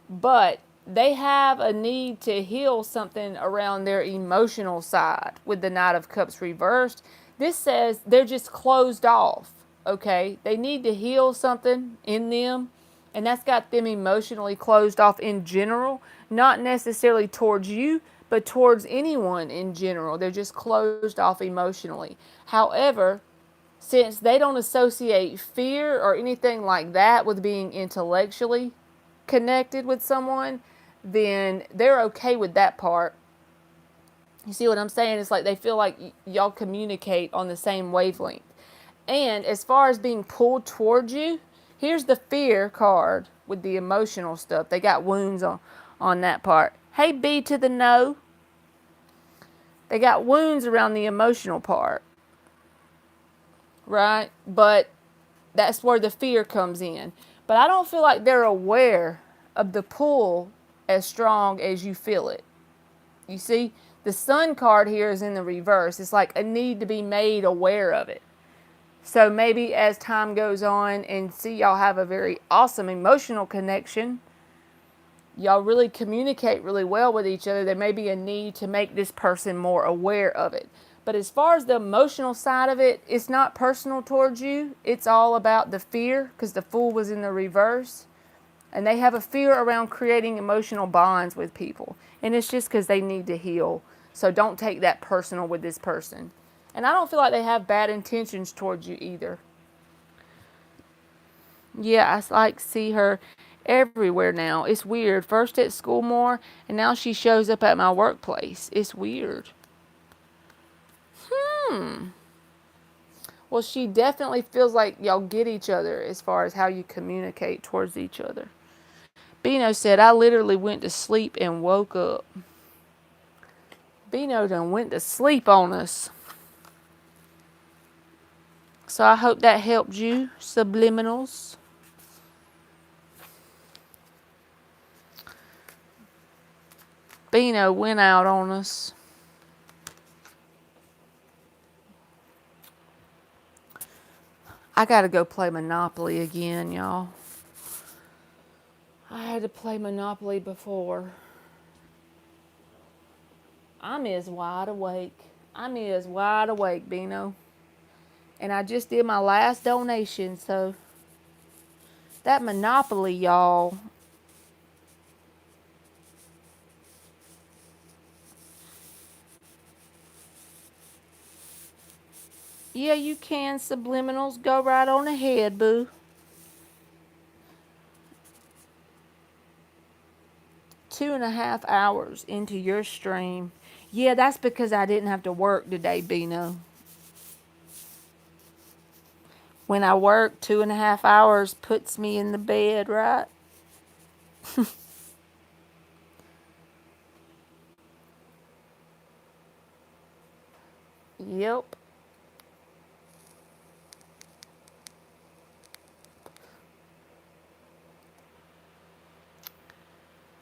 Speaker 1: But they have a need to heal something around their emotional side with the Knight of Cups reversed. This says they're just closed off, okay? They need to heal something in them, and that's got them emotionally closed off in general, not necessarily towards you, but towards anyone in general. They're just closed off emotionally. However, since they don't associate fear or anything like that with being intellectually connected with someone, then they're okay with that part. You see what I'm saying? It's like they feel like y'all communicate on the same wavelength. And as far as being pulled towards you, here's the fear card with the emotional stuff. They got wounds on that part. Hey, B to the no. They got wounds around the emotional part. Right? But that's where the fear comes in. But I don't feel like they're aware of the pull as strong as you feel it. You see, the Sun card here is in the reverse. It's like a need to be made aware of it. So maybe as time goes on and see y'all have a very awesome emotional connection, y'all really communicate really well with each other, there may be a need to make this person more aware of it. But as far as the emotional side of it, it's not personal towards you. It's all about the fear because the Fool was in the reverse. And they have a fear around creating emotional bonds with people. And it's just because they need to heal. So don't take that personal with this person. And I don't feel like they have bad intentions towards you either. Yeah, I like see her everywhere now. It's weird. First at school more, and now she shows up at my workplace. It's weird. Well, she definitely feels like y'all get each other as far as how you communicate towards each other. Bino said, I literally went to sleep and woke up. Bino done went to sleep on us. So I hope that helped you, subliminals. Bino went out on us. I gotta go play Monopoly again, y'all. I had to play Monopoly before. I'm as wide awake. I'm as wide awake, Bino. And I just did my last donation, so that Monopoly, y'all. Yeah, you can, subliminals. Go right on ahead, boo. 2.5 hours into your stream. Yeah, that's because I didn't have to work today, Bino. When I work, 2.5 hours puts me in the bed, right? Yep.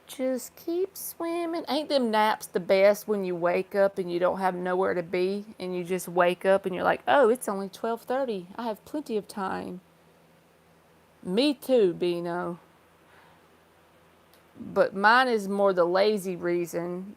Speaker 1: Just keep swimming. Ain't them naps the best when you wake up and you don't have nowhere to be and you just wake up and you're like, oh, it's only 12:30. I have plenty of time. Me too, Bino. But mine is more the lazy reason.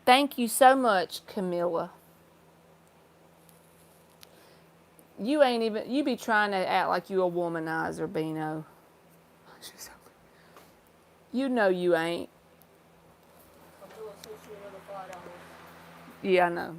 Speaker 1: Thank you so much, Camilla. You be trying to act like you a womanizer, Bino. You know you ain't. Yeah, I know.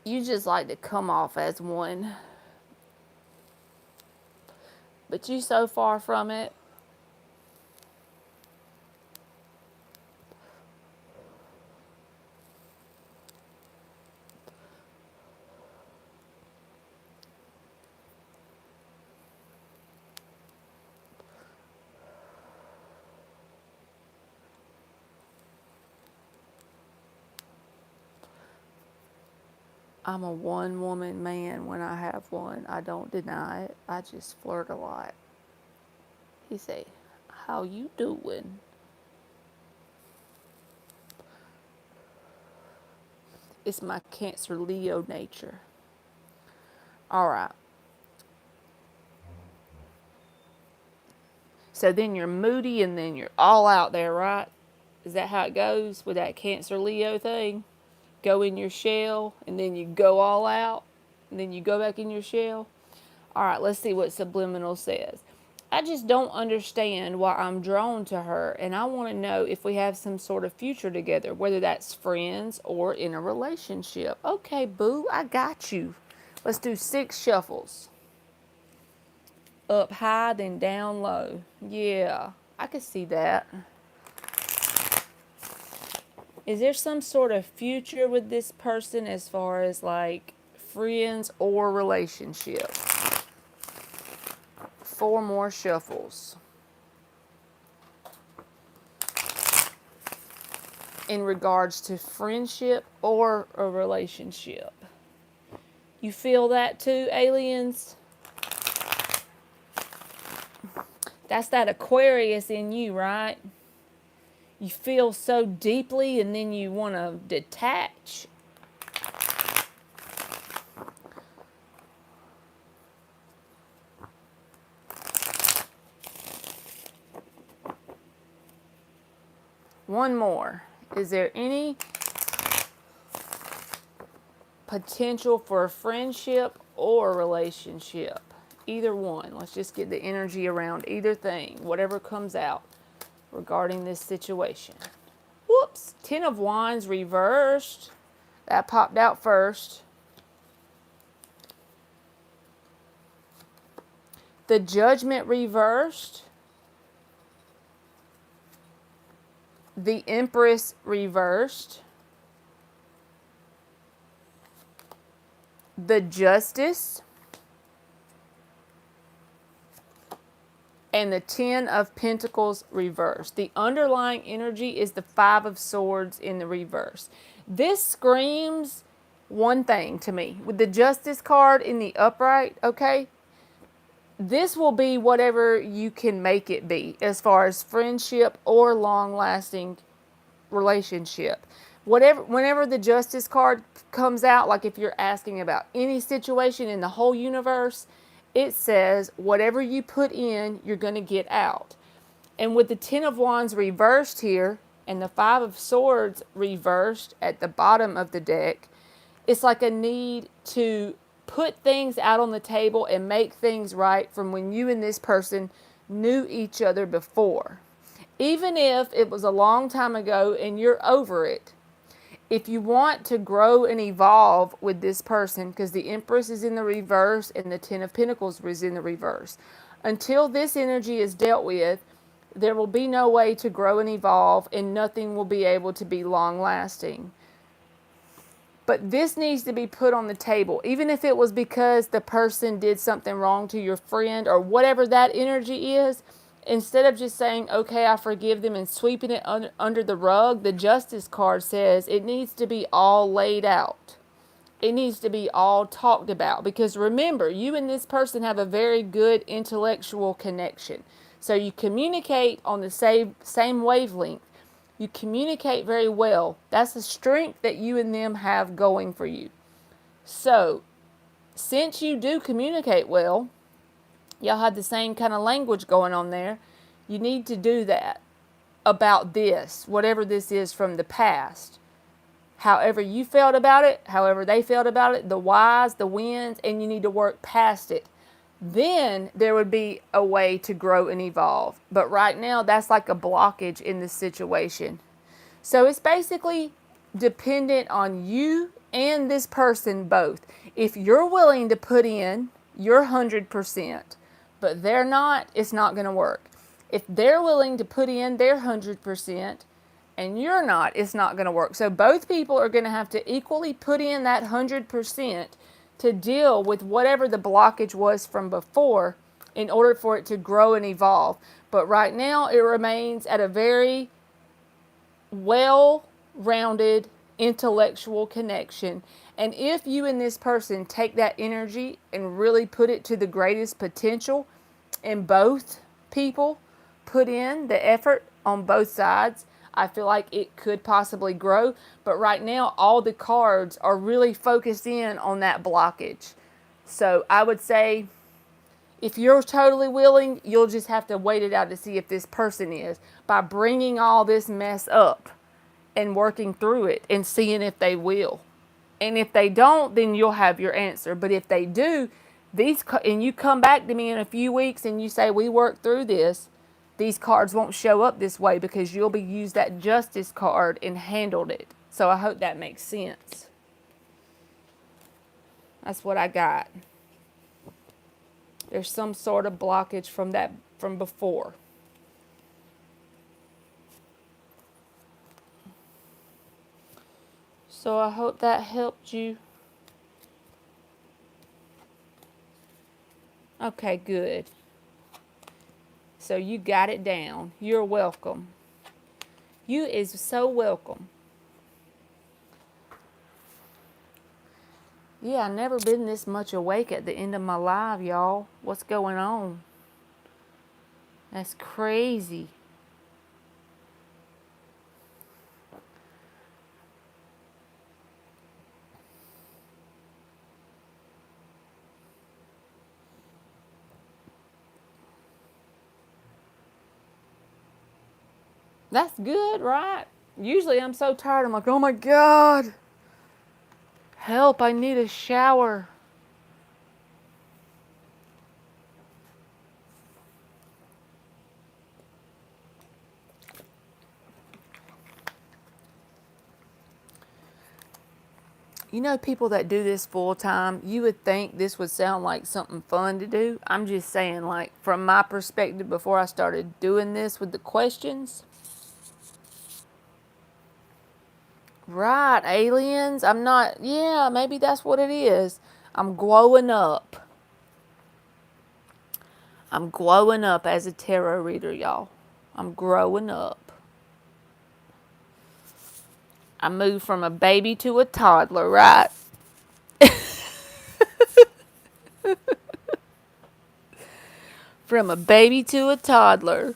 Speaker 1: You just like to come off as one. But you so far from it. I'm a one-woman man when I have one. I don't deny it. I just flirt a lot. He say, how you doing? It's my Cancer Leo nature. All right. So then you're moody and then you're all out there, right? Is that how it goes with that Cancer Leo thing? Go in your shell and then you go all out and then you go back in your shell. All right, let's see what Subliminal says. I just don't understand why I'm drawn to her, and I want to know if we have some sort of future together, whether that's friends or in a relationship. Okay, boo, I got you. Let's do 6 shuffles. Up high, then down low. Yeah, I could see that. Is there some sort of future with this person as far as like friends or relationship? 4 more shuffles. In regards to friendship or a relationship. You feel that too, aliens? That's that Aquarius in you, right? You feel so deeply and then you want to detach. One more. Is there any potential for a friendship or a relationship? Either one. Let's just get the energy around either thing, whatever comes out regarding this situation. Whoops. 10 of Wands reversed. That popped out first. The Judgment reversed. The Empress reversed. The Justice. And the 10 of Pentacles reversed. The underlying energy is the 5 of Swords in the reverse. This screams one thing to me. With the Justice card in the upright, okay? This will be whatever you can make it be as far as friendship or long-lasting relationship. Whenever the Justice card comes out, like if you're asking about any situation in the whole universe, it says whatever you put in, you're going to get out. And with the 10 of Wands reversed here and the 5 of Swords reversed at the bottom of the deck, it's like a need to put things out on the table and make things right from when you and this person knew each other before. Even if it was a long time ago and you're over it, if you want to grow and evolve with this person, because the Empress is in the reverse and the 10 of Pentacles is in the reverse, until this energy is dealt with, there will be no way to grow and evolve, and nothing will be able to be long lasting. But this needs to be put on the table, even if it was because the person did something wrong to your friend or whatever that energy is. Instead of just saying, okay, I forgive them and sweeping it under the rug, the Justice card says it needs to be all laid out. It needs to be all talked about. Because remember, you and this person have a very good intellectual connection. So you communicate on the same wavelength. You communicate very well. That's the strength that you and them have going for you. So, since you do communicate well, y'all have the same kind of language going on there, you need to do that about this, whatever this is from the past. However you felt about it, however they felt about it, the whys, the wins, and you need to work past it. Then there would be a way to grow and evolve. But right now, that's like a blockage in this situation. So it's basically dependent on you and this person both. If you're willing to put in your 100%, but they're not, it's not going to work. If they're willing to put in their 100% and you're not, it's not going to work. So both people are going to have to equally put in that 100% to deal with whatever the blockage was from before in order for it to grow and evolve. But right now it remains at a very well-rounded intellectual connection. And if you and this person take that energy and really put it to the greatest potential, and both people put in the effort on both sides, I feel like it could possibly grow. But right now, all the cards are really focused in on that blockage. So I would say, if you're totally willing, you'll just have to wait it out to see if this person is, by bringing all this mess up and working through it and seeing if they will. And if they don't, then you'll have your answer. But if they do, and you come back to me in a few weeks and you say, we worked through this, these cards won't show up this way because you'll be used that Justice card and handled it. So I hope that makes sense. That's what I got. There's some sort of blockage from before. So I hope that helped you. Okay, good. So you got it down. You're welcome. You is so welcome. Yeah, I never been this much awake at the end of my live, y'all. What's going on? That's crazy. That's good, right? Usually I'm so tired, I'm like, oh my God, help, I need a shower. You know, people that do this full time, you would think this would sound like something fun to do. I'm just saying, like, from my perspective, before I started doing this with the questions, right, aliens, I'm not, yeah, maybe that's what it is. I'm glowing up. I'm glowing up as a tarot reader, y'all. I'm growing up. I moved from a baby to a toddler, right? From a baby to a toddler.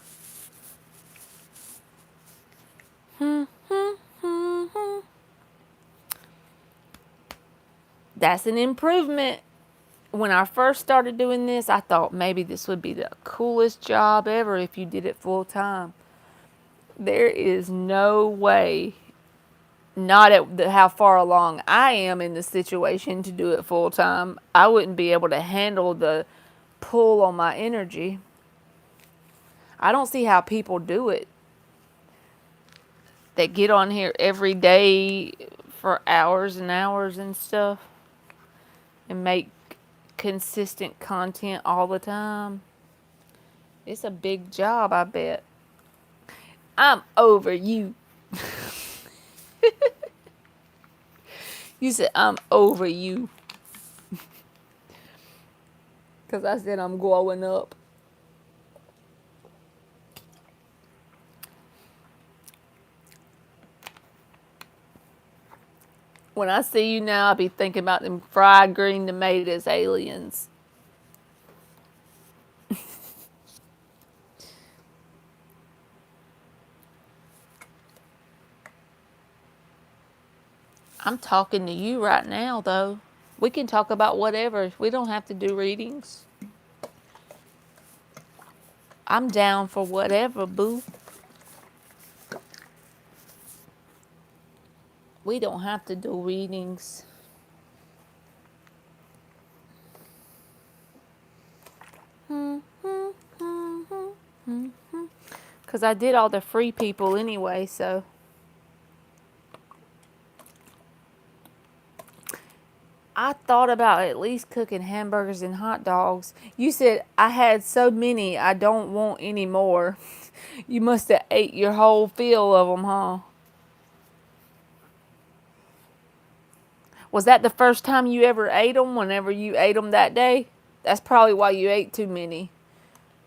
Speaker 1: That's an improvement. When I first started doing this, I thought maybe this would be the coolest job ever if you did it full time. There is no way, not at how far along I am in the situation to do it full time. I wouldn't be able to handle the pull on my energy. I don't see how people do it. They get on here every day for hours and hours and stuff and make consistent content all the time. It's a big job, I bet. I'm over you. You said, I'm over you. Because I said I'm glowing up. When I see you now, I'll be thinking about them fried green tomatoes, aliens. I'm talking to you right now, though. We can talk about whatever. We don't have to do readings. I'm down for whatever, boo. We don't have to do readings. Because I did all the free people anyway, so. I thought about at least cooking hamburgers and hot dogs. You said I had so many, I don't want any more. You must have ate your whole fill of them, huh? Was that the first time you ever ate them, whenever you ate them that day? That's probably why you ate too many.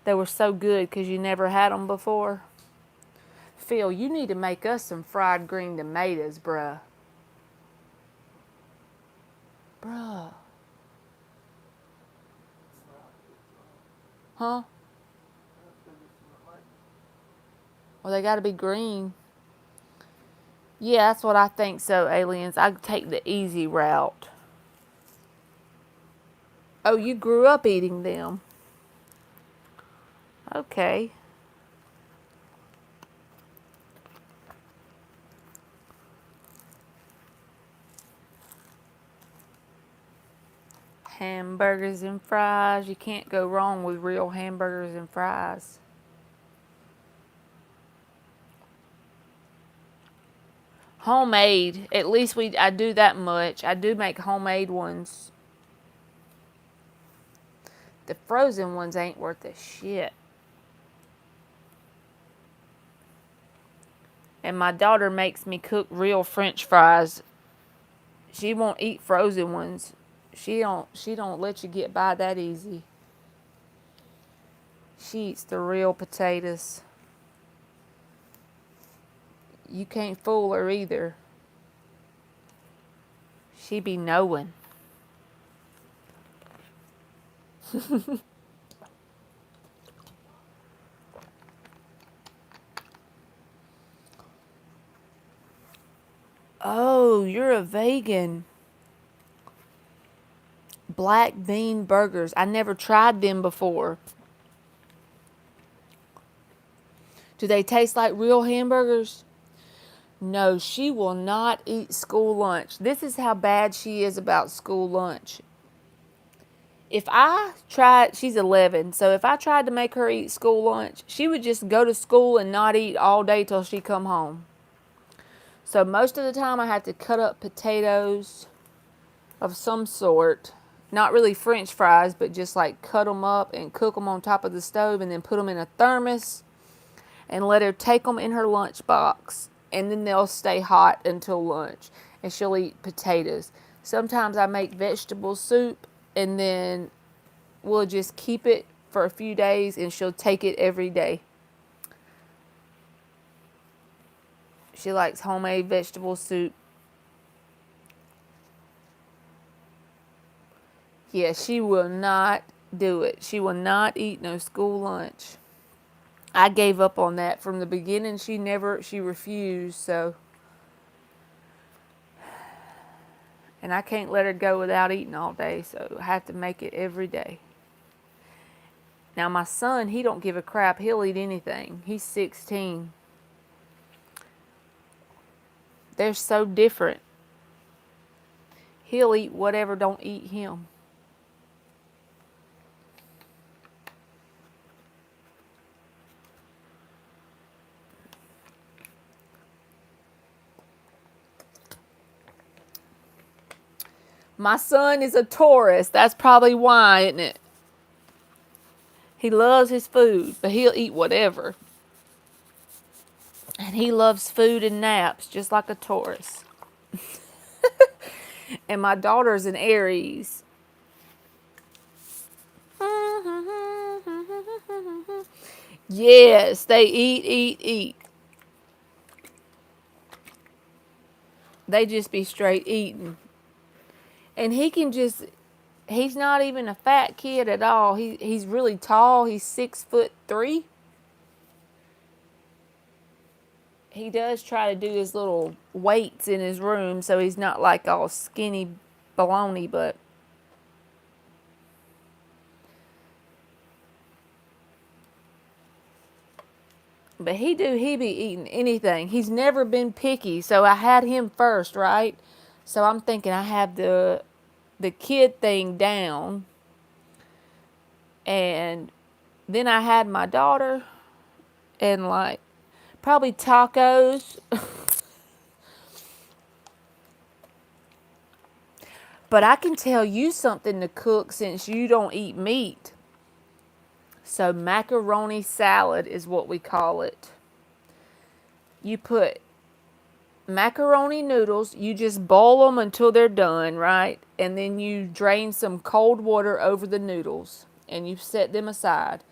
Speaker 1: They were so good because you never had them before. Phil, you need to make us some fried green tomatoes, bruh. Bruh. Huh? Well, they gotta be green. Yeah, that's what I think so, aliens. I take the easy route. Oh, you grew up eating them. Okay. Hamburgers and fries. You can't go wrong with real hamburgers and fries. Homemade. At least I do that much. I do make homemade ones. The frozen ones ain't worth a shit. And my daughter makes me cook real French fries. She won't eat frozen ones. She don't let you get by that easy. She eats the real potatoes. You can't fool her either. She be knowing. Oh, you're a vegan. Black bean burgers. I never tried them before. Do they taste like real hamburgers? No, she will not eat school lunch. This is how bad she is about school lunch. If I tried, she's 11, so if I tried to make her eat school lunch, she would just go to school and not eat all day till she come home. So most of the time I have to cut up potatoes of some sort. Not really French fries, but just like cut them up and cook them on top of the stove and then put them in a thermos and let her take them in her lunchbox. And then they'll stay hot until lunch. And she'll eat potatoes. Sometimes I make vegetable soup and then we'll just keep it for a few days and she'll take it every day. She likes homemade vegetable soup. Yeah, she will not do it. She will not eat no school lunch. I gave up on that from the beginning. She refused, so. And I can't let her go without eating all day, so I have to make it every day. Now my son, he don't give a crap. He'll eat anything. He's 16. They're so different. He'll eat whatever don't eat him. My son is a Taurus. That's probably why, isn't it? He loves his food, but he'll eat whatever. And he loves food and naps, just like a Taurus. And my daughter's an Aries. Yes, they eat. They just be straight eating. And he's not even a fat kid at all. He's really tall. He's 6'3". He does try to do his little weights in his room, so he's not like all skinny baloney, but he be eating anything. He's never been picky, so I had him first, right? So I'm thinking I have the kid thing down. And then I had my daughter, and like probably tacos. But I can tell you something to cook since you don't eat meat. So macaroni salad is what we call it. You put macaroni noodles, you just boil them until they're done, right? And then you drain some cold water over the noodles and you set them aside.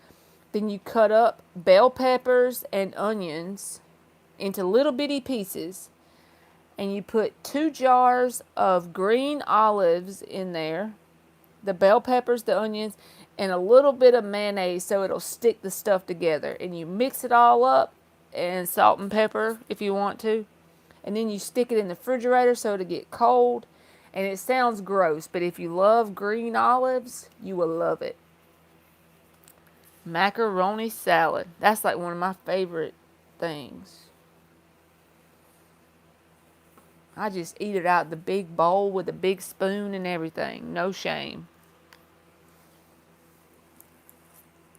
Speaker 1: Then you cut up bell peppers and onions into little bitty pieces. And you put 2 jars of green olives in there, the bell peppers, the onions, and a little bit of mayonnaise so it'll stick the stuff together. And you mix it all up, and salt and pepper if you want to. And then you stick it in the refrigerator so it'll get cold. And it sounds gross, but if you love green olives, you will love it. Macaroni salad. That's like one of my favorite things. I just eat it out the big bowl with a big spoon and everything. No shame.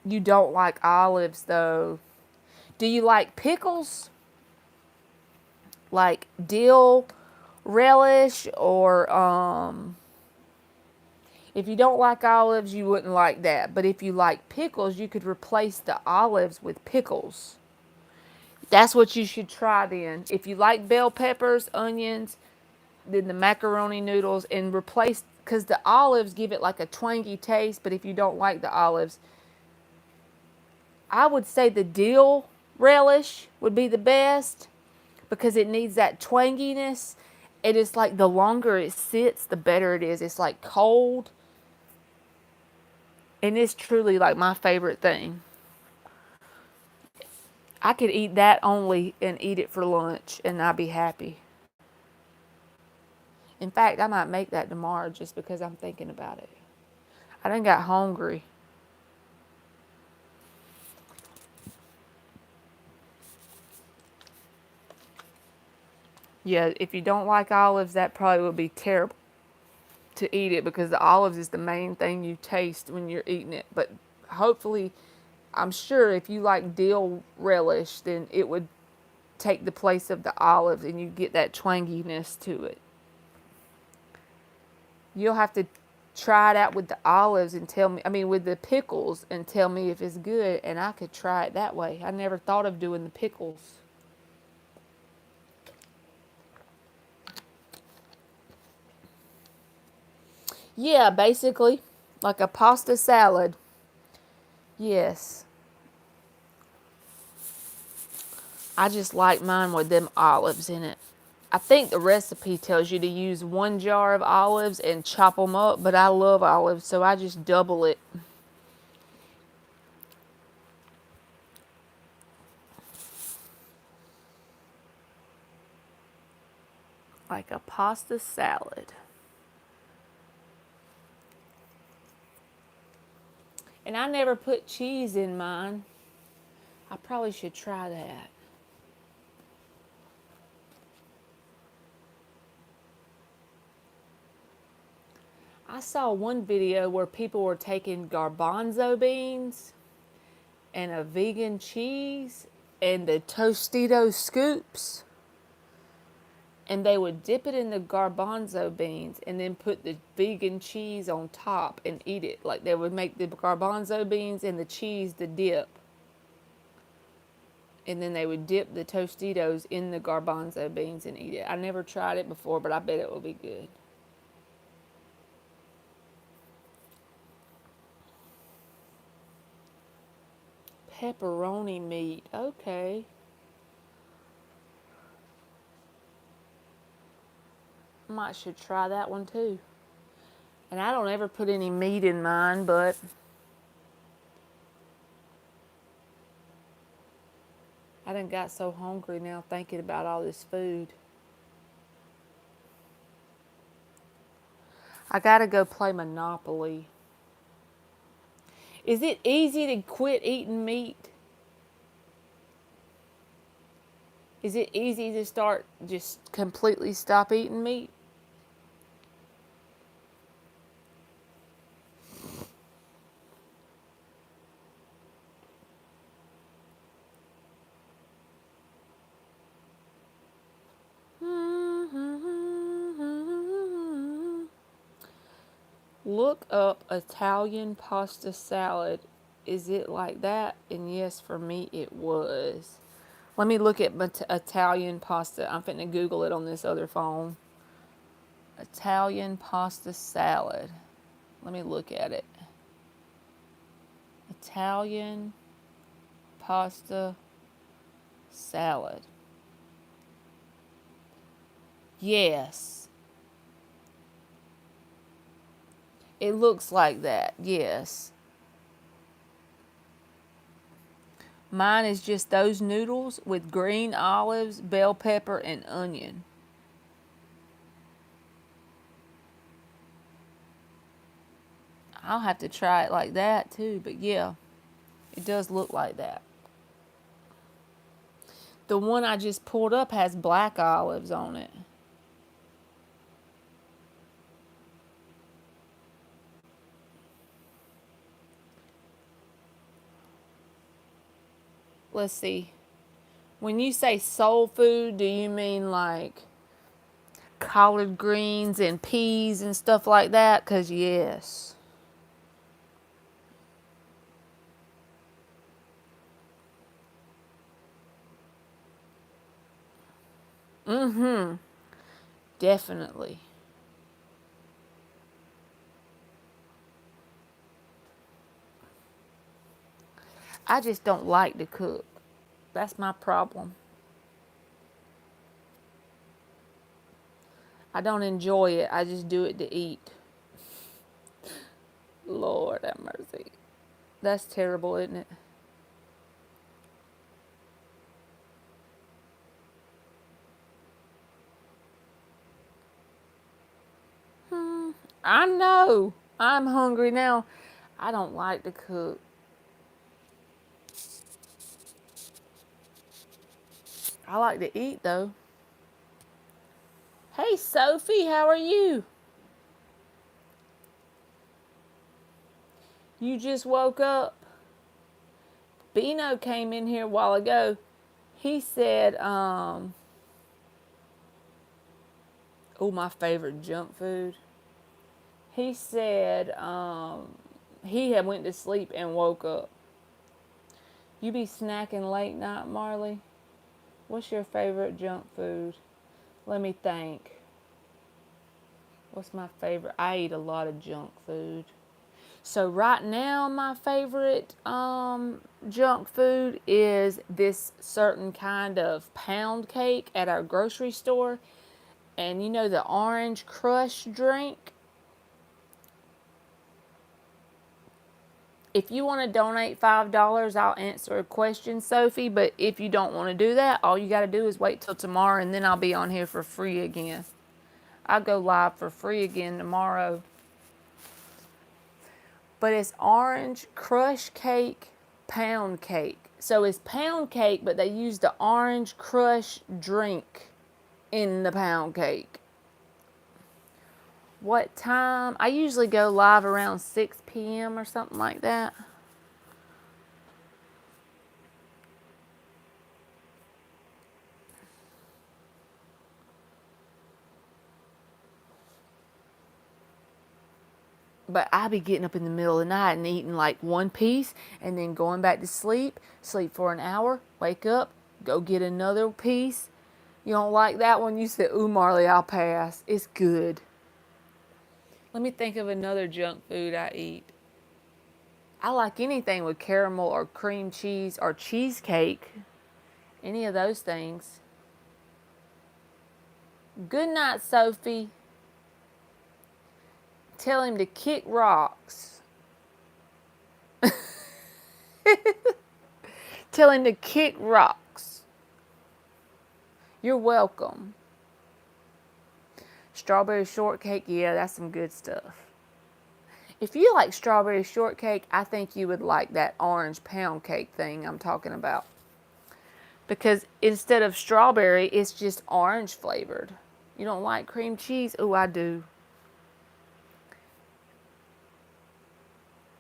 Speaker 1: You don't like olives, though. Do you like pickles? Like dill relish or, if you don't like olives, you wouldn't like that. But if you like pickles, you could replace the olives with pickles. That's what you should try then. If you like bell peppers, onions, then the macaroni noodles, and replace, because the olives give it like a twangy taste, but if you don't like the olives, I would say the dill relish would be the best because it needs that twanginess. It is like the longer it sits, the better it is. It's like cold. And it's truly like my favorite thing. I could eat that only and eat it for lunch and I'd be happy. In fact, I might make that tomorrow just because I'm thinking about it. I done got hungry. Yeah, if you don't like olives, that probably would be terrible to eat it because the olives is the main thing you taste when you're eating it. But hopefully, I'm sure if you like dill relish, then it would take the place of the olives and you get that twanginess to it. You'll have to try it out with the olives and tell me, I mean, with the pickles and tell me if it's good, and I could try it that way. I never thought of doing the pickles. Yeah, basically, like a pasta salad. Yes. I just like mine with them olives in it. I think the recipe tells you to use 1 jar of olives and chop them up, but I love olives, so I just double it. Like a pasta salad. And I never put cheese in mine. I probably should try that. I saw one video where people were taking garbanzo beans and a vegan cheese and the Tostito scoops, and they would dip it in the garbanzo beans and then put the vegan cheese on top and eat it. Like they would make the garbanzo beans and the cheese the dip. And then they would dip the Tostitos in the garbanzo beans and eat it. I never tried it before, but I bet it will be good. Pepperoni meat. Okay. Might should try that one too. And I don't ever put any meat in mine, but I done got so hungry now thinking about all this food. I gotta go play Monopoly. Is it easy to quit eating meat? Is it easy to start just completely stop eating meat? Look up Italian pasta salad. Is it like that? And yes, for me it was. Let me look at Italian pasta. I'm finna Google it on this other phone. Italian pasta salad. Let me look at it. Italian pasta salad. Yes. It looks like that. Yes. Mine is just those noodles with green olives, bell pepper, and onion. I'll have to try it like that too, but yeah, it does look like that. The one I just pulled up has black olives on it. Let's see. When you say soul food, do you mean like collard greens and peas and stuff like that? 'Cause yes. Mm-hmm. Definitely. I just don't like to cook. That's my problem. I don't enjoy it. I just do it to eat. Lord have mercy. That's terrible, isn't it? I know. I'm hungry now. I don't like to cook. I like to eat though. Hey, Sophie, how are you? You just woke up? Bino came in here a while ago. He said, oh, my favorite junk food. He said, he had went to sleep and woke up. You be snacking late night, Marley? What's your favorite junk food? Let me think. What's my favorite? I eat a lot of junk food. So right now, my favorite junk food is this certain kind of pound cake at our grocery store. And you know the orange crush drink? If you want to donate $5, I'll answer a question, Sophie. But if you don't want to do that, all you got to do is wait till tomorrow, and then I'll be on here for free again. I'll go live for free again tomorrow. But it's orange crush cake, pound cake. So it's pound cake, but they use the orange crush drink in the pound cake. What time? I usually go live around 6 p.m. or something like that. But I be getting up in the middle of the night and eating like one piece and then going back to sleep, sleep for an hour, wake up, go get another piece. You don't like that one? You said, ooh, Marley, I'll pass. It's good. Let me think of another junk food I eat. I like anything with caramel or cream cheese or cheesecake. Any of those things. Good night, Sophie. Tell him to kick rocks. Tell him to kick rocks. You're welcome. Strawberry shortcake, yeah, that's some good stuff. If you like strawberry shortcake, I think you would like that orange pound cake thing I'm talking about. Because instead of strawberry, it's just orange flavored. You don't like cream cheese? Oh, I do.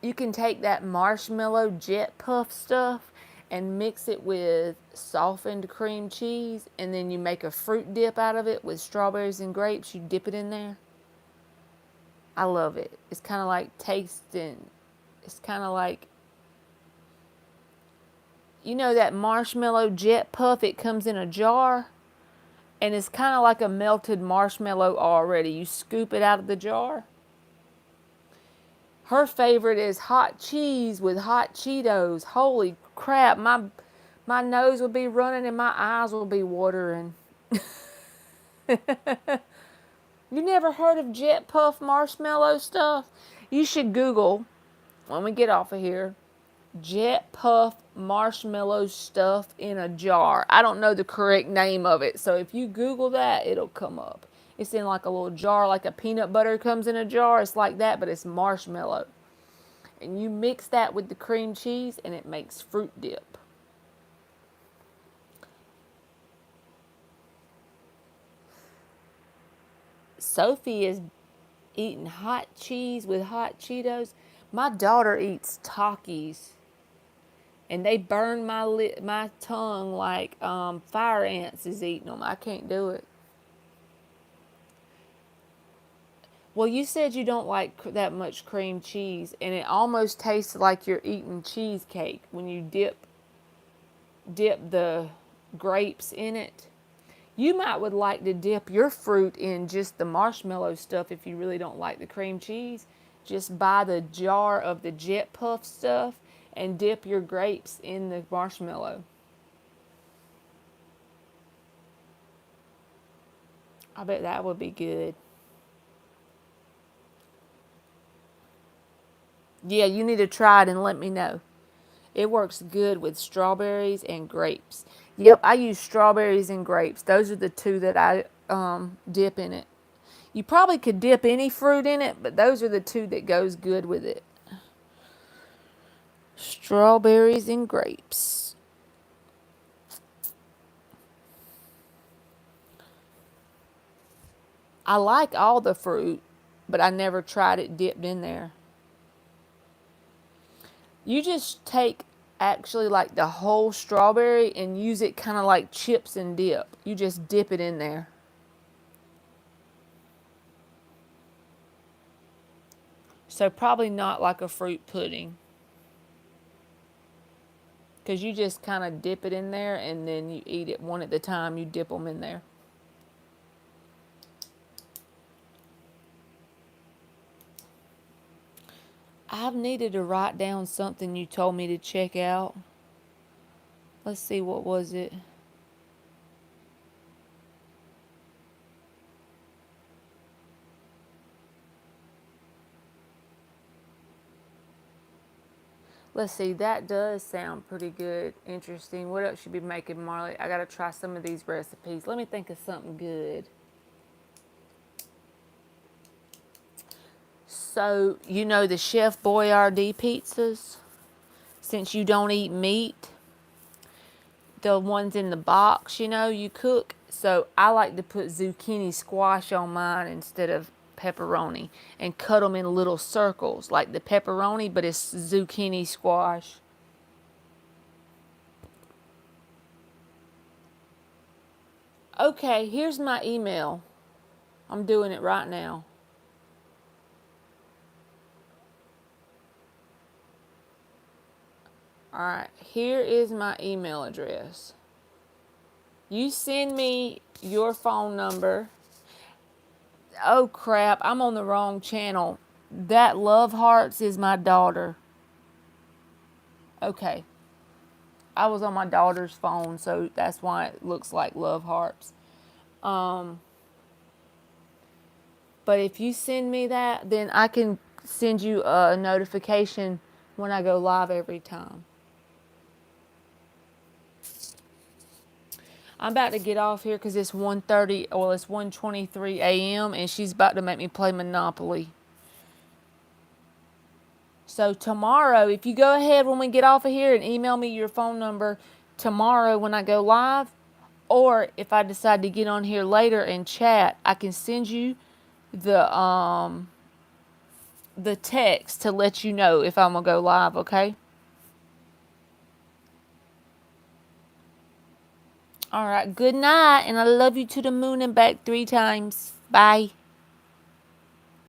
Speaker 1: You can take that marshmallow jet puff stuff and mix it with softened cream cheese, and then you make a fruit dip out of it with strawberries and grapes. You dip it in there. I love it. It's kind of like tasting. It's kind of like, you know that marshmallow jet puff? It comes in a jar, and it's kind of like a melted marshmallow already. You scoop it out of the jar. Her favorite is hot cheese with hot Cheetos. Holy crap, my nose will be running and my eyes will be watering. You never heard of jet puff marshmallow stuff? You should Google, when we get off of here, jet puff marshmallow stuff in a jar. I don't know the correct name of it, so if you Google that, it'll come up. It's in like a little jar, like a peanut butter comes in a jar. It's like that, but it's marshmallow. And you mix that with the cream cheese, and it makes fruit dip. Sophie is eating hot cheese with hot Cheetos. My daughter eats Takis, and they burn my tongue like fire ants is eating them. I can't do it. Well, you said you don't like that much cream cheese, and it almost tastes like you're eating cheesecake when you dip the grapes in it. You might would like to dip your fruit in just the marshmallow stuff if you really don't like the cream cheese. Just buy the jar of the jet puff stuff and dip your grapes in the marshmallow. I bet that would be good. Yeah, you need to try it and let me know. It works good with strawberries and grapes. Yep, I use strawberries and grapes. Those are the two that I dip in it. You probably could dip any fruit in it, but those are the two that goes good with it. Strawberries and grapes. I like all the fruit, but I never tried it dipped in there. You just take actually like the whole strawberry and use it kind of like chips and dip. You just dip it in there. So probably not like a fruit pudding. Because you just kind of dip it in there and then you eat it one at a time. You dip them in there. I've needed to write down something you told me to check out. Let's see, what was it? Let's see, that does sound pretty good. Interesting. What else should be making, Marley? I gotta try some of these recipes. Let me think of something good. So, you know the Chef Boyardee pizzas? Since you don't eat meat, the ones in the box, you know, you cook. So I like to put zucchini squash on mine instead of pepperoni and cut them in little circles like the pepperoni, but it's zucchini squash. Okay, here's my email. I'm doing it right now. Alright, here is my email address. You send me your phone number. Oh crap, I'm on the wrong channel. That Love Hearts is my daughter. Okay. I was on my daughter's phone, so that's why it looks like Love Hearts. But if you send me that, then I can send you a notification when I go live every time. I'm about to get off here because it's 1:30, well, it's 1:23 a.m. and she's about to make me play Monopoly. So tomorrow, if you go ahead when we get off of here and email me your phone number tomorrow when I go live, or if I decide to get on here later and chat, I can send you the text to let you know if I'm gonna go live, okay? All right, good night, and I love you to the moon and back 3 times. Bye.